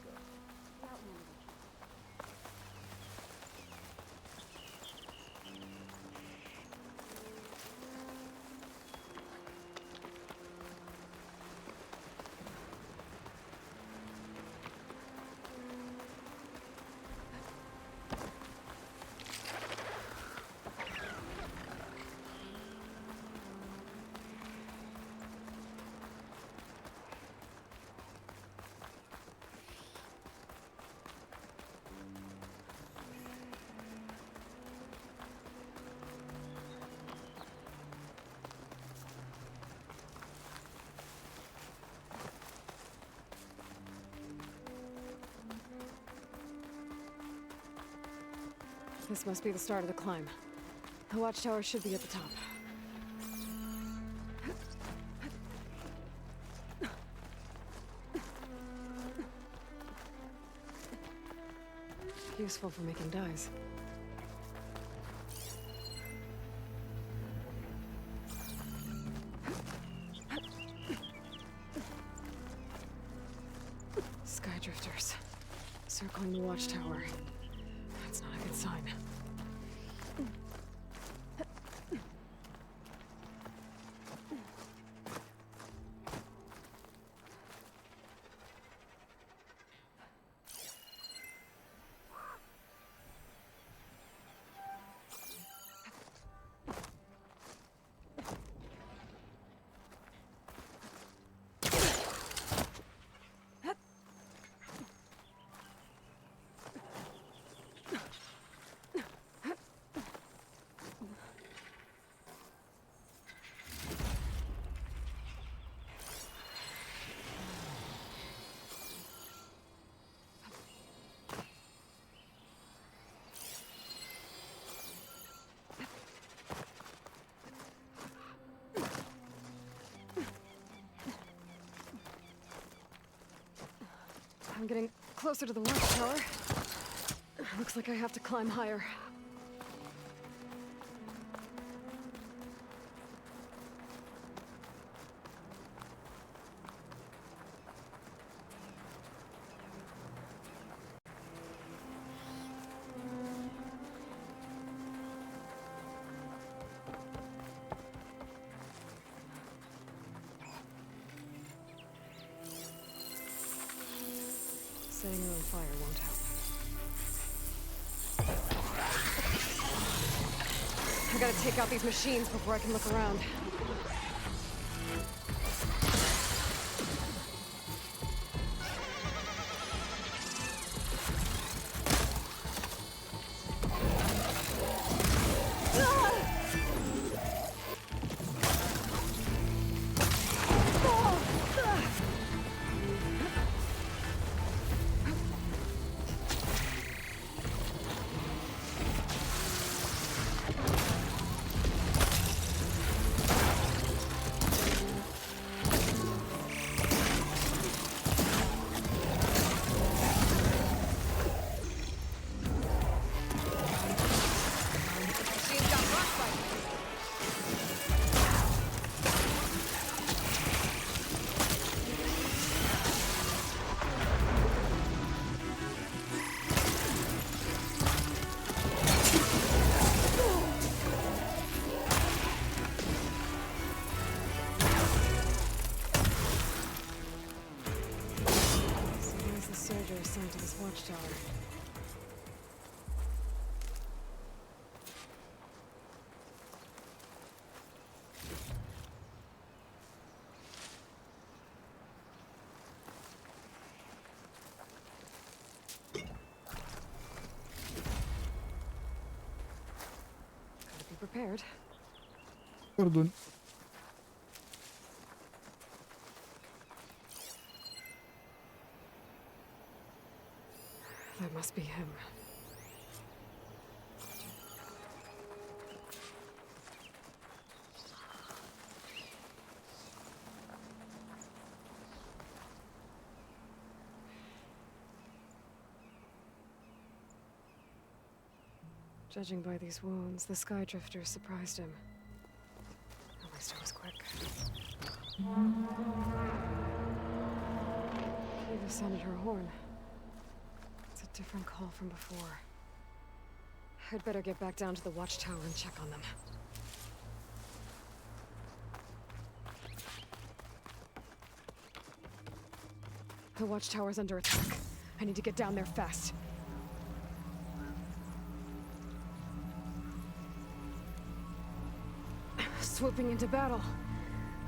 This must be the start of the climb. The watchtower should be at the top. Useful for making dyes. Skydrifters. Circling the watchtower. That's not a good sign. I'm getting closer to the watchtower. Looks like I have to climb higher. Setting her on fire won't help. I gotta take out these machines before I can look around. Assigned to this watchtower. Gotta be prepared. Pardon. That must be him. Judging by these wounds, the Sky Drifter surprised him. At least it was quick. Eva sounded her horn. It's a different call from before. I'd better get back down to the watchtower and check on them. The watchtower's under attack. I need to get down there fast. Swooping into battle.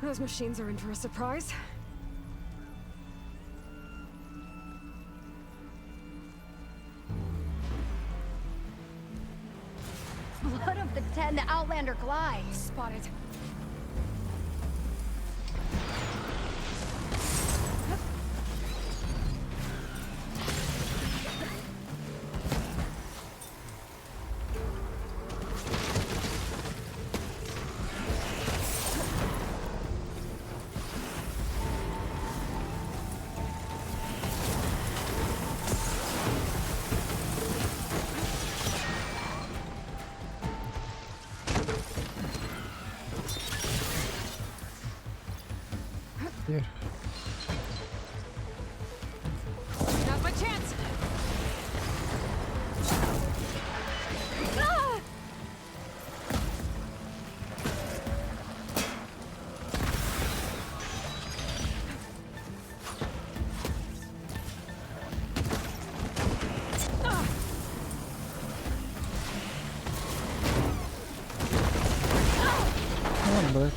Those machines are in for a surprise. Blood of the Ten, the Outlander glide. Spotted. Here. Now's my chance! Ah! Come on, bro.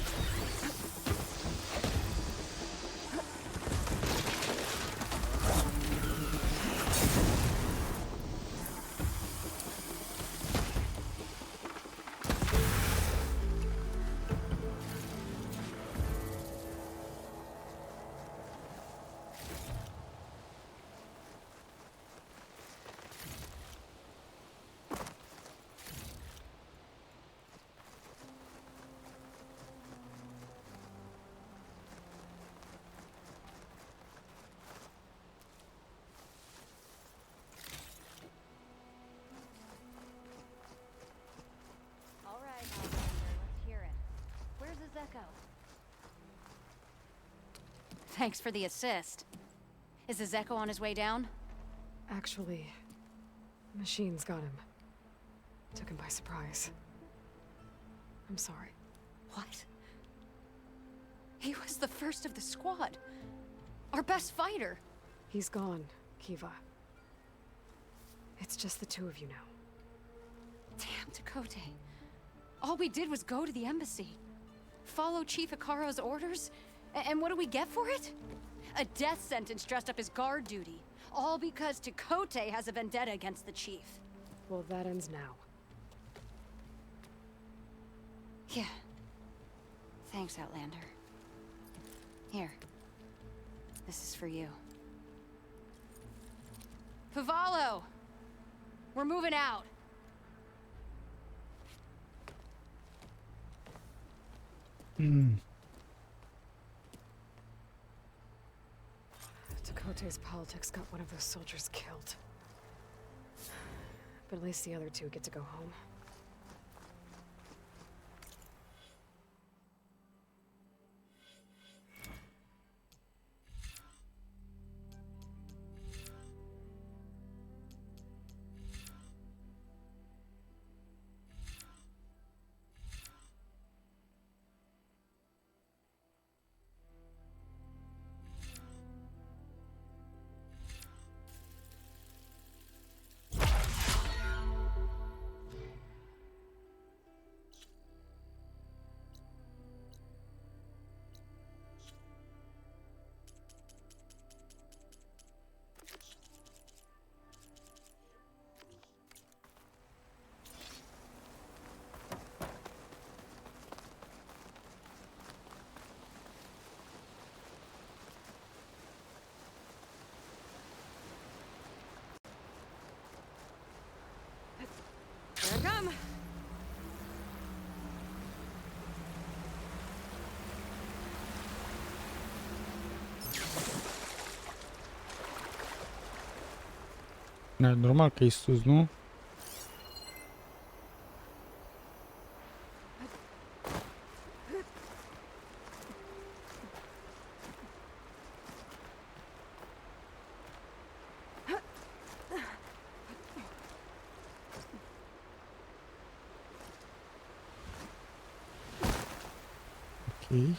All right, Outlander, let's hear it. Where's Ezeko? Thanks for the assist. Is Ezeko on his way down? Actually, machines got him. Took him by surprise. I'm sorry. What? He was the first of the squad. Our best fighter. He's gone, Kiva. It's just the two of you now. Damn, Tekote. All we did was go to the embassy. Follow Chief Ikaro's orders? And what do we get for it? A death sentence dressed up as guard duty. All because Tekote has a vendetta against the chief. Well, that ends now. Yeah. Thanks, Outlander. Here. This is for you. Pavalo! We're moving out. Tekote's politics got one of those soldiers killed. But at least the other two get to go home. Here I come! Normal că e sus, nu? Okay.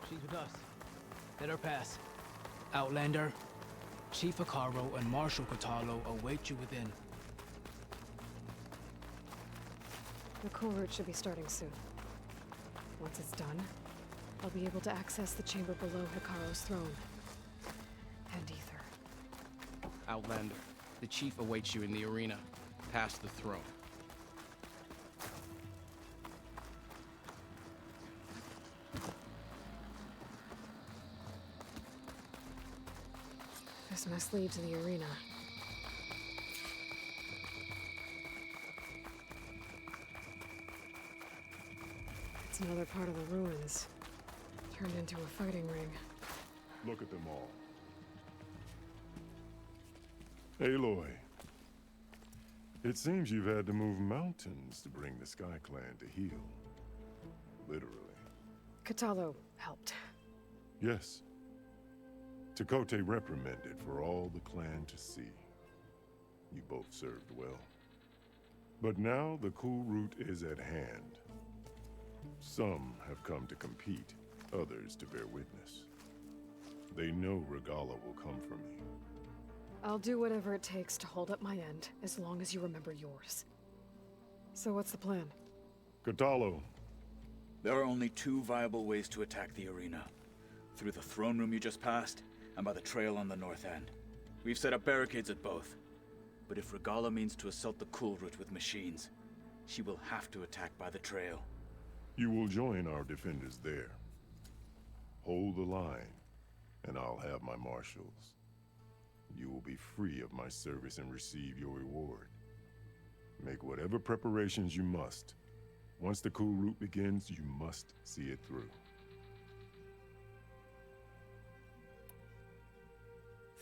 She's with us. Let her pass. Outlander, Chief Acaro and Marshal Catalo await you within. The cool route should be starting soon. Once it's done, I'll be able to access the chamber below Hikaro's throne. And Ether. Outlander, the Chief awaits you in the arena, past the throne. This must lead to the arena. It's another part of the ruins, turned into a fighting ring. Look at them all. Aloy, it seems you've had to move mountains to bring the Sky Clan to heel. Literally. Catalo helped. Yes. Tekote reprimanded for all the clan to see. You both served well. But now the cool route is at hand. Some have come to compete, others to bear witness. They know Regala will come for me. I'll do whatever it takes to hold up my end, as long as you remember yours. So what's the plan? Catalo. There are only two viable ways to attack the arena. Through the throne room you just passed, and by the trail on the north end. We've set up barricades at both. But if Regala means to assault the cool route with machines, she will have to attack by the trail. You will join our defenders there. Hold the line, and I'll have my marshals. You will be free of my service and receive your reward. Make whatever preparations you must. Once the cool route begins, you must see it through.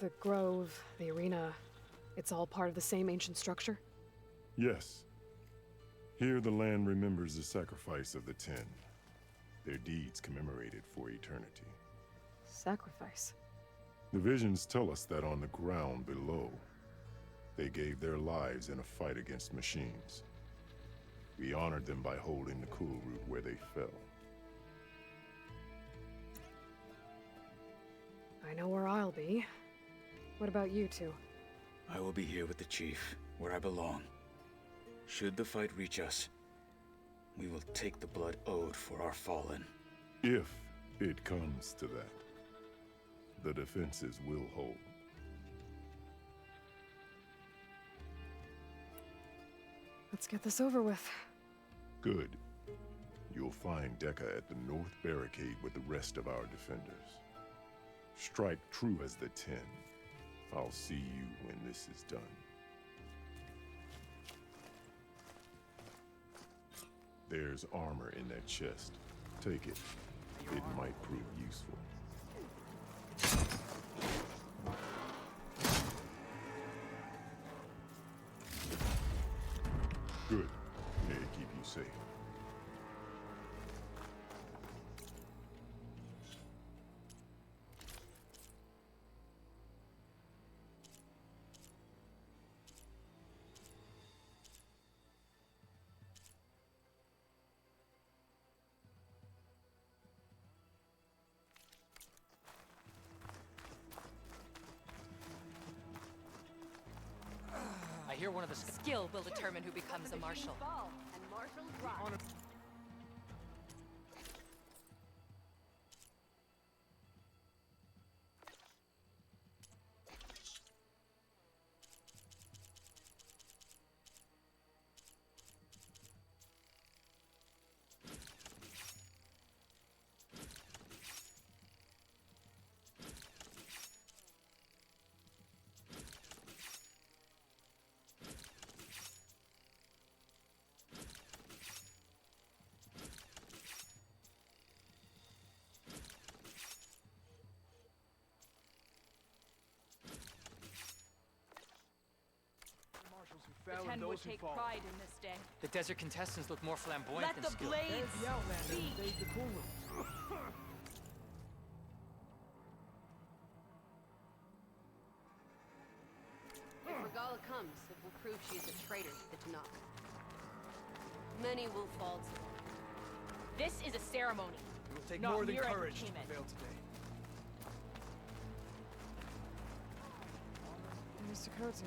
The grove, the arena, it's all part of the same ancient structure? Yes. Here the land remembers the sacrifice of the Ten. Their deeds commemorated for eternity. Sacrifice? The visions tell us that on the ground below, they gave their lives in a fight against machines. We honored them by holding the cool route where they fell. I know where I'll be. What about you two? I will be here with the Chief, where I belong. Should the fight reach us, we will take the blood owed for our fallen. If it comes to that, the defenses will hold. Let's get this over with. Good. You'll find Dekka at the north barricade with the rest of our defenders. Strike true as the Ten. I'll see you when this is done. There's armor in that chest. Take it. It might prove useful. Good. May it keep you safe. I hear one of the skill will determine who becomes a marshal. ground Ten with would those who take fall. pride in this day. The desert contestants look more flamboyant Let than the skilled. blades There's the Outlander who speak. stays the cool room. If Regala comes, it will prove she is a traitor to the Tanakh. Many will fall to her. This is a ceremony. It will take Not more than mere courage to entertainment. prevail today. Mr. Cote,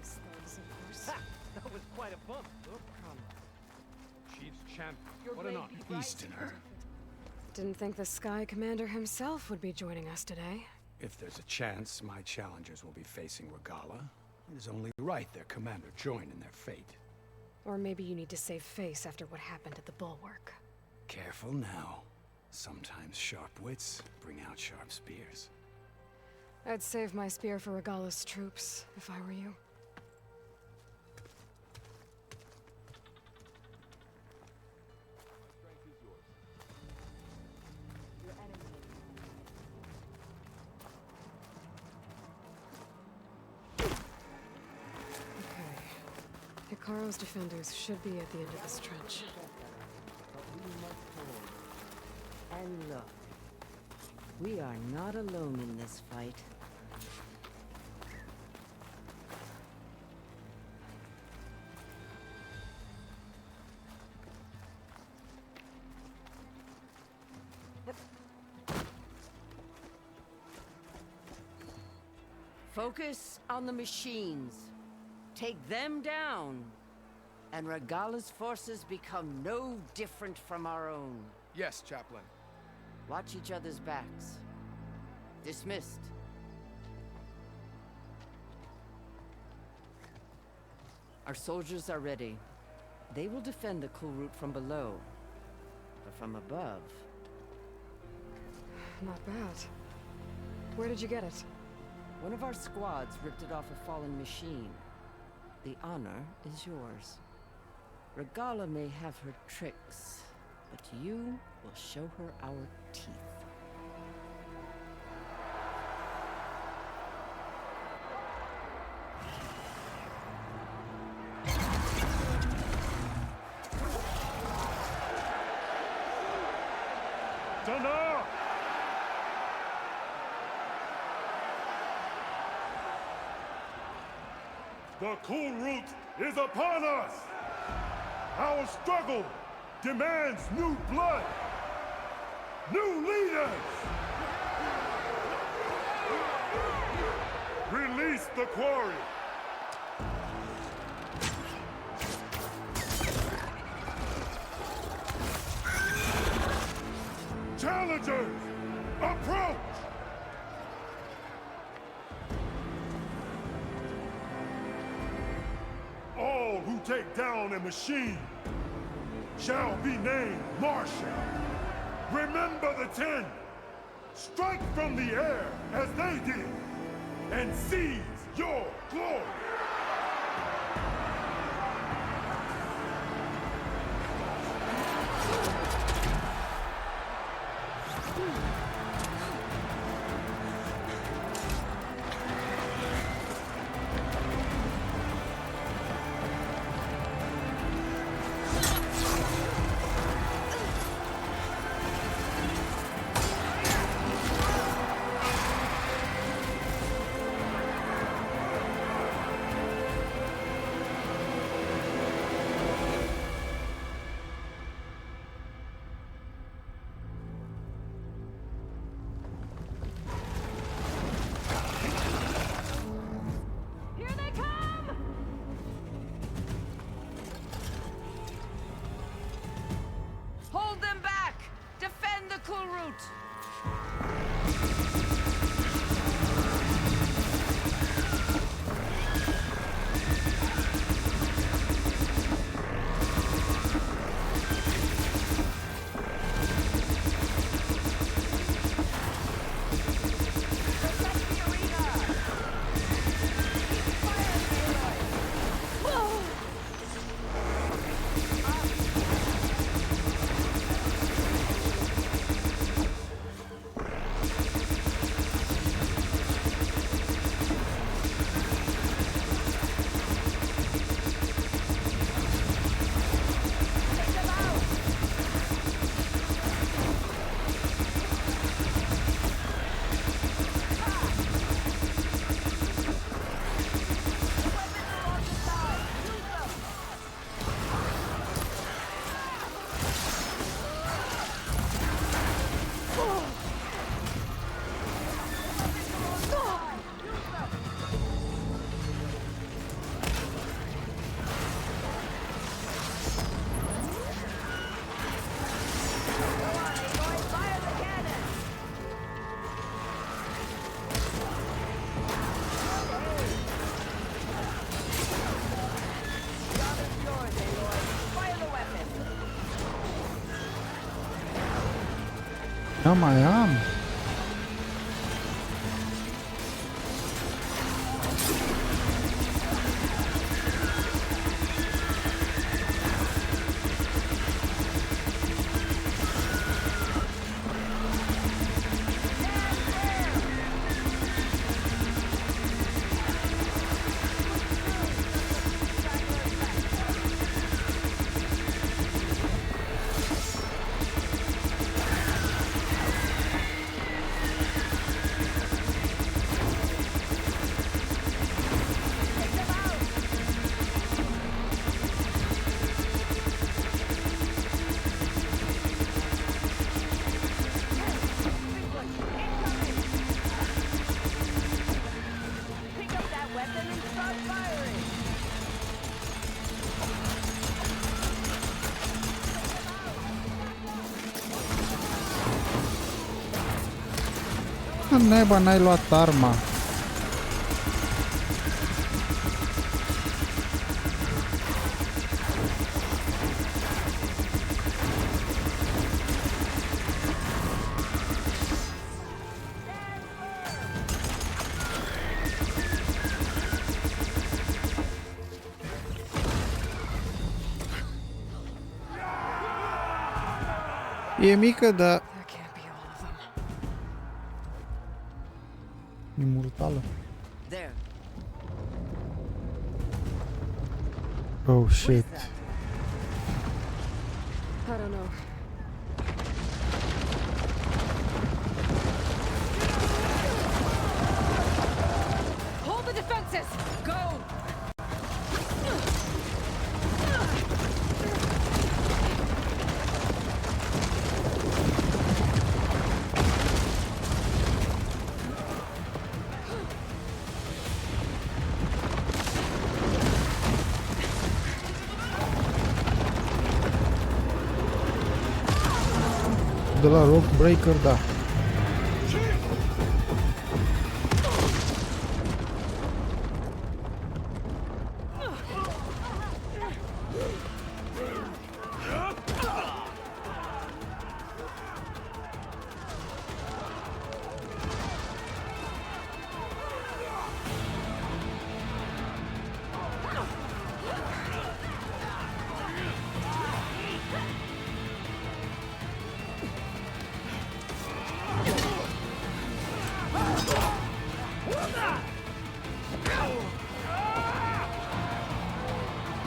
his thugs, of course. Ha! That was quite a bump. Look, Chief's champion. What an honor. Easterner. Didn't think the Sky Commander himself would be joining us today. If there's a chance my challengers will be facing Regala, it is only right their commander join in their fate. Or maybe you need to save face after what happened at the Bulwark. Careful now. Sometimes sharp wits bring out sharp spears. I'd save my spear for Regala's troops, if I were you. Hikaro's defenders should be at the end of this trench. And look, we are not alone in this fight. Focus on the machines. Take them down, and Regala's forces become no different from our own. Yes, Chaplain. Watch each other's backs. Dismissed. Our soldiers are ready. They will defend the cool route from below. But from above... Not bad. Where did you get it? One of our squads ripped it off a fallen machine. The honor is yours. Regala may have her tricks, but you will show her our teeth. Tanakh! The cool route is upon us! Our struggle demands new blood! New leaders! Release the quarry! Challengers, approach! All who take down a machine shall be named Marshal. Remember the 10. Strike from the air as they did, and seize your glory. Hold them back! Defend the cool route! Da, mai am. Naiba, n-ai luat arma. E mică, dar e mortală. Oh shit. I don't know. Hold the defenses! Go! De la Rock Breaker, da.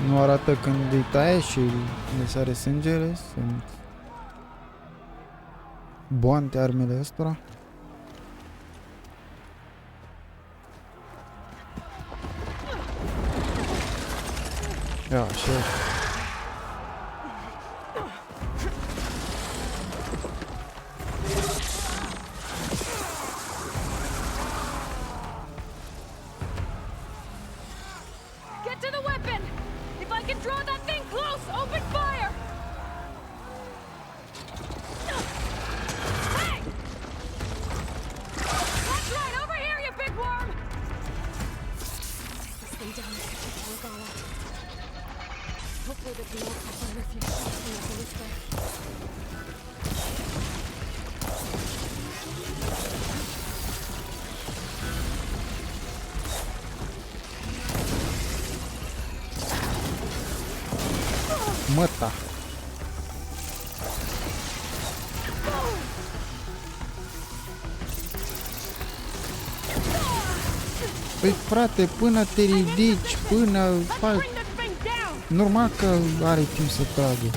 Nu arată când îi taie și le sare sângele. Sunt boante armele ăstora. Ia, așa. Get to the weapon! If I can draw that thing close, open fire! Hey! That's right, over here, you big worm! Take this thing down and catch it to Regala. Hopefully there'll be more copper refuse from the ballista. Măta. Păi frate, până te ridici, până faci... Normal că are timp să tragă.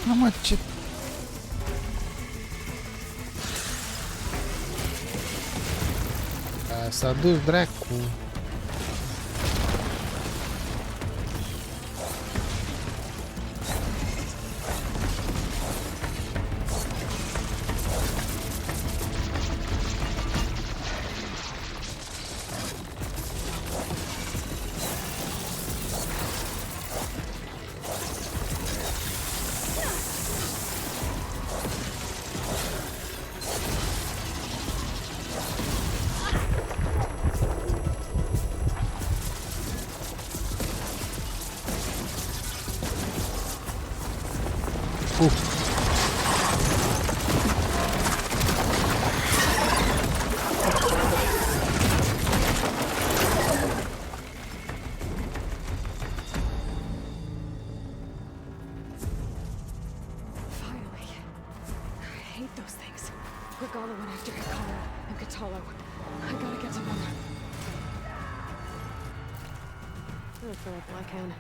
Mamă, ce... S-a dus dracu. Regala went after Hikaru and Katalo. I gotta get to them. I'll fill up while I can.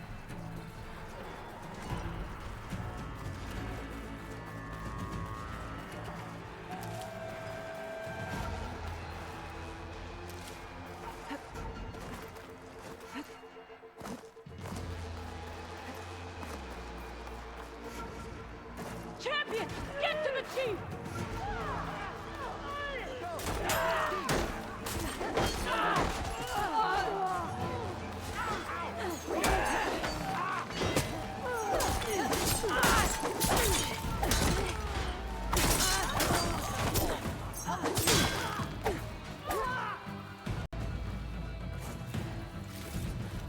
Champion! Get to the chief!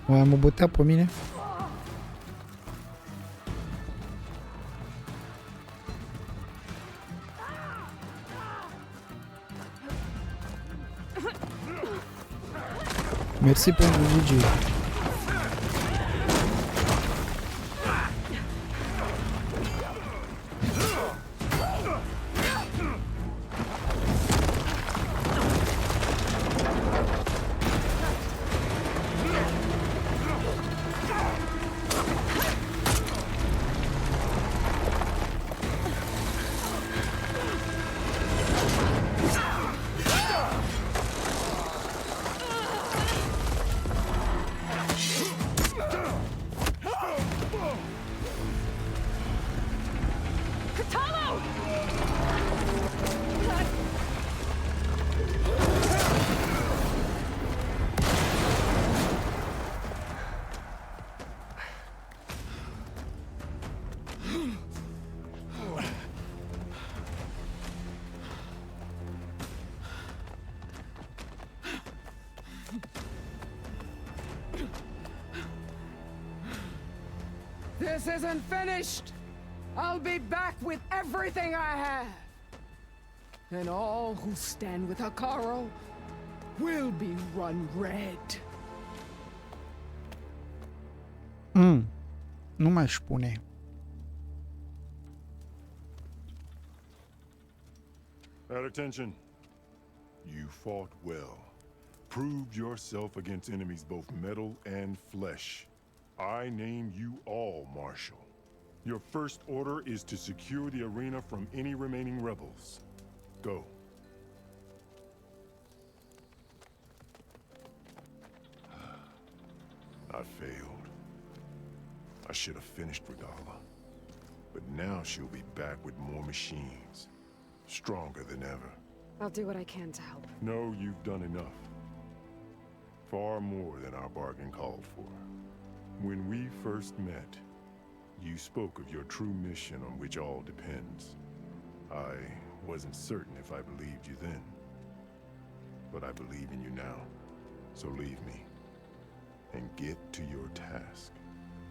Oare mă bătea pe mine? Mersi pentru Gigi. This isn't finished! I'll be back with everything I have! And all who stand with Hikaru will be run red. Nu mai spune. At attention. You fought well. Proved yourself against enemies both metal and flesh. I name you all Marshal. Your first order is to secure the arena from any remaining rebels. Go. I failed. I should have finished Regala. But now she'll be back with more machines. Stronger than ever. I'll do what I can to help. No, you've done enough. Far more than our bargain called for. When we first met, you spoke of your true mission on which all depends. I wasn't certain if I believed you then. But I believe in you now. So leave me. And get to your task.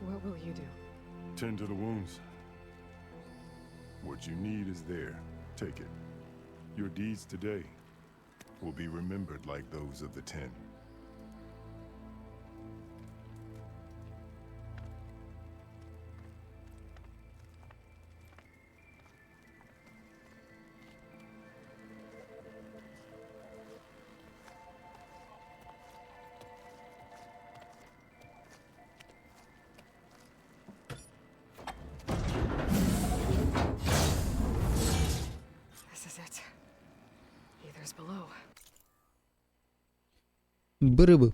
What will you do? Tend to the wounds. What you need is there. Take it. Your deeds today will be remembered like those of the 10. is below. Brâbă.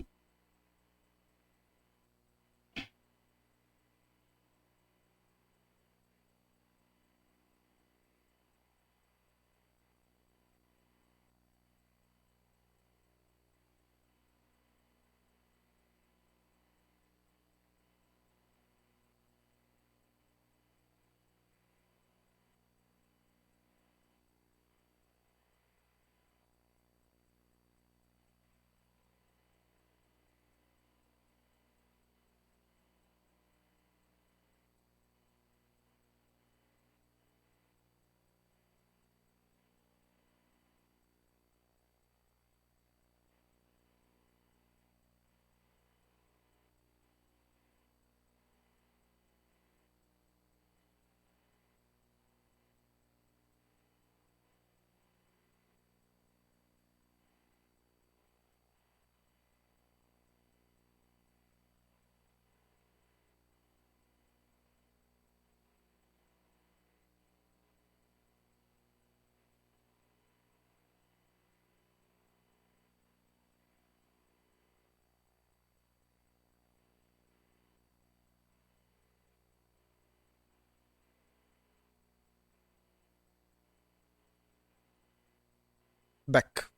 Back.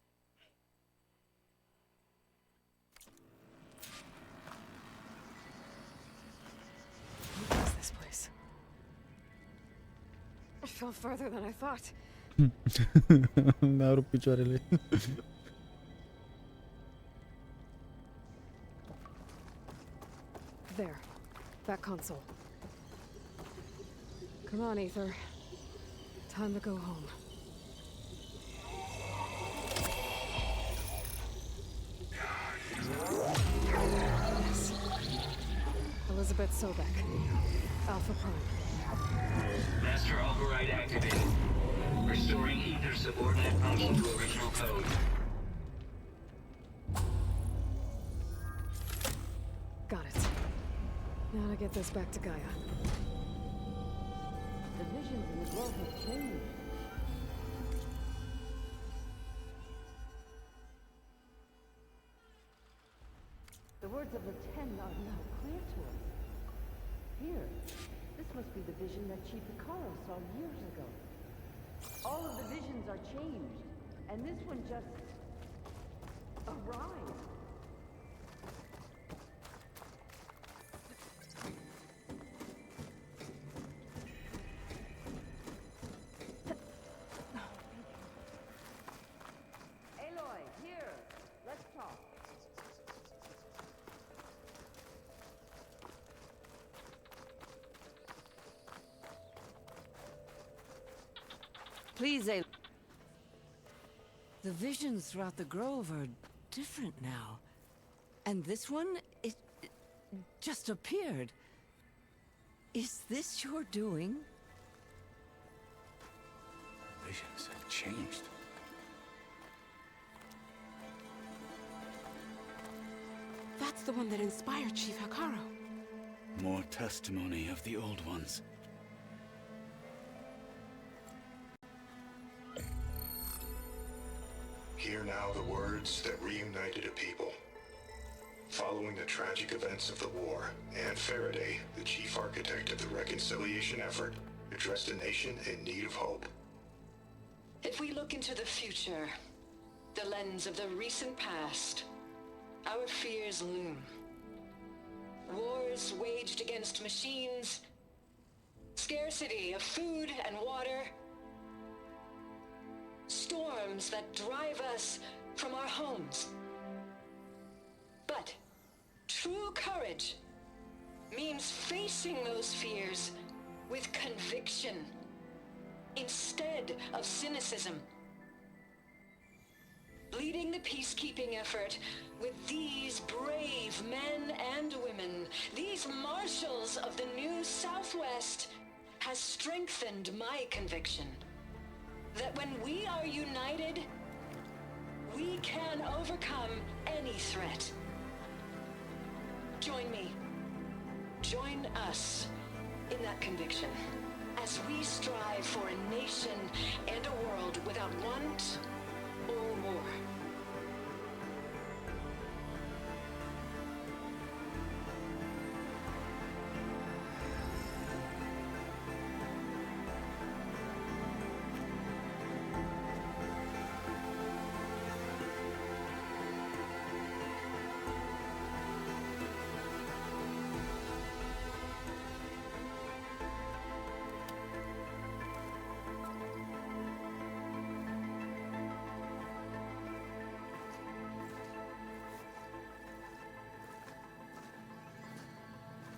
What is this place? I fell further than I thought. Mi-a rupt picioarele. There. That console. Come on, Ether. Time to go home. Yes. Elizabeth Sobek. Alpha Prime. Master override activated. Restoring Ether subordinate function to original code. Got it. Now to get this back to Gaia. The visions in the grove have changed. The words of the Ten are now clear to us. Here, this must be the vision that Chief Ikaro saw years ago. All of the visions are changed, and this one just arrived. Aloy, here, let's talk. Please, Aloy. The visions throughout the grove are different now. And this one, it just appeared. Is this your doing? Visions have changed. That's the one that inspired Chief Hikaru. More testimony of the old ones. Hear now the words that reunited a people. Following the tragic events of the war, Anne Faraday, the chief architect of the reconciliation effort, addressed a nation in need of hope. If we look into the future, the lens of the recent past, our fears loom. Wars waged against machines, scarcity of food and water, storms that drive us from our homes. But true courage means facing those fears with conviction instead of cynicism. Leading the peacekeeping effort with these brave men and women, these marshals of the new Southwest, has strengthened my conviction that when we are united, we can overcome any threat. Join me. Join us in that conviction as we strive for a nation and a world without want or more.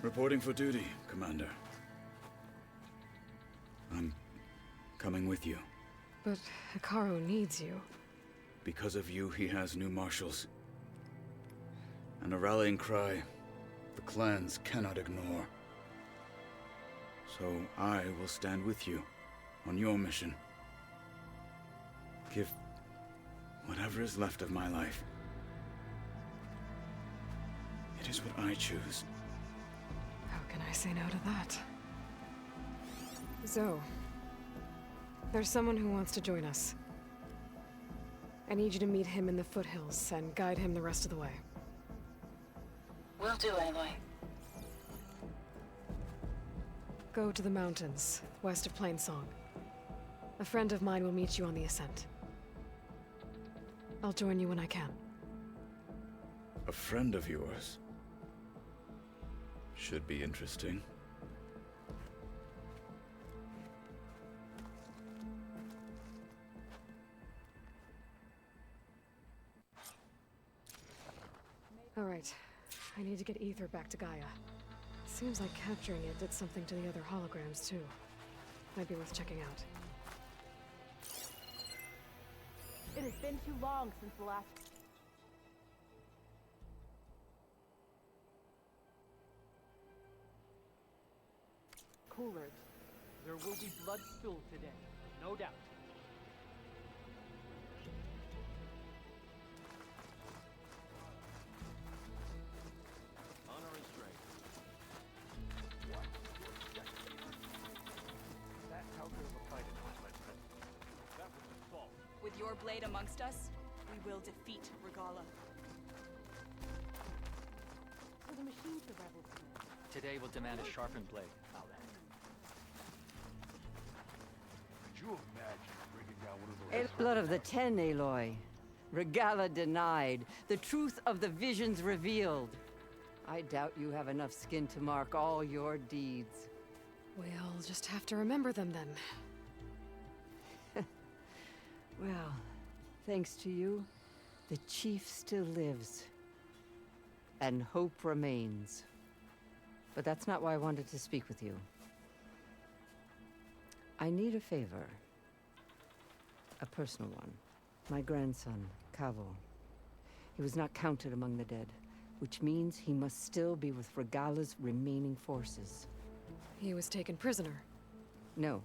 Reporting for duty, Commander. I'm coming with you. But Hikaru needs you. Because of you, he has new marshals. And a rallying cry the clans cannot ignore. So I will stand with you on your mission. Give whatever is left of my life. It is what I choose. How can I say no to that? Zoe, there's someone who wants to join us. I need you to meet him in the foothills and guide him the rest of the way. Will do, Aloy. Go to the mountains, west of Plainsong. A friend of mine will meet you on the ascent. I'll join you when I can. A friend of yours? Should be interesting. All right. I need to get Ether back to Gaia. Seems like capturing it did something to the other holograms, too. Might be worth checking out. It has been too long since the last... Coolers. There will be blood spilled today, no doubt. Honor and strength. That's how good of a fight it was, my friend. That was assault. With your blade amongst us, we will defeat Regala. So the machines the rebels need. Today will demand a sharpened blade, Outlander. Could you imagine bringing down one of those... It's blood of the Ten, Aloy. Regala denied. The truth of the visions revealed. I doubt you have enough skin to mark all your deeds. We'll just have to remember them then. Well, thanks to you, the chief still lives. And hope remains. But that's not why I wanted to speak with you. I need a favor. A personal one. My grandson, Kavo. He was not counted among the dead, which means he must still be with Regala's remaining forces. He was taken prisoner. No.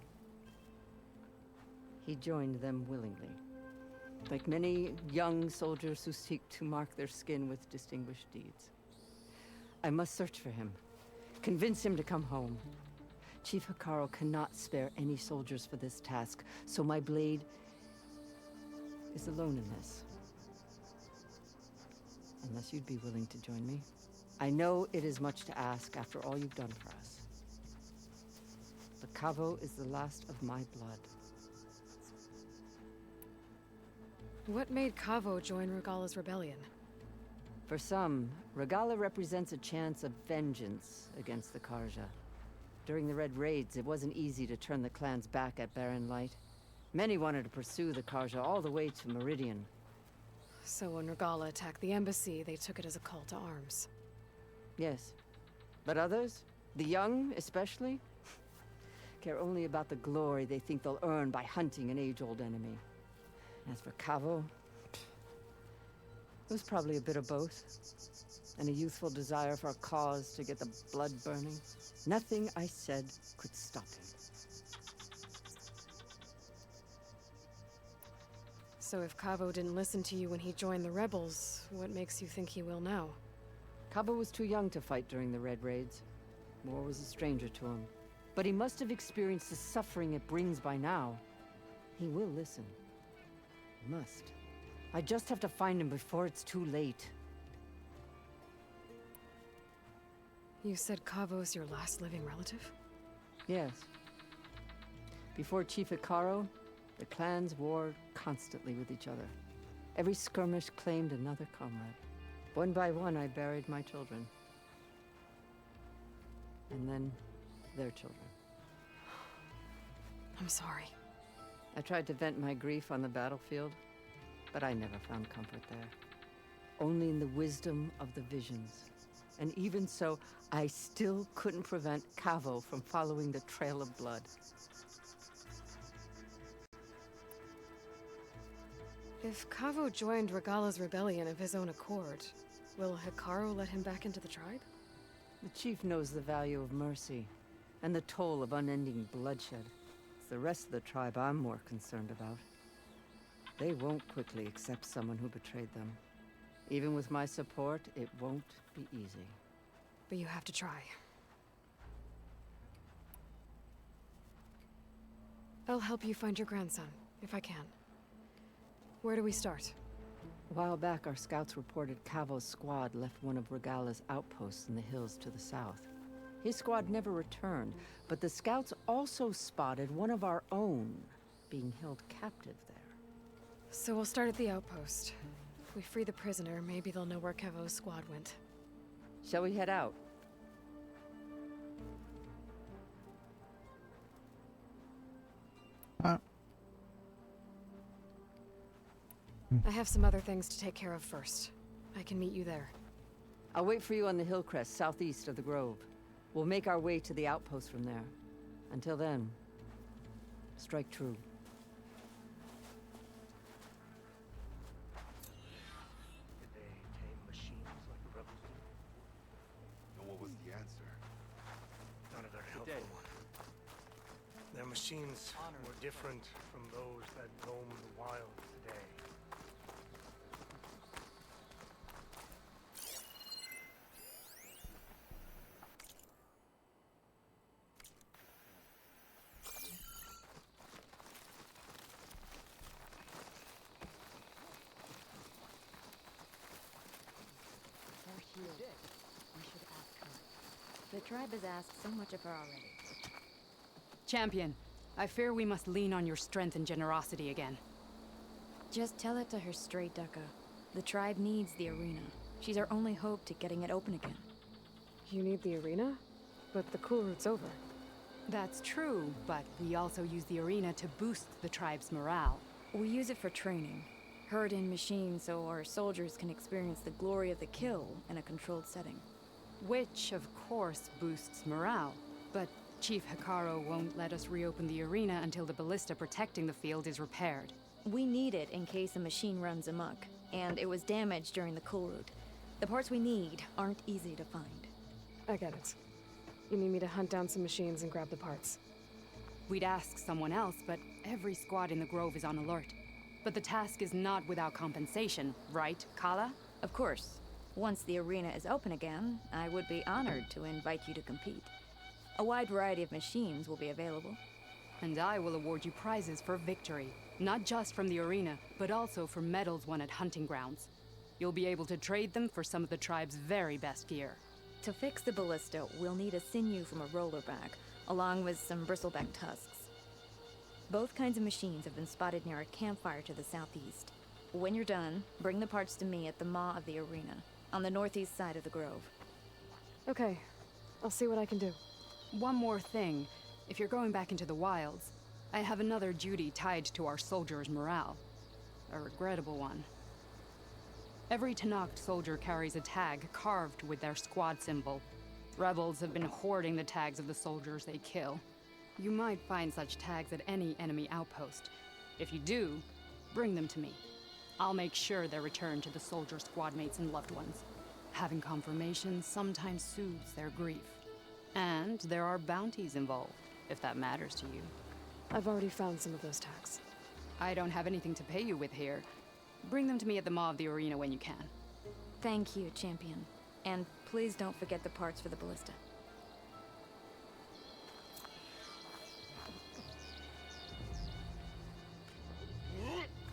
He joined them willingly. Like many young soldiers who seek to mark their skin with distinguished deeds. I must search for him. Convince him to come home. Chief Hikaru cannot spare any soldiers for this task, so my blade is alone in this. Unless you'd be willing to join me. I know it is much to ask after all you've done for us. But Kavo is the last of my blood. What made Kavo join Regala's rebellion? For some, Regala represents a chance of vengeance against the Karja. During the Red Raids, it wasn't easy to turn the clans back at Barren Light. Many wanted to pursue the Karja all the way to Meridian. So when Regala attacked the embassy, they took it as a call to arms. Yes. But others, the young especially, care only about the glory they think they'll earn by hunting an age-old enemy. As for Kavo, it was probably a bit of both. And a youthful desire for a cause to get the blood burning. Nothing I said could stop him. So if Kavo didn't listen to you when he joined the rebels, what makes you think he will now? Kavo was too young to fight during the Red Raids. War was a stranger to him. But he must have experienced the suffering it brings by now. He will listen. He must. I just have to find him before it's too late. You said Cavo's your last living relative? Yes. Before Chief Hikaru, the clans warred constantly with each other. Every skirmish claimed another comrade. One by one, I buried my children. And then their children. I'm sorry. I tried to vent my grief on the battlefield, but I never found comfort there. Only in the wisdom of the visions. And even so, I still couldn't prevent Cavo from following the trail of blood. If Cavo joined Regala's rebellion of his own accord, will Hikaru let him back into the tribe? The chief knows the value of mercy, and the toll of unending bloodshed. It's the rest of the tribe I'm more concerned about. They won't quickly accept someone who betrayed them. Even with my support, it won't be easy. But you have to try. I'll help you find your grandson, if I can. Where do we start? A while back, our scouts reported Cavo's squad left one of Regala's outposts in the hills to the south. His squad never returned, but the scouts also spotted one of our own being held captive there. So we'll start at the outpost. If we free the prisoner, maybe they'll know where Cavo's squad went. Shall we head out? I have some other things to take care of first. I can meet you there. I'll wait for you on the hill crest southeast of the grove. We'll make our way to the outpost from there. Until then, strike true. Did they tame machines like the rebels do? And what was the answer? Not a very helpful Today. one. Their machines were different from those that roam the wilds today. We should ask her. The tribe has asked so much of her already. Champion, I fear we must lean on your strength and generosity again. Just tell it to her straight, Ducka. The tribe needs the arena. She's our only hope to getting it open again. You need the arena? But the cool route's over. That's true, but we also use the arena to boost the tribe's morale. We use it for training. Herd in machines so our soldiers can experience the glory of the kill in a controlled setting. Which, of course, boosts morale. But Chief Hikaru won't let us reopen the arena until the ballista protecting the field is repaired. We need it in case a machine runs amok, and it was damaged during the cool route. The parts we need aren't easy to find. I get it. You need me to hunt down some machines and grab the parts. We'd ask someone else, but every squad in the Grove is on alert. But the task is not without compensation, right, Kala? Of course. Once the arena is open again, I would be honored to invite you to compete. A wide variety of machines will be available. And I will award you prizes for victory. Not just from the arena, but also for medals won at hunting grounds. You'll be able to trade them for some of the tribe's very best gear. To fix the ballista, we'll need a sinew from a rollerback, along with some bristleback tusks. Both kinds of machines have been spotted near a campfire to the southeast. When you're done, bring the parts to me at the maw of the arena, on the northeast side of the grove. Okay, I'll see what I can do. One more thing. If you're going back into the wilds, I have another duty tied to our soldiers' morale. A regrettable one. Every Tenakth soldier carries a tag carved with their squad symbol. Rebels have been hoarding the tags of the soldiers they kill. You might find such tags at any enemy outpost. If you do, bring them to me. I'll make sure they're returned to the soldier squad mates and loved ones. Having confirmation sometimes soothes their grief. And there are bounties involved, if that matters to you. I've already found some of those tags. I don't have anything to pay you with here. Bring them to me at the maw of the arena when you can. Thank you, Champion. And please don't forget the parts for the ballista.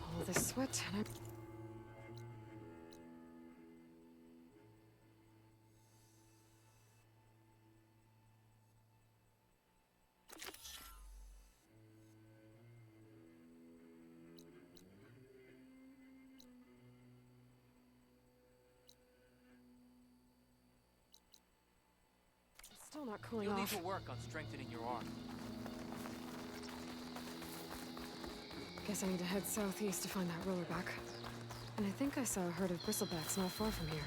All this sweat and Still not cooling You'll need off. to work on strengthening your arm. Guess I need to head southeast to find that rollerback. And I think I saw a herd of bristlebacks not far from here.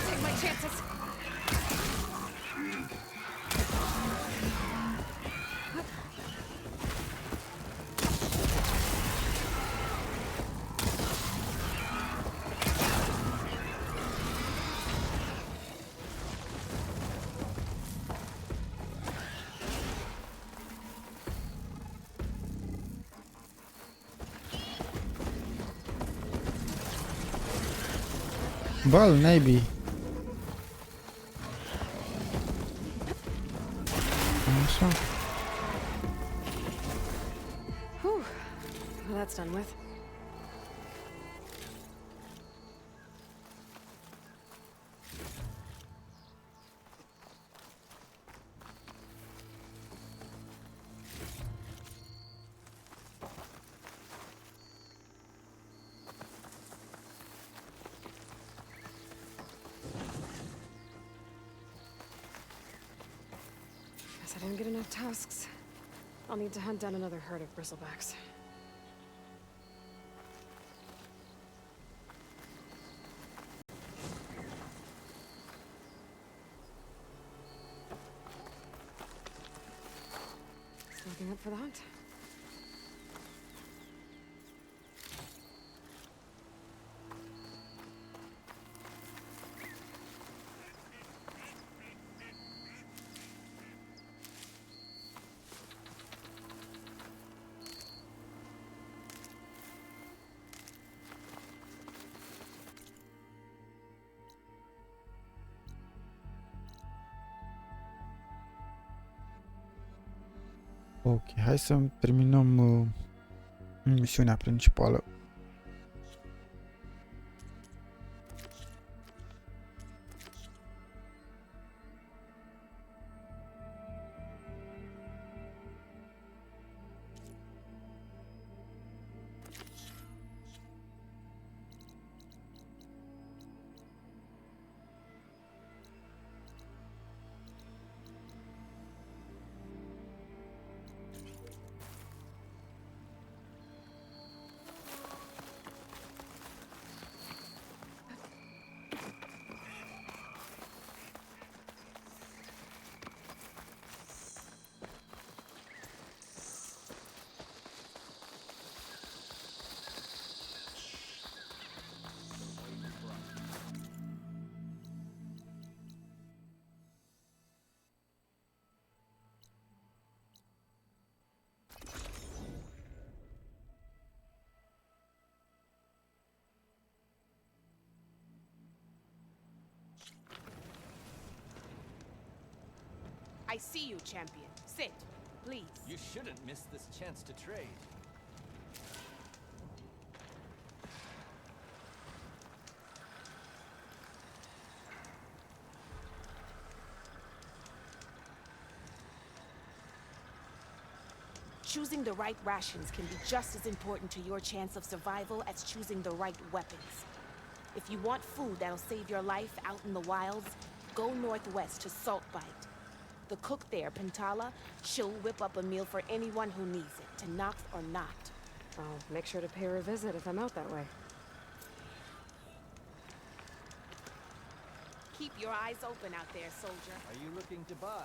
Take my chances. Bal, naibii. Așa. Whew. Well, that's done with. Guess I didn't get enough tusks. I'll need to hunt down another herd of bristlebacks. Looking up for the hunt. Ok, hai să terminăm misiunea principală. I see you, champion. Sit, please. You shouldn't miss this chance to trade. Choosing the right rations can be just as important to your chance of survival as choosing the right weapons. If you want food that'll save your life out in the wilds, go northwest to Saltbite. The cook there, Pintala, she'll whip up a meal for anyone who needs it, Tanakh or not. I'll make sure to pay her a visit if I'm out that way. Keep your eyes open out there, soldier. Are you looking to buy?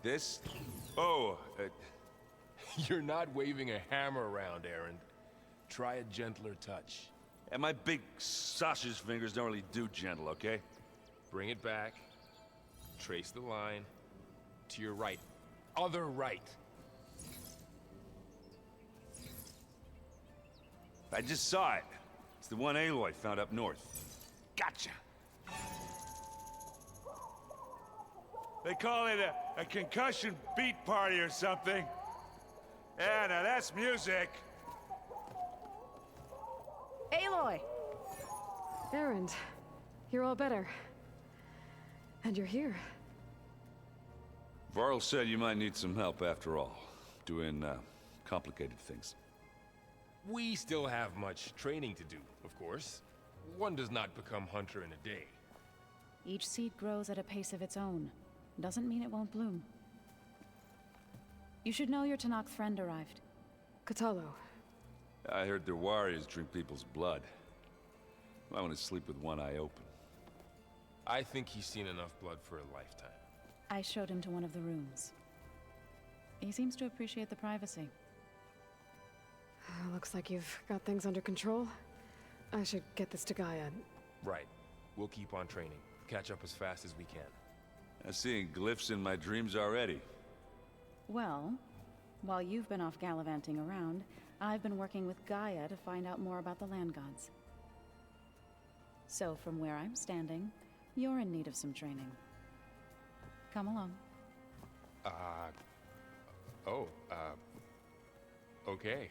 This? Oh, You're not waving a hammer around, Aaron. Try a gentler touch. and my big sausage fingers don't really do gentle, okay? Bring it back. Trace the line. To your right. Other right. I just saw it. It's the one Aloy found up north. Gotcha! They call it a concussion beat party or something. Yeah, now that's music. Aloy! Aaron, you're all better. And you're here. Varl said you might need some help after all. Doing, complicated things. We still have much training to do, of course. One does not become hunter in a day. Each seed grows at a pace of its own. Doesn't mean it won't bloom. You should know your Tanakh friend arrived. Katalo. I heard their warriors drink people's blood. I want to sleep with one eye open. I think he's seen enough blood for a lifetime. I showed him to one of the rooms. He seems to appreciate the privacy. Looks like you've got things under control. I should get this to Gaia. Right. We'll keep on training. Catch up as fast as we can. I'm seeing glyphs in my dreams already. Well, while you've been off gallivanting around, I've been working with Gaia to find out more about the land gods. So from where I'm standing, you're in need of some training. Come along. Okay.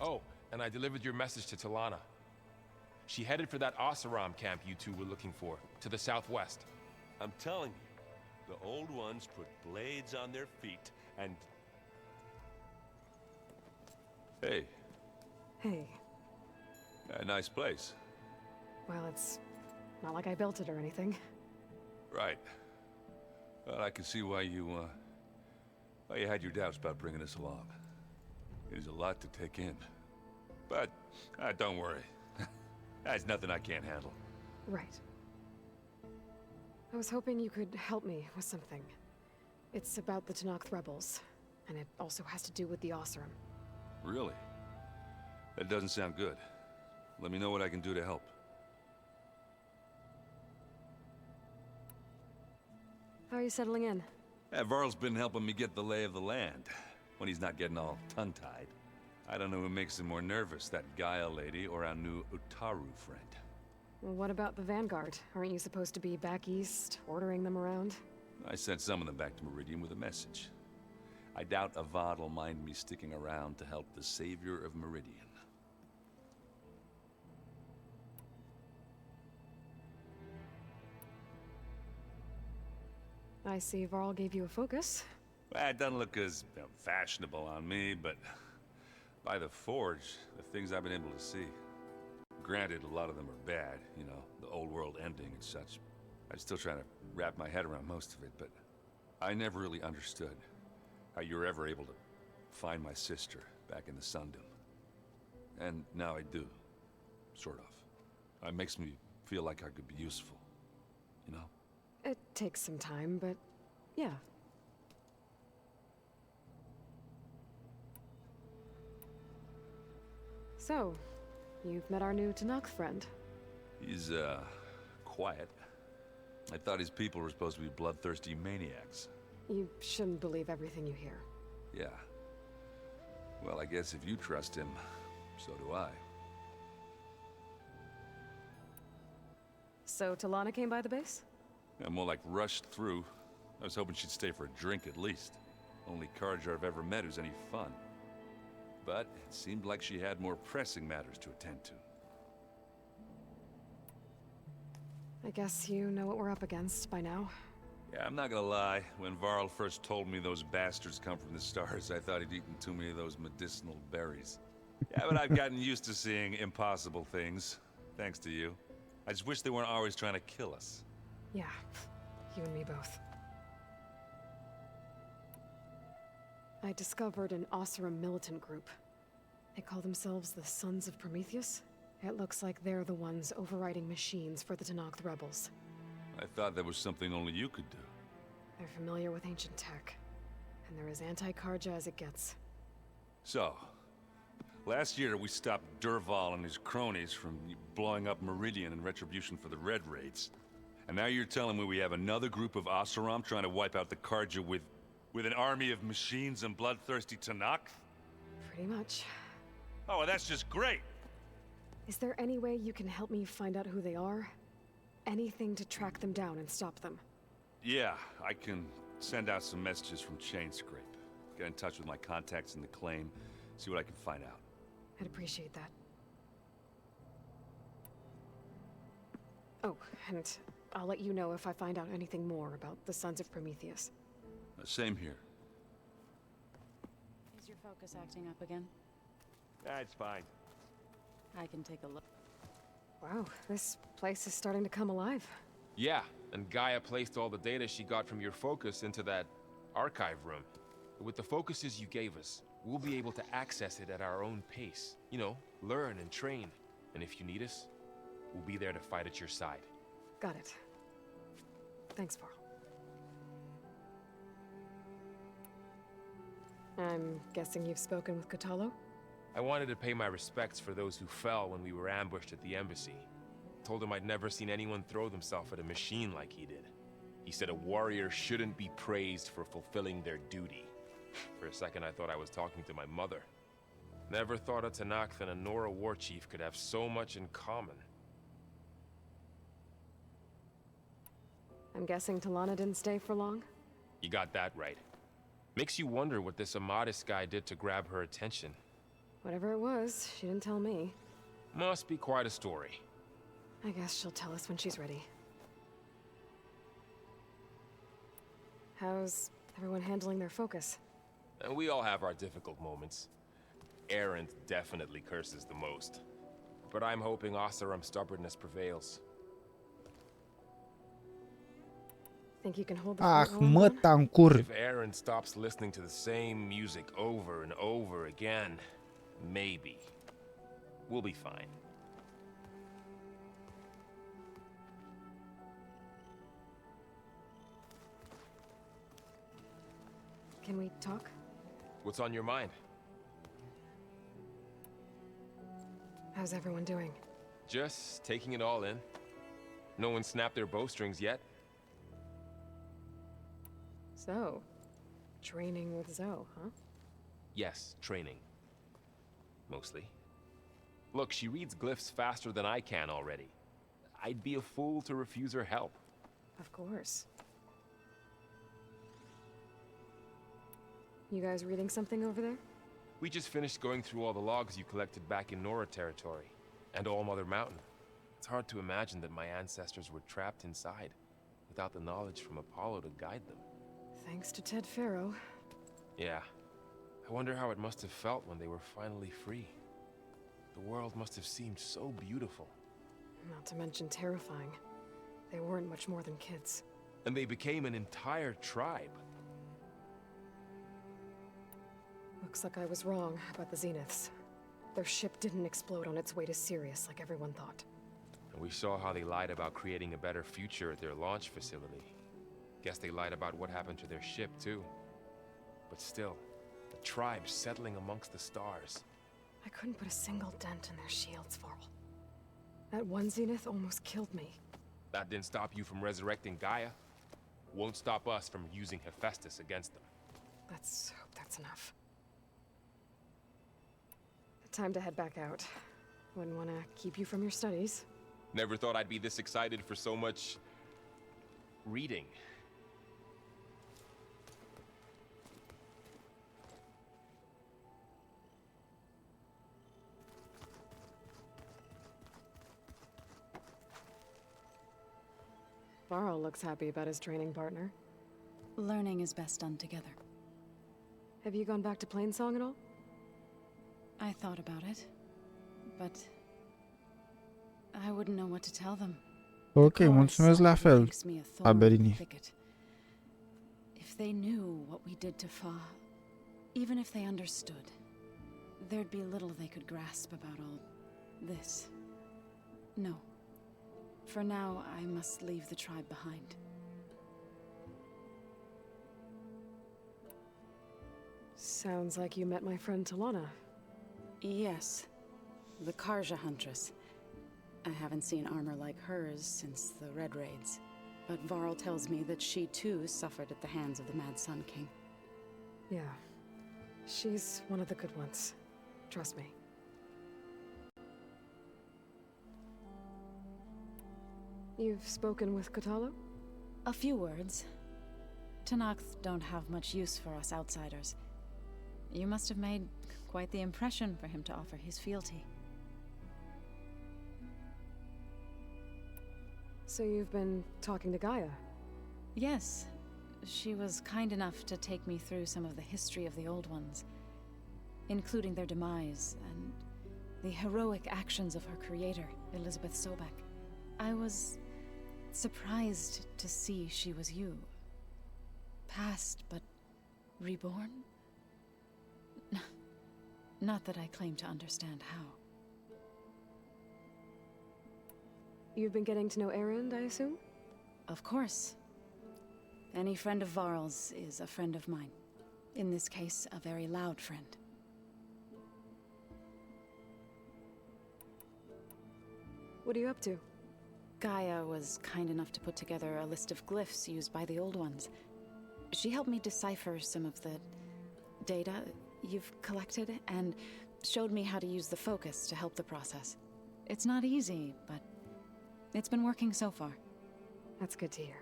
Oh, and I delivered your message to Talana. She headed for that Oseram camp you two were looking for, to the southwest. I'm telling you, the old ones put blades on their feet and... Hey. Hey. A nice place. Well, it's not like I built it or anything. Right. Well, I can see why you had your doubts about bringing us along. It is a lot to take in. But, don't worry. That's nothing I can't handle. Right. I was hoping you could help me with something. It's about the Tanakh rebels, and it also has to do with the Oseram. Really? That doesn't sound good. Let me know what I can do to help. How are you settling in? Varl's been helping me get the lay of the land, when he's not getting all tongue-tied. I don't know who makes him more nervous, that Gaia lady or our new Utaru friend. Well, what about the Vanguard? Aren't you supposed to be back east, ordering them around? I sent some of them back to Meridian with a message. I doubt Avad will mind me sticking around to help the savior of Meridian. I see Varl gave you a focus. Well, it doesn't look as fashionable on me, but by the Forge, the things I've been able to see. Granted, a lot of them are bad, you know, the old world ending and such. I'm still trying to wrap my head around most of it, but I never really understood how you were ever able to find my sister back in the Sundom. And now I do, sort of. It makes me feel like I could be useful, you know? It takes some time, but yeah. So, you've met our new Tanakh friend. He's, quiet. I thought his people were supposed to be bloodthirsty maniacs. You shouldn't believe everything you hear. Yeah. Well, I guess if you trust him, so do I. So, Talana came by the base? I'm more like rushed through. I was hoping she'd stay for a drink at least. Only Carja I've ever met who's any fun. But it seemed like she had more pressing matters to attend to. I guess you know what we're up against by now. Yeah, I'm not gonna lie. When Varl first told me those bastards come from the stars, I thought he'd eaten too many of those medicinal berries. Yeah, but I've gotten used to seeing impossible things, thanks to you. I just wish they weren't always trying to kill us. Yeah, you and me both. I discovered an Oseram militant group. They call themselves the Sons of Prometheus? It looks like they're the ones overriding machines for the Tenakth rebels. I thought that was something only you could do. They're familiar with ancient tech, and they're as anti-Karja as it gets. So, last year we stopped Durval and his cronies from blowing up Meridian in retribution for the Red Raids. And now you're telling me we have another group of Oseram trying to wipe out the Karja with an army of machines and bloodthirsty Tenakth? Pretty much. Oh, well, that's just great! Is there any way you can help me find out who they are? Anything to track them down and stop them? Yeah, I can send out some messages from Chainscrape. Get in touch with my contacts in the claim, see what I can find out. I'd appreciate that. Oh, and I'll let you know if I find out anything more about the Sons of Prometheus. Same here. Is your focus acting up again? That's fine. I can take a look. Wow, this place is starting to come alive. Yeah, and Gaia placed all the data she got from your focus into that archive room. With the focuses you gave us, we'll be able to access it at our own pace. You know, learn and train. And if you need us, we'll be there to fight at your side. Got it. Thanks, Varl. I'm guessing you've spoken with Kotallo? I wanted to pay my respects for those who fell when we were ambushed at the embassy. Told him I'd never seen anyone throw themselves at a machine like he did. He said a warrior shouldn't be praised for fulfilling their duty. For a second I thought I was talking to my mother. Never thought a Tenakth and a Nora war chief could have so much in common. I'm guessing Talana didn't stay for long? You got that right. Makes you wonder what this Amadis guy did to grab her attention. Whatever it was, she didn't tell me. Must be quite a story. I guess she'll tell us when she's ready. How's everyone handling their focus? And we all have our difficult moments. Erend definitely curses the most. But I'm hoping Oseram's stubbornness prevails. Think you can hold the Ah, fort while I'm mă, gone? tancur. If Erend stops listening to the same music over and over again, maybe. We'll be fine. Can we talk? What's on your mind? How's everyone doing? Just taking it all in. No one snapped their bowstrings yet. So, training with Zoe, huh? Yes, training. Mostly. Look, she reads glyphs faster than I can already. I'd be a fool to refuse her help. Of course. You guys reading something over there? We just finished going through all the logs you collected back in Nora territory, and All Mother Mountain. It's hard to imagine that my ancestors were trapped inside, without the knowledge from Apollo to guide them. Thanks to Ted Faro. Yeah. I wonder how it must have felt when they were finally free. The world must have seemed so beautiful. Not to mention terrifying. They weren't much more than kids. And they became an entire tribe. Looks like I was wrong about the Zeniths. Their ship didn't explode on its way to Sirius like everyone thought. And we saw how they lied about creating a better future at their launch facility. Guess they lied about what happened to their ship, too. But still, the tribe settling amongst the stars. I couldn't put a single dent in their shields, Varl. That one Zenith almost killed me. That didn't stop you from resurrecting Gaia. Won't stop us from using Hephaestus against them. Let's hope that's enough. Time to head back out. Wouldn't want to keep you from your studies. Never thought I'd be this excited for so much... reading. Varl looks happy about his training partner. Learning is best done together. Have you gone back to Plainsong at all? I thought about it, but I wouldn't know what to tell them. Ok, mulțumesc la fel, Aberini. If they knew what we did to Fa, even if they understood, there'd be little they could grasp about all this. No. For now, I must leave the tribe behind. Sounds like you met my friend Talana. Yes. The Karja Huntress. I haven't seen armor like hers since the Red Raids. But Varl tells me that she too suffered at the hands of the Mad Sun King. Yeah. She's one of the good ones. Trust me. You've spoken with Kotallo? A few words. Tenakth don't have much use for us outsiders. You must have made quite the impression for him to offer his fealty. So you've been talking to Gaia? Yes. She was kind enough to take me through some of the history of the Old Ones, including their demise and the heroic actions of her creator, Elizabeth Sobek. I was surprised to see she was you. Past, but reborn? Not that I claim to understand how. You've been getting to know Erend, I assume? Of course. Any friend of Varl's is a friend of mine. In this case, a very loud friend. What are you up to? Gaia was kind enough to put together a list of glyphs used by the Old Ones. She helped me decipher some of the data you've collected, and showed me how to use the focus to help the process. It's not easy, but it's been working so far. That's good to hear.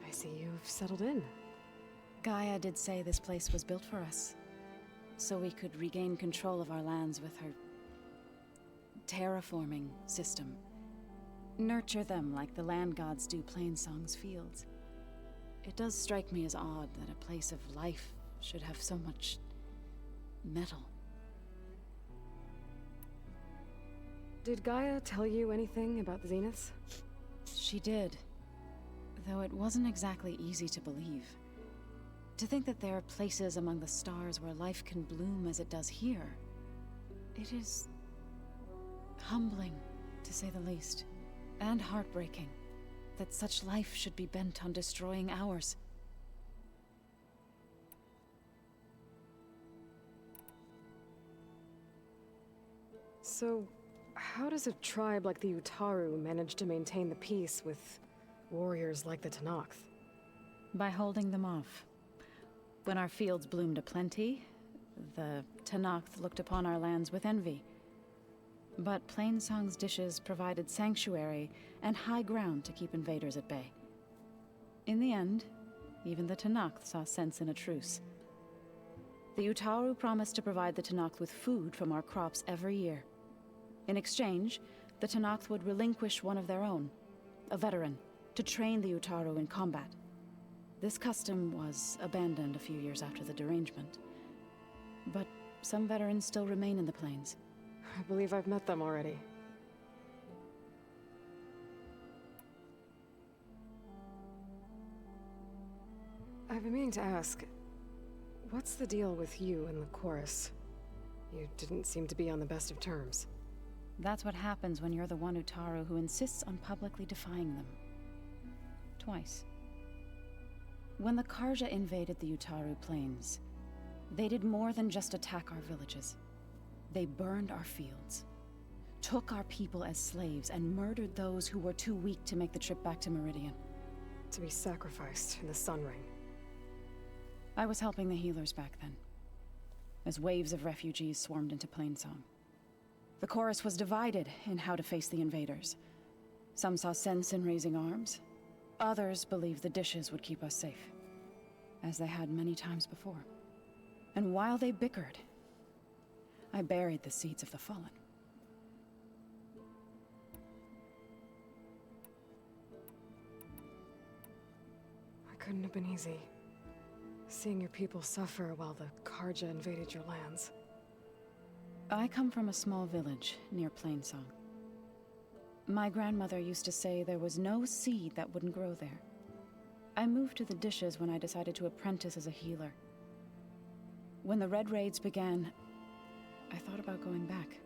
I see you've settled in. Gaia did say this place was built for us, so we could regain control of our lands with her terraforming system. Nurture them like the land gods do Plainsong's fields. It does strike me as odd that a place of life should have so much metal. Did Gaia tell you anything about the Zeniths? She did, though it wasn't exactly easy to believe. To think that there are places among the stars where life can bloom as it does here, it is humbling, to say the least, and heartbreaking that such life should be bent on destroying ours. So, how does a tribe like the Utaru manage to maintain the peace with warriors like the Tenakth? By holding them off. When our fields bloomed aplenty, the Tenakth looked upon our lands with envy. But Plainsong's dishes provided sanctuary and high ground to keep invaders at bay. In the end, even the Tenakth saw sense in a truce. The Utaru promised to provide the Tenakth with food from our crops every year. In exchange, the Tenakth would relinquish one of their own, a veteran, to train the Utaru in combat. This custom was abandoned a few years after the derangement. But some veterans still remain in the plains. I believe I've met them already. I've been meaning to ask, what's the deal with you and the chorus? You didn't seem to be on the best of terms. That's what happens when you're the one Utaru who insists on publicly defying them. Twice. When the Karja invaded the Utaru plains, they did more than just attack our villages. They burned our fields, took our people as slaves, and murdered those who were too weak to make the trip back to Meridian. To be sacrificed in the Sun Ring. I was helping the healers back then, as waves of refugees swarmed into Plainsong. The chorus was divided in how to face the invaders. Some saw sense in raising arms. Others believed the dishes would keep us safe, as they had many times before. And while they bickered, I buried the seeds of the fallen. It couldn't have been easy. Seeing your people suffer while the Karja invaded your lands. I come from a small village near Plainsong. My grandmother used to say there was no seed that wouldn't grow there. I moved to the dishes when I decided to apprentice as a healer. When the Red Raids began, I thought about going back.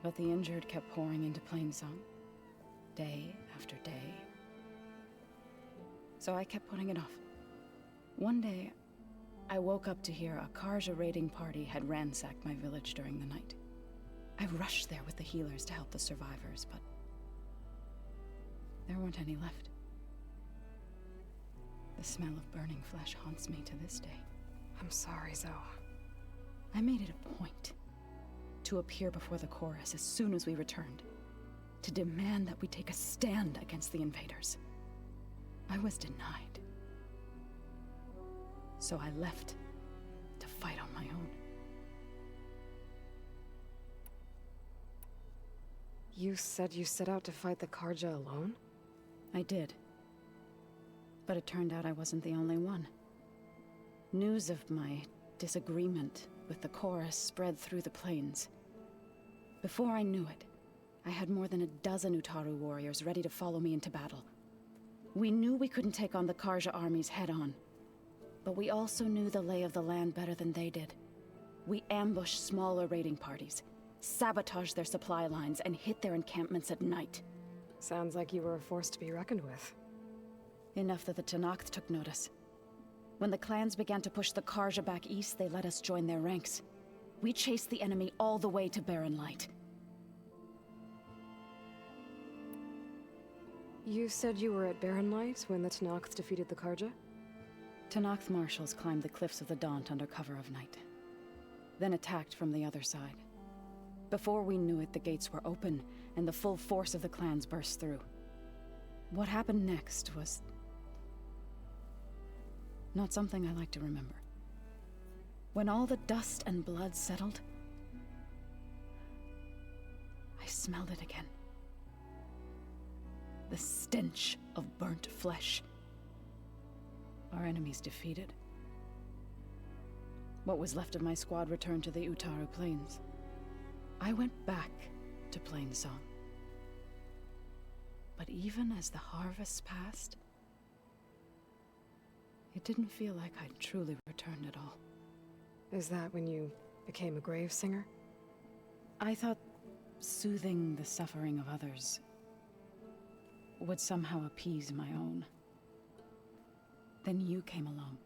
But the injured kept pouring into Plainsong, day after day. So I kept putting it off. One day, I woke up to hear a Karja raiding party had ransacked my village during the night. I rushed there with the healers to help the survivors, but there weren't any left. The smell of burning flesh haunts me to this day. I'm sorry, Zoe. I made it a point to appear before the chorus as soon as we returned, to demand that we take a stand against the invaders. I was denied. So I left to fight on my own. You said you set out to fight the Karja alone? I did. But it turned out I wasn't the only one. News of my disagreement with the chorus spread through the plains. Before I knew it, I had more than a dozen Utaru warriors ready to follow me into battle. We knew we couldn't take on the Karja armies head-on, but we also knew the lay of the land better than they did. We ambushed smaller raiding parties, sabotaged their supply lines, and hit their encampments at night. Sounds like you were a force to be reckoned with. Enough that the Tenakth took notice. When the clans began to push the Karja back east, they let us join their ranks. We chased the enemy all the way to Barren Light. You said you were at Barren Light when the Tenakth defeated the Karja? Tenakth marshals climbed the cliffs of the Daunt under cover of night, then attacked from the other side. Before we knew it, the gates were open, and the full force of the clans burst through. What happened next was not something I like to remember. When all the dust and blood settled, I smelled it again. The stench of burnt flesh. Our enemies defeated. What was left of my squad returned to the Utaru Plains. I went back to Plainsong. But even as the harvest passed, it didn't feel like I'd truly returned at all. Is that when you became a grave singer? I thought soothing the suffering of others would somehow appease my own. Then you came along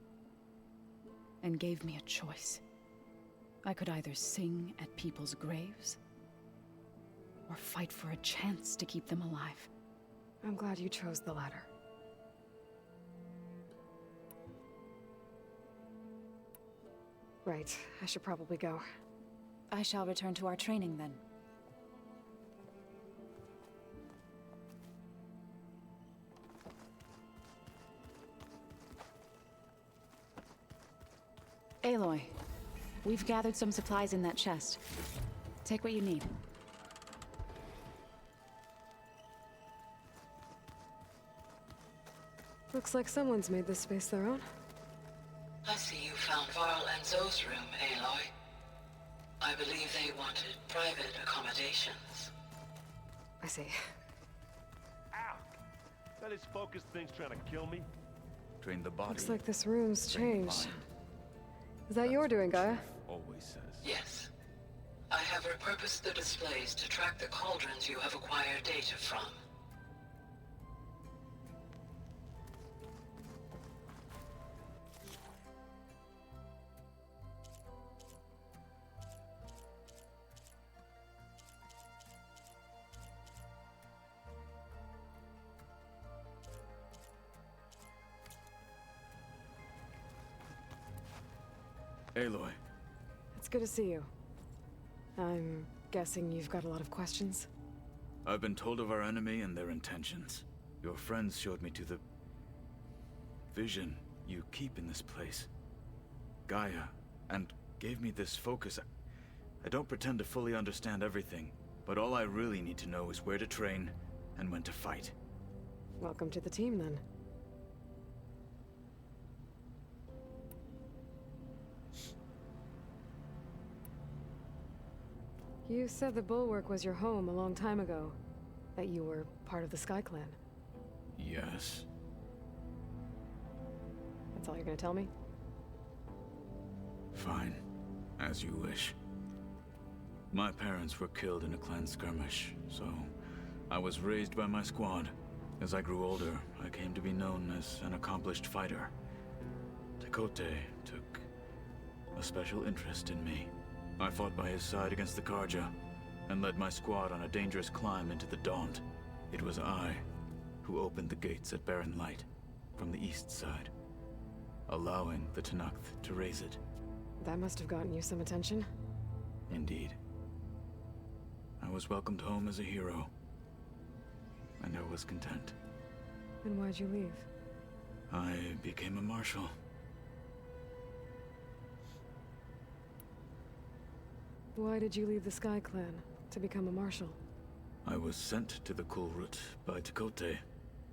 and gave me a choice. I could either sing at people's graves or fight for a chance to keep them alive. I'm glad you chose the latter. Right, I should probably go. I shall return to our training then. Aloy, we've gathered some supplies in that chest. Take what you need. Looks like someone's made this space their own. I see you found Varl and Zoe's room, Aloy. I believe they wanted private accommodations. I see. Ow! That is focused things trying to kill me. Train the body. Looks like this room's train the changed. mind. Is that your doing, Gaia? Always says. Yes. I have repurposed the displays to track the cauldrons you have acquired data from. Aloy. It's good to see you. I'm guessing you've got a lot of questions? I've been told of our enemy and their intentions. Your friends showed me to the vision you keep in this place, Gaia, and gave me this focus. I don't pretend to fully understand everything, but all I really need to know is where to train and when to fight. Welcome to the team, then. You said the Bulwark was your home a long time ago. That you were part of the Sky Clan. Yes. That's all you're gonna tell me? Fine. As you wish. My parents were killed in a clan skirmish, so I was raised by my squad. As I grew older, I came to be known as an accomplished fighter. Tekote took a special interest in me. I fought by his side against the Karja, and led my squad on a dangerous climb into the Daunt. It was I who opened the gates at Barren Light from the east side, allowing the Tenakth to raise it. That must have gotten you some attention. Indeed. I was welcomed home as a hero, and I was content. Then why'd you leave? I became a marshal. Why did you leave the Sky Clan to become a marshal? I was sent to the Kulrut by Tekote.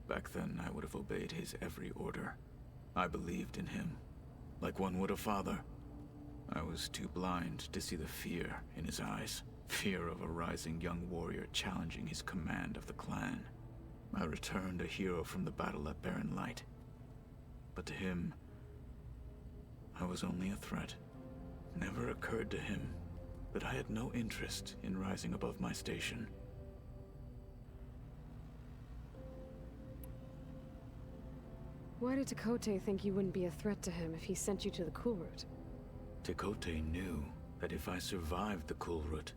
Back then, I would have obeyed his every order. I believed in him, like one would a father. I was too blind to see the fear in his eyes. Fear of a rising young warrior challenging his command of the clan. I returned a hero from the battle at Barren Light. But to him, I was only a threat. Never occurred to him that I had no interest in rising above my station. Why did Tekote think you wouldn't be a threat to him if he sent you to the Kulrut? Tekote knew that if I survived the Kulrut,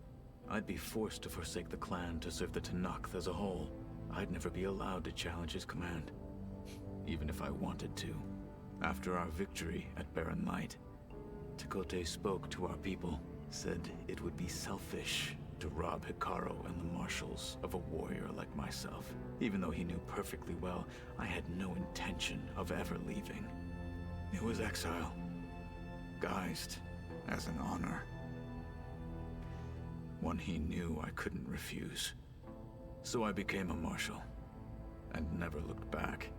I'd be forced to forsake the clan to serve the Tenakth as a whole. I'd never be allowed to challenge his command, even if I wanted to. After our victory at Barren Light, Tekote spoke to our people, said it would be selfish to rob Hikaru and the marshals of a warrior like myself, even though he knew perfectly well I had no intention of ever leaving. It was exile, guised as an honor. One he knew I couldn't refuse. So I became a marshal, and never looked back.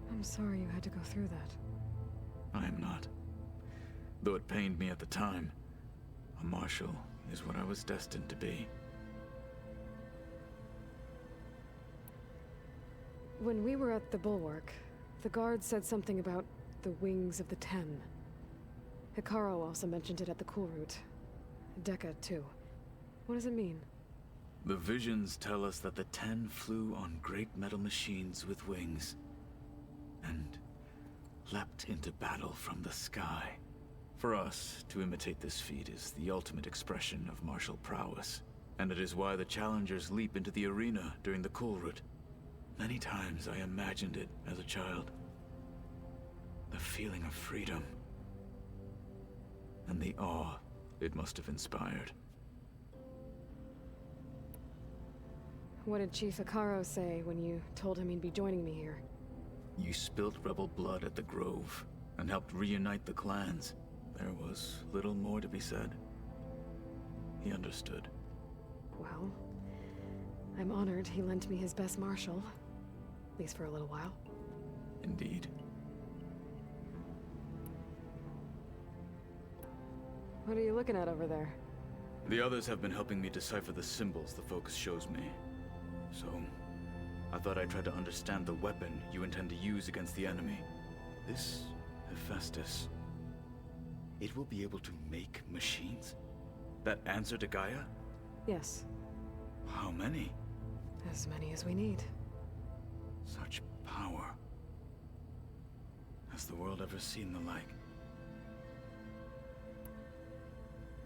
I'm sorry you had to go through that. I am not. Though it pained me at the time, a marshal is what I was destined to be. When we were at the Bulwark, the guard said something about the Wings of the Ten. Hikaru also mentioned it at the Kulrut. Dekka, too. What does it mean? The visions tell us that the Ten flew on great metal machines with wings, and leapt into battle from the sky. For us, to imitate this feat is the ultimate expression of martial prowess, and it is why the challengers leap into the arena during the Kulrut. Many times I imagined it as a child. The feeling of freedom, and the awe it must have inspired. What did Chief Hikaru say when you told him he'd be joining me here? You spilt rebel blood at the Grove, and helped reunite the clans. There was little more to be said. He understood. Well, I'm honored he lent me his best marshal. At least for a little while. Indeed. What are you looking at over there? The others have been helping me decipher the symbols the focus shows me. So, I thought I'd try to understand the weapon you intend to use against the enemy. This Hephaestus, it will be able to make machines? That answer to Gaia? Yes. How many? As many as we need. Such power. Has the world ever seen the like?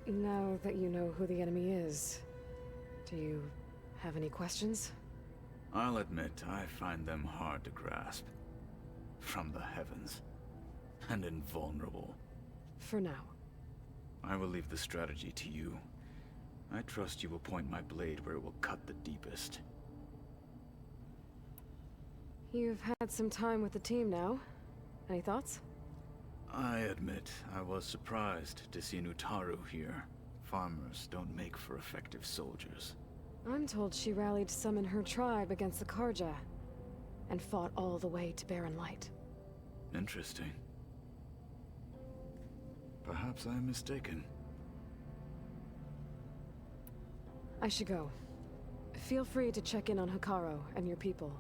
Now that you know who the enemy is, do you have any questions? I'll admit, I find them hard to grasp. From the heavens. And invulnerable. For now. I will leave the strategy to you. I trust you will point my blade where it will cut the deepest. You've had some time with the team now. Any thoughts? I admit, I was surprised to see Nutaru here. Farmers don't make for effective soldiers. I'm told she rallied some in her tribe against the Karja, and fought all the way to Barren Light. Interesting. Perhaps I am mistaken. I should go. Feel free to check in on Hikaru and your people.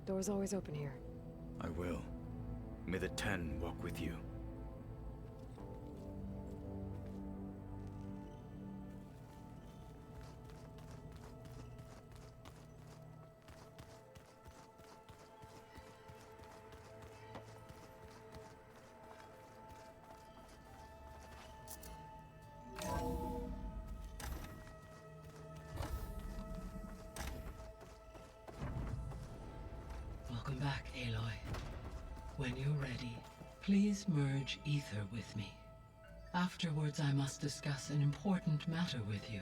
Door's always open here. I will. May the Ten walk with you. Welcome back, Aloy. When you're ready, please merge ether with me. Afterwards, I must discuss an important matter with you.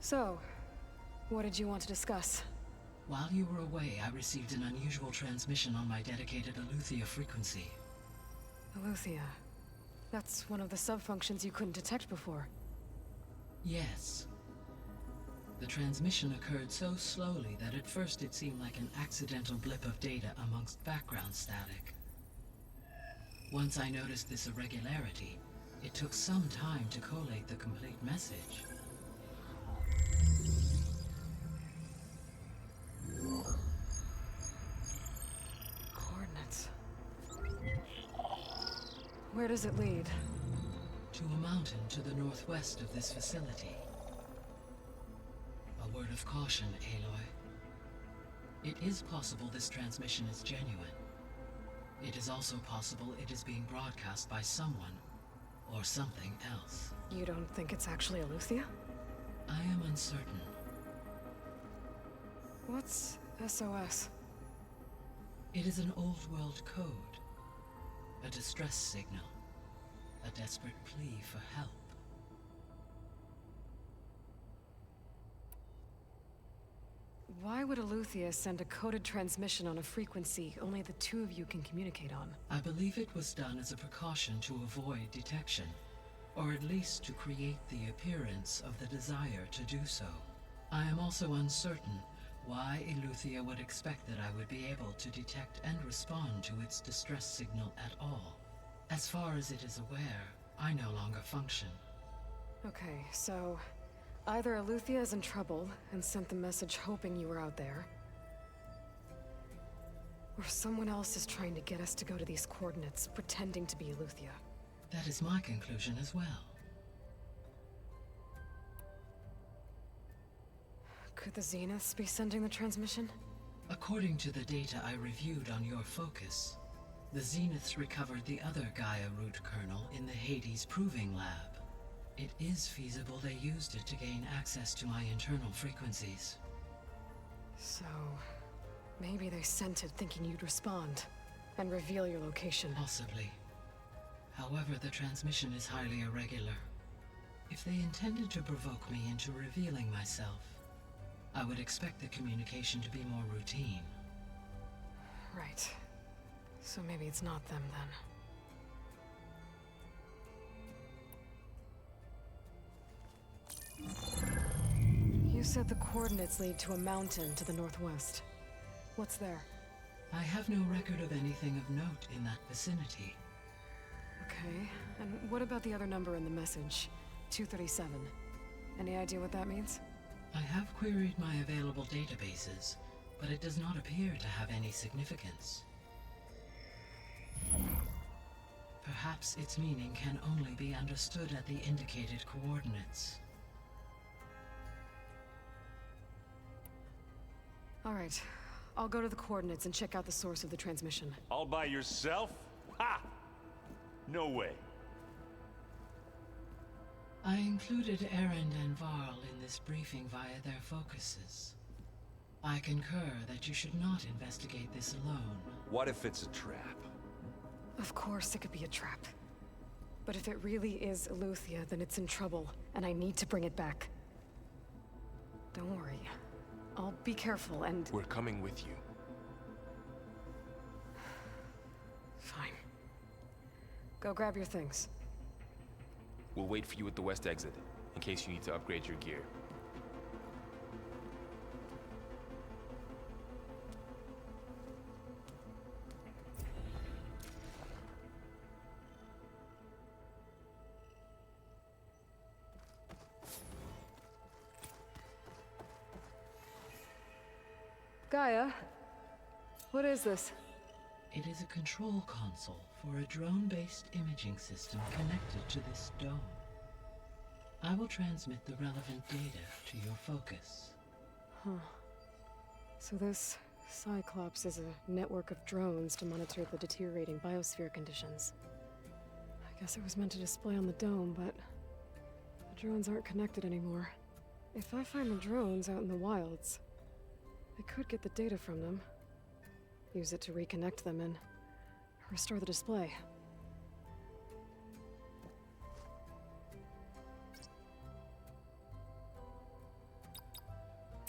So, what did you want to discuss? While you were away, I received an unusual transmission on my dedicated Aletheia frequency. Aletheia. That's one of the sub-functions you couldn't detect before. Yes. The transmission occurred so slowly that at first it seemed like an accidental blip of data amongst background static. Once I noticed this irregularity, it took some time to collate the complete message. Coordinates. Where does it lead? To a mountain to the northwest of this facility. A word of caution, Aloy. It is possible this transmission is genuine. It is also possible it is being broadcast by someone or something else. You don't think it's actually Aletheia? I am uncertain. What's SOS? It is an old world code. A distress signal. A desperate plea for help. Why would Aletheia send a coded transmission on a frequency only the two of you can communicate on? I believe it was done as a precaution to avoid detection, or at least to create the appearance of the desire to do so. I am also uncertain why Aletheia would expect that I would be able to detect and respond to its distress signal at all. As far as it is aware, I no longer function. Okay, so either Aletheia is in trouble and sent the message hoping you were out there, or someone else is trying to get us to go to these coordinates, pretending to be Aletheia. That is my conclusion as well. Could the Zeniths be sending the transmission? According to the data I reviewed on your focus, the Zeniths recovered the other Gaia root kernel in the Hades Proving Lab. It is feasible they used it to gain access to my internal frequencies. So, maybe they sent it thinking you'd respond and reveal your location. Possibly. However, the transmission is highly irregular. If they intended to provoke me into revealing myself, I would expect the communication to be more routine. Right. So maybe it's not them then. You said the coordinates lead to a mountain to the northwest. What's there? I have no record of anything of note in that vicinity. Okay, and what about the other number in the message? 237. Any idea what that means? I have queried my available databases, but it does not appear to have any significance. Perhaps its meaning can only be understood at the indicated coordinates. All right, I'll go to the coordinates and check out the source of the transmission. All by yourself? Ha! No way. I included Erend and Varl in this briefing via their focuses. I concur that you should not investigate this alone. What if it's a trap? Of course it could be a trap. But if it really is Aletheia, then it's in trouble, and I need to bring it back. Don't worry. I'll be careful and... We're coming with you. Fine. Go grab your things. We'll wait for you at the west exit, in case you need to upgrade your gear. Gaia, what is this? It is a control console for a drone-based imaging system connected to this dome. I will transmit the relevant data to your focus. Huh. So this Cyclops is a network of drones to monitor the deteriorating biosphere conditions. I guess it was meant to display on the dome, but the drones aren't connected anymore. If I find the drones out in the wilds, I could get the data from them, use it to reconnect them and restore the display.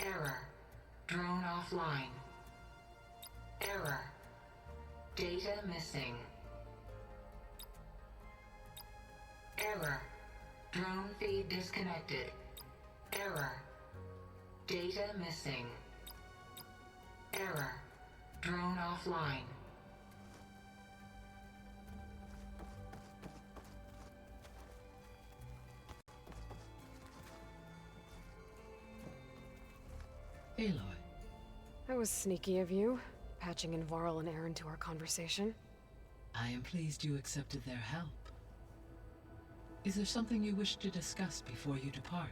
Error. Drone offline. Error. Data missing. Error. Drone feed disconnected. Error. Data missing. Error. Drone offline. Aloy. That was sneaky of you, patching in Varl and Aaron to our conversation. I am pleased you accepted their help. Is there something you wish to discuss before you depart?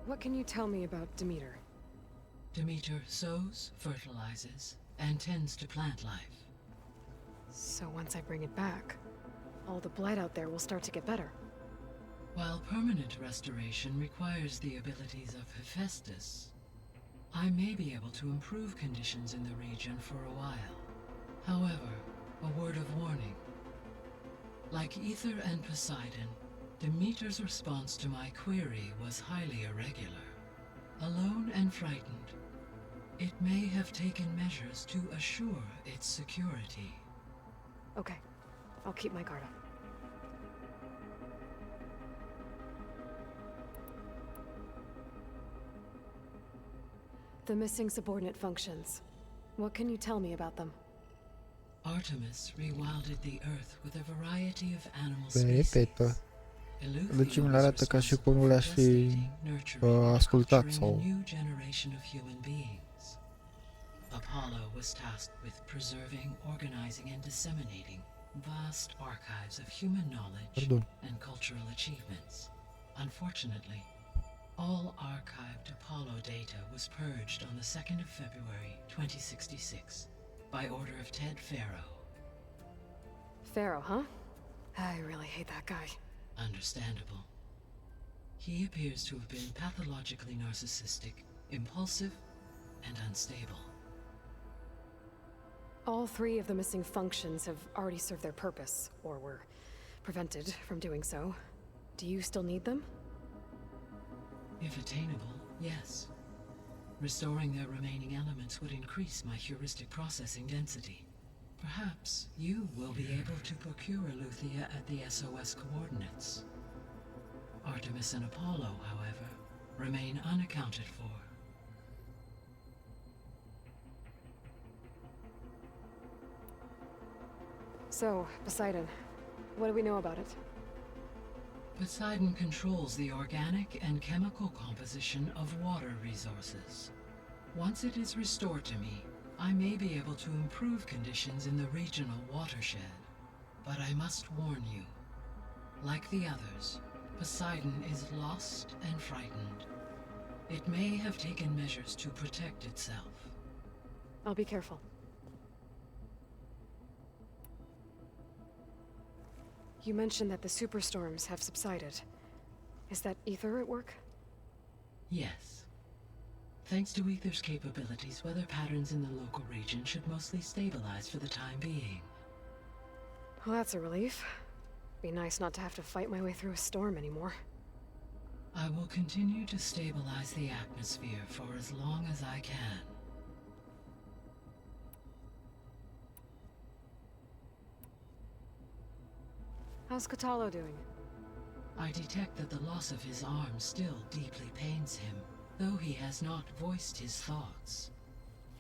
What can you tell me about Demeter? Demeter sows, fertilizes, and tends to plant life. So once I bring it back, all the blight out there will start to get better. While permanent restoration requires the abilities of Hephaestus, I may be able to improve conditions in the region for a while. However, a word of warning. Like Ether and Poseidon, Demeter's response to my query was highly irregular. Alone and frightened, it may have taken measures to assure its security. Okay, I'll keep my guard up. The missing subordinate functions. What can you tell me about them? Artemis rewilded the Earth with a variety of animal Repetă. species. Deci mi le arată ca și cum nu le-aș fi ascultat sau... New generation of human beings. Apollo was tasked with preserving, organizing, and disseminating vast archives of human knowledge and cultural achievements. Unfortunately, all archived Apollo data was purged on the 2nd of February, 2066, by order of Ted Farrow. Pharaoh, huh? I really hate that guy. Understandable. He appears to have been pathologically narcissistic, impulsive, and unstable. All three of the missing functions have already served their purpose, or were prevented from doing so. Do you still need them? If attainable, yes. Restoring their remaining elements would increase my heuristic processing density. Perhaps you will be able to procure Eleuthia at the SOS coordinates. Artemis and Apollo, however, remain unaccounted for. So, Poseidon, what do we know about it? Poseidon controls the organic and chemical composition of water resources. Once it is restored to me, I may be able to improve conditions in the regional watershed. But I must warn you, like the others, Poseidon is lost and frightened. It may have taken measures to protect itself. I'll be careful. You mentioned that the superstorms have subsided. Is that Ether at work? Yes. Thanks to Ether's capabilities, weather patterns in the local region should mostly stabilize for the time being. Well, that's a relief. Be nice not to have to fight my way through a storm anymore. I will continue to stabilize the atmosphere for as long as I can. How's Catalo doing? I detect that the loss of his arm still deeply pains him, though he has not voiced his thoughts.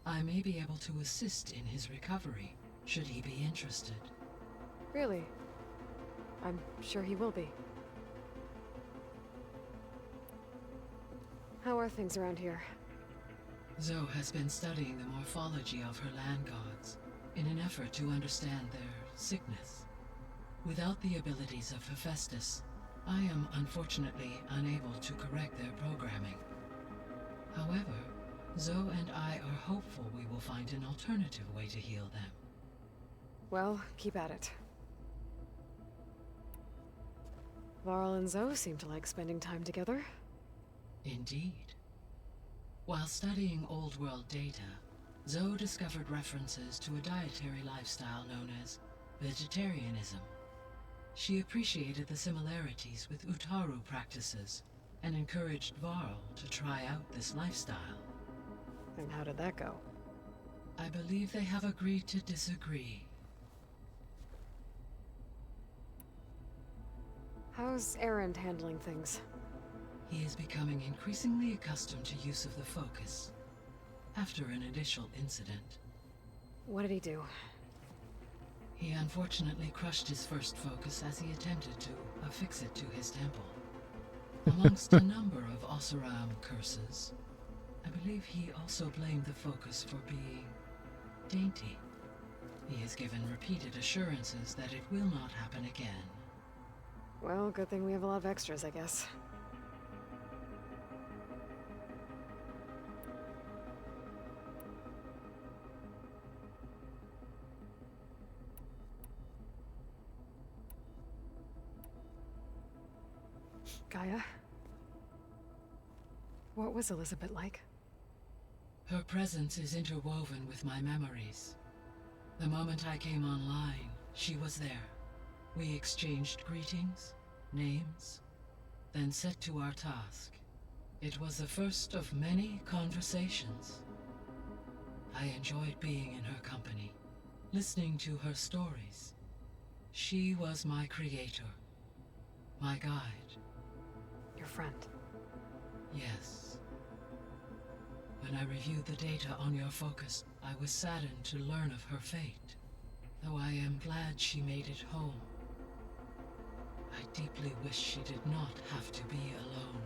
I may be able to assist in his recovery, should he be interested. Really? I'm sure he will be. How are things around here? Zoe has been studying the morphology of her land gods in an effort to understand their sickness. Without the abilities of Hephaestus, I am unfortunately unable to correct their programming. However, Zoe and I are hopeful we will find an alternative way to heal them. Well, keep at it. Varl and Zoe seem to like spending time together. Indeed. While studying Old World data, Zoe discovered references to a dietary lifestyle known as vegetarianism. She appreciated the similarities with Utaru practices and encouraged Varl to try out this lifestyle. And how did that go? I believe they have agreed to disagree. How's Erend handling things? He is becoming increasingly accustomed to use of the focus, after an initial incident. What did he do? He unfortunately crushed his first focus as he attempted to affix it to his temple. Amongst a number of Oseram curses, I believe he also blamed the focus for being dainty. He has given repeated assurances that it will not happen again. Well, good thing we have a lot of extras, I guess. Gaia? What was Elizabeth like? Her presence is interwoven with my memories. The moment I came online, she was there. We exchanged greetings, names, then set to our task. It was the first of many conversations. I enjoyed being in her company, listening to her stories. She was my creator, my guide. Your friend? Yes. When I reviewed the data on your focus, I was saddened to learn of her fate, though I am glad she made it home. I deeply wish she did not have to be alone.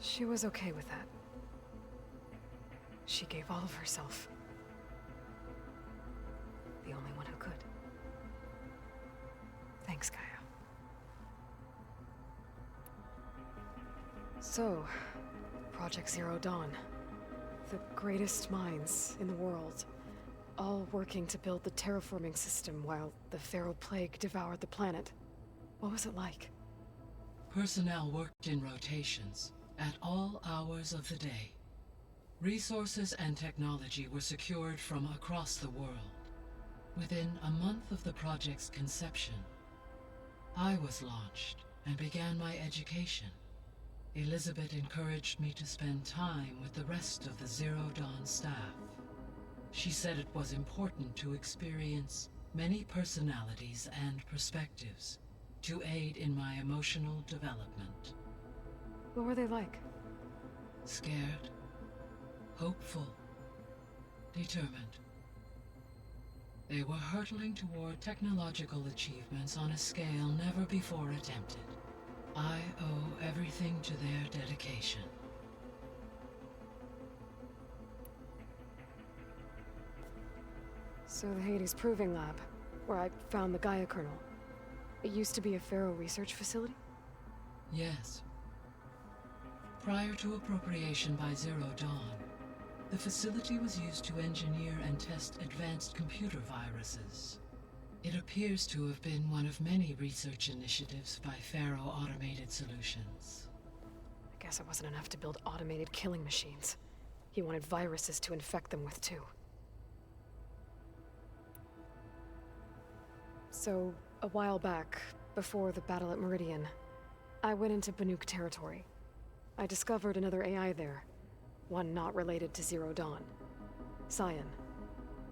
She was okay with that. She gave all of herself. The only one who could. Thanks, Gaia. So, Project Zero Dawn. The greatest minds in the world, all working to build the terraforming system while the Pharaoh Plague devoured the planet. What was it like? Personnel worked in rotations, at all hours of the day. Resources and technology were secured from across the world. Within a month of the project's conception, I was launched and began my education. Elizabeth encouraged me to spend time with the rest of the Zero Dawn staff. She said it was important to experience many personalities and perspectives to aid in my emotional development. What were they like? Scared, hopeful, determined. They were hurtling toward technological achievements on a scale never before attempted. I owe everything to their dedication. So the Hades Proving Lab, where I found the Gaia kernel. It used to be a Pharaoh research facility? Yes. Prior to appropriation by Zero Dawn, the facility was used to engineer and test advanced computer viruses. It appears to have been one of many research initiatives by Pharaoh Automated Solutions. I guess it wasn't enough to build automated killing machines. He wanted viruses to infect them with too. So, a while back, before the battle at Meridian, I went into Banuk territory. I discovered another AI there, one not related to Zero Dawn. Scion.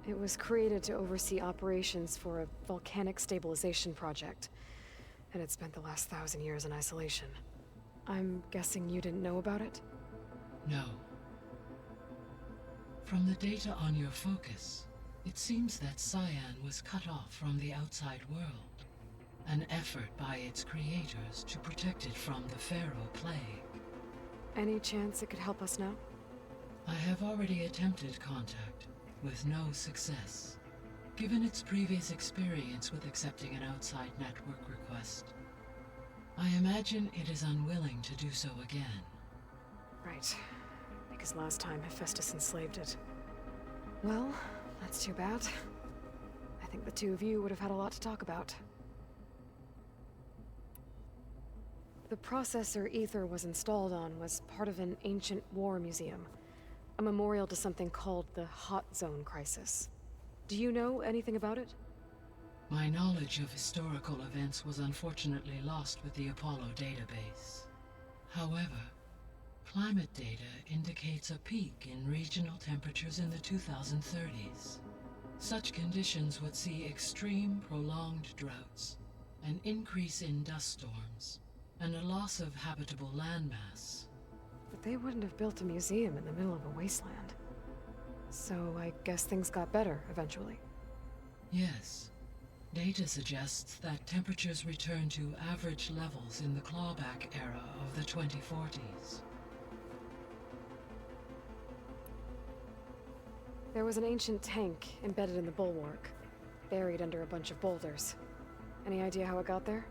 It was created to oversee operations for a volcanic stabilization project, and it spent the last 1,000 years in isolation. I'm guessing you didn't know about it? No. From the data on your focus, It seems that Cyan was cut off from the outside world, an effort by its creators to protect it from the Pharaoh plague. Any chance it could help us now? I have already attempted contact, with no success. Given its previous experience with accepting an outside network request, I imagine it is unwilling to do so again. Right. Because last time Hephaestus enslaved it. Well, that's too bad. I think the two of you would have had a lot to talk about. The processor Ether was installed on was part of an ancient war museum. A memorial to something called the Hot Zone Crisis. Do you know anything about it? My knowledge of historical events was unfortunately lost with the Apollo database. However, climate data indicates a peak in regional temperatures in the 2030s. Such conditions would see extreme, prolonged droughts, an increase in dust storms, and a loss of habitable landmass. But they wouldn't have built a museum in the middle of a wasteland. So I guess things got better eventually. Yes. Data suggests that temperatures return to average levels in the clawback era of the 2040s. There was an ancient tank embedded in the bulwark, buried under a bunch of boulders. Any idea how it got there?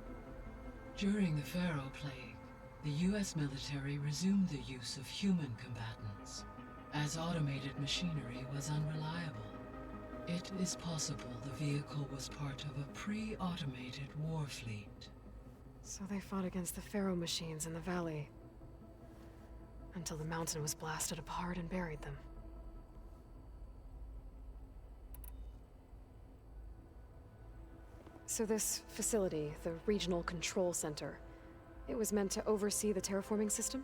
During the Pharaoh plague, the US military resumed the use of human combatants, as automated machinery was unreliable. It is possible the vehicle was part of a pre-automated war fleet. So they fought against the Pharaoh machines in the valley, until the mountain was blasted apart and buried them. So this facility, the Regional Control Center, it was meant to oversee the terraforming system?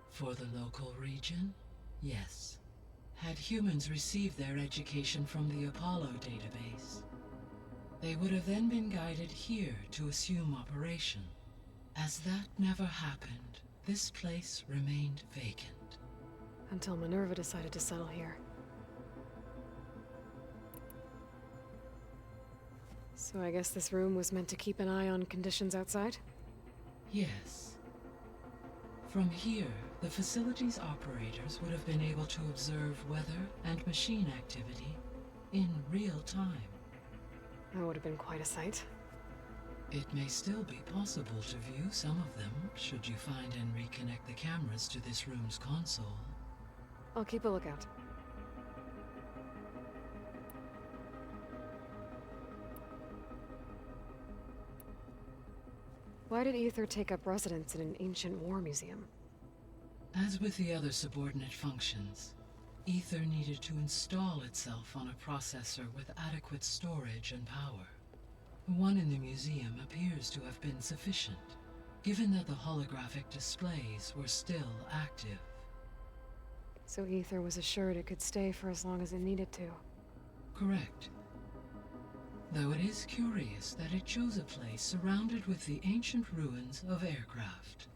For the local region, yes. Had humans received their education from the Apollo database, they would have then been guided here to assume operation. As that never happened, this place remained vacant. Until Minerva decided to settle here. So I guess this room was meant to keep an eye on conditions outside? Yes. From here, the facility's operators would have been able to observe weather and machine activity in real time. That would have been quite a sight. It may still be possible to view some of them, should you find and reconnect the cameras to this room's console. I'll keep a lookout. Why did Ether take up residence in an ancient war museum? As with the other subordinate functions, Ether needed to install itself on a processor with adequate storage and power. The one in the museum appears to have been sufficient, given that the holographic displays were still active. So Ether was assured it could stay for as long as it needed to. Correct. Though it is curious that it chose a place surrounded with the ancient ruins of aircraft.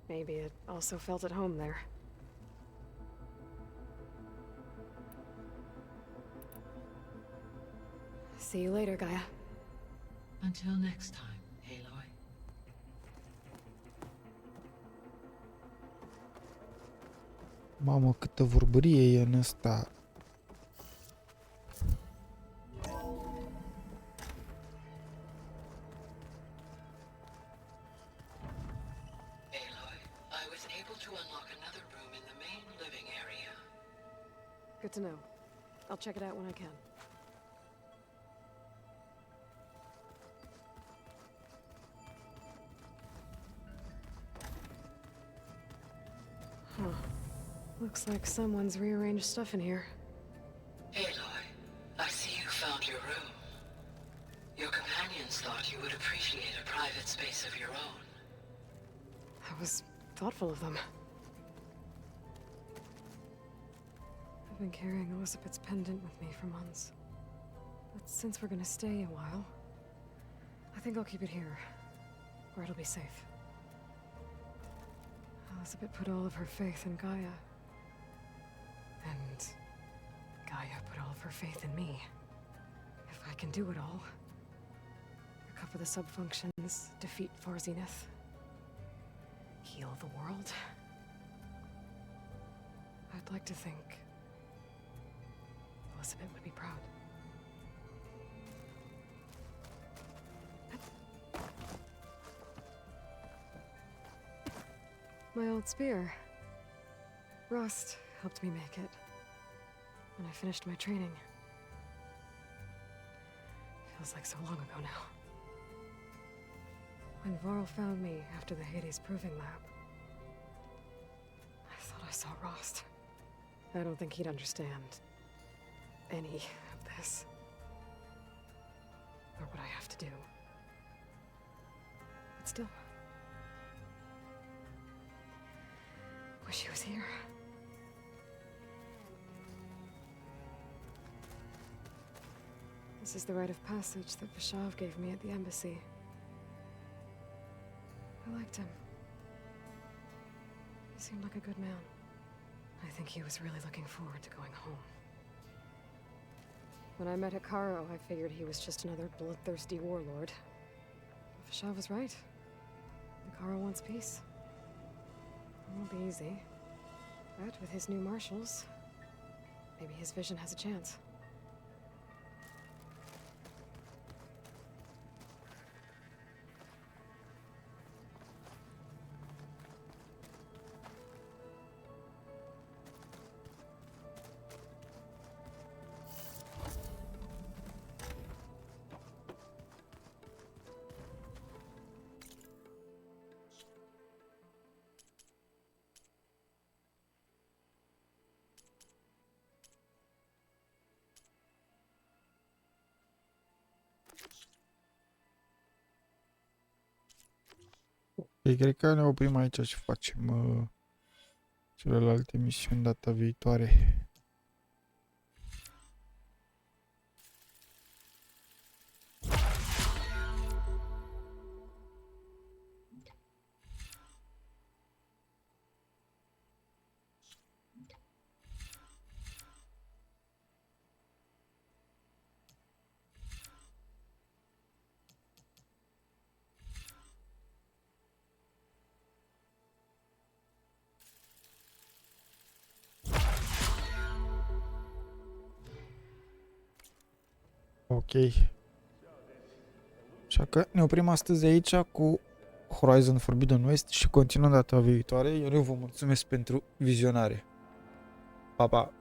Maybe it also felt at home there. See you later, Gaia. Until next time, Aloy. Mamă, câtă vorbărie e în ăsta. Good to know. I'll check it out when I can. Huh. Looks like someone's rearranged stuff in here. Aloy, I see you found your room. Your companions thought you would appreciate a private space of your own. That was thoughtful of them. I've been carrying Elizabeth's pendant with me for months. But since we're gonna stay a while, I think I'll keep it here, where it'll be safe. Elizabeth put all of her faith in Gaia. And Gaia Gaia put all of her faith in me. If I can do it all, recover the subfunctions, defeat Far Zenith, heal the world, I'd like to think Elizabeth would be proud. My old spear. Rust helped me make it when I finished my training. Feels like so long ago now. When Varl found me after the Hades Proving Lab, I thought I saw Rost. I don't think he'd understand any of this, or what I have to do. But still, wish he was here. This is the rite of passage that Vashav gave me at the embassy. I liked him. He seemed like a good man. I think he was really looking forward to going home. When I met Hikaru, I figured he was just another bloodthirsty warlord. But Vashav was right. Hikaru wants peace. It won't be easy. But with his new marshals, maybe his vision has a chance. Ok, cred că ne oprim aici și facem celelalte misiuni data viitoare. Ok. Așa că ne oprim astăzi aici cu Horizon Forbidden West și continuăm data viitoare. Eu vă mulțumesc pentru vizionare. Pa, pa!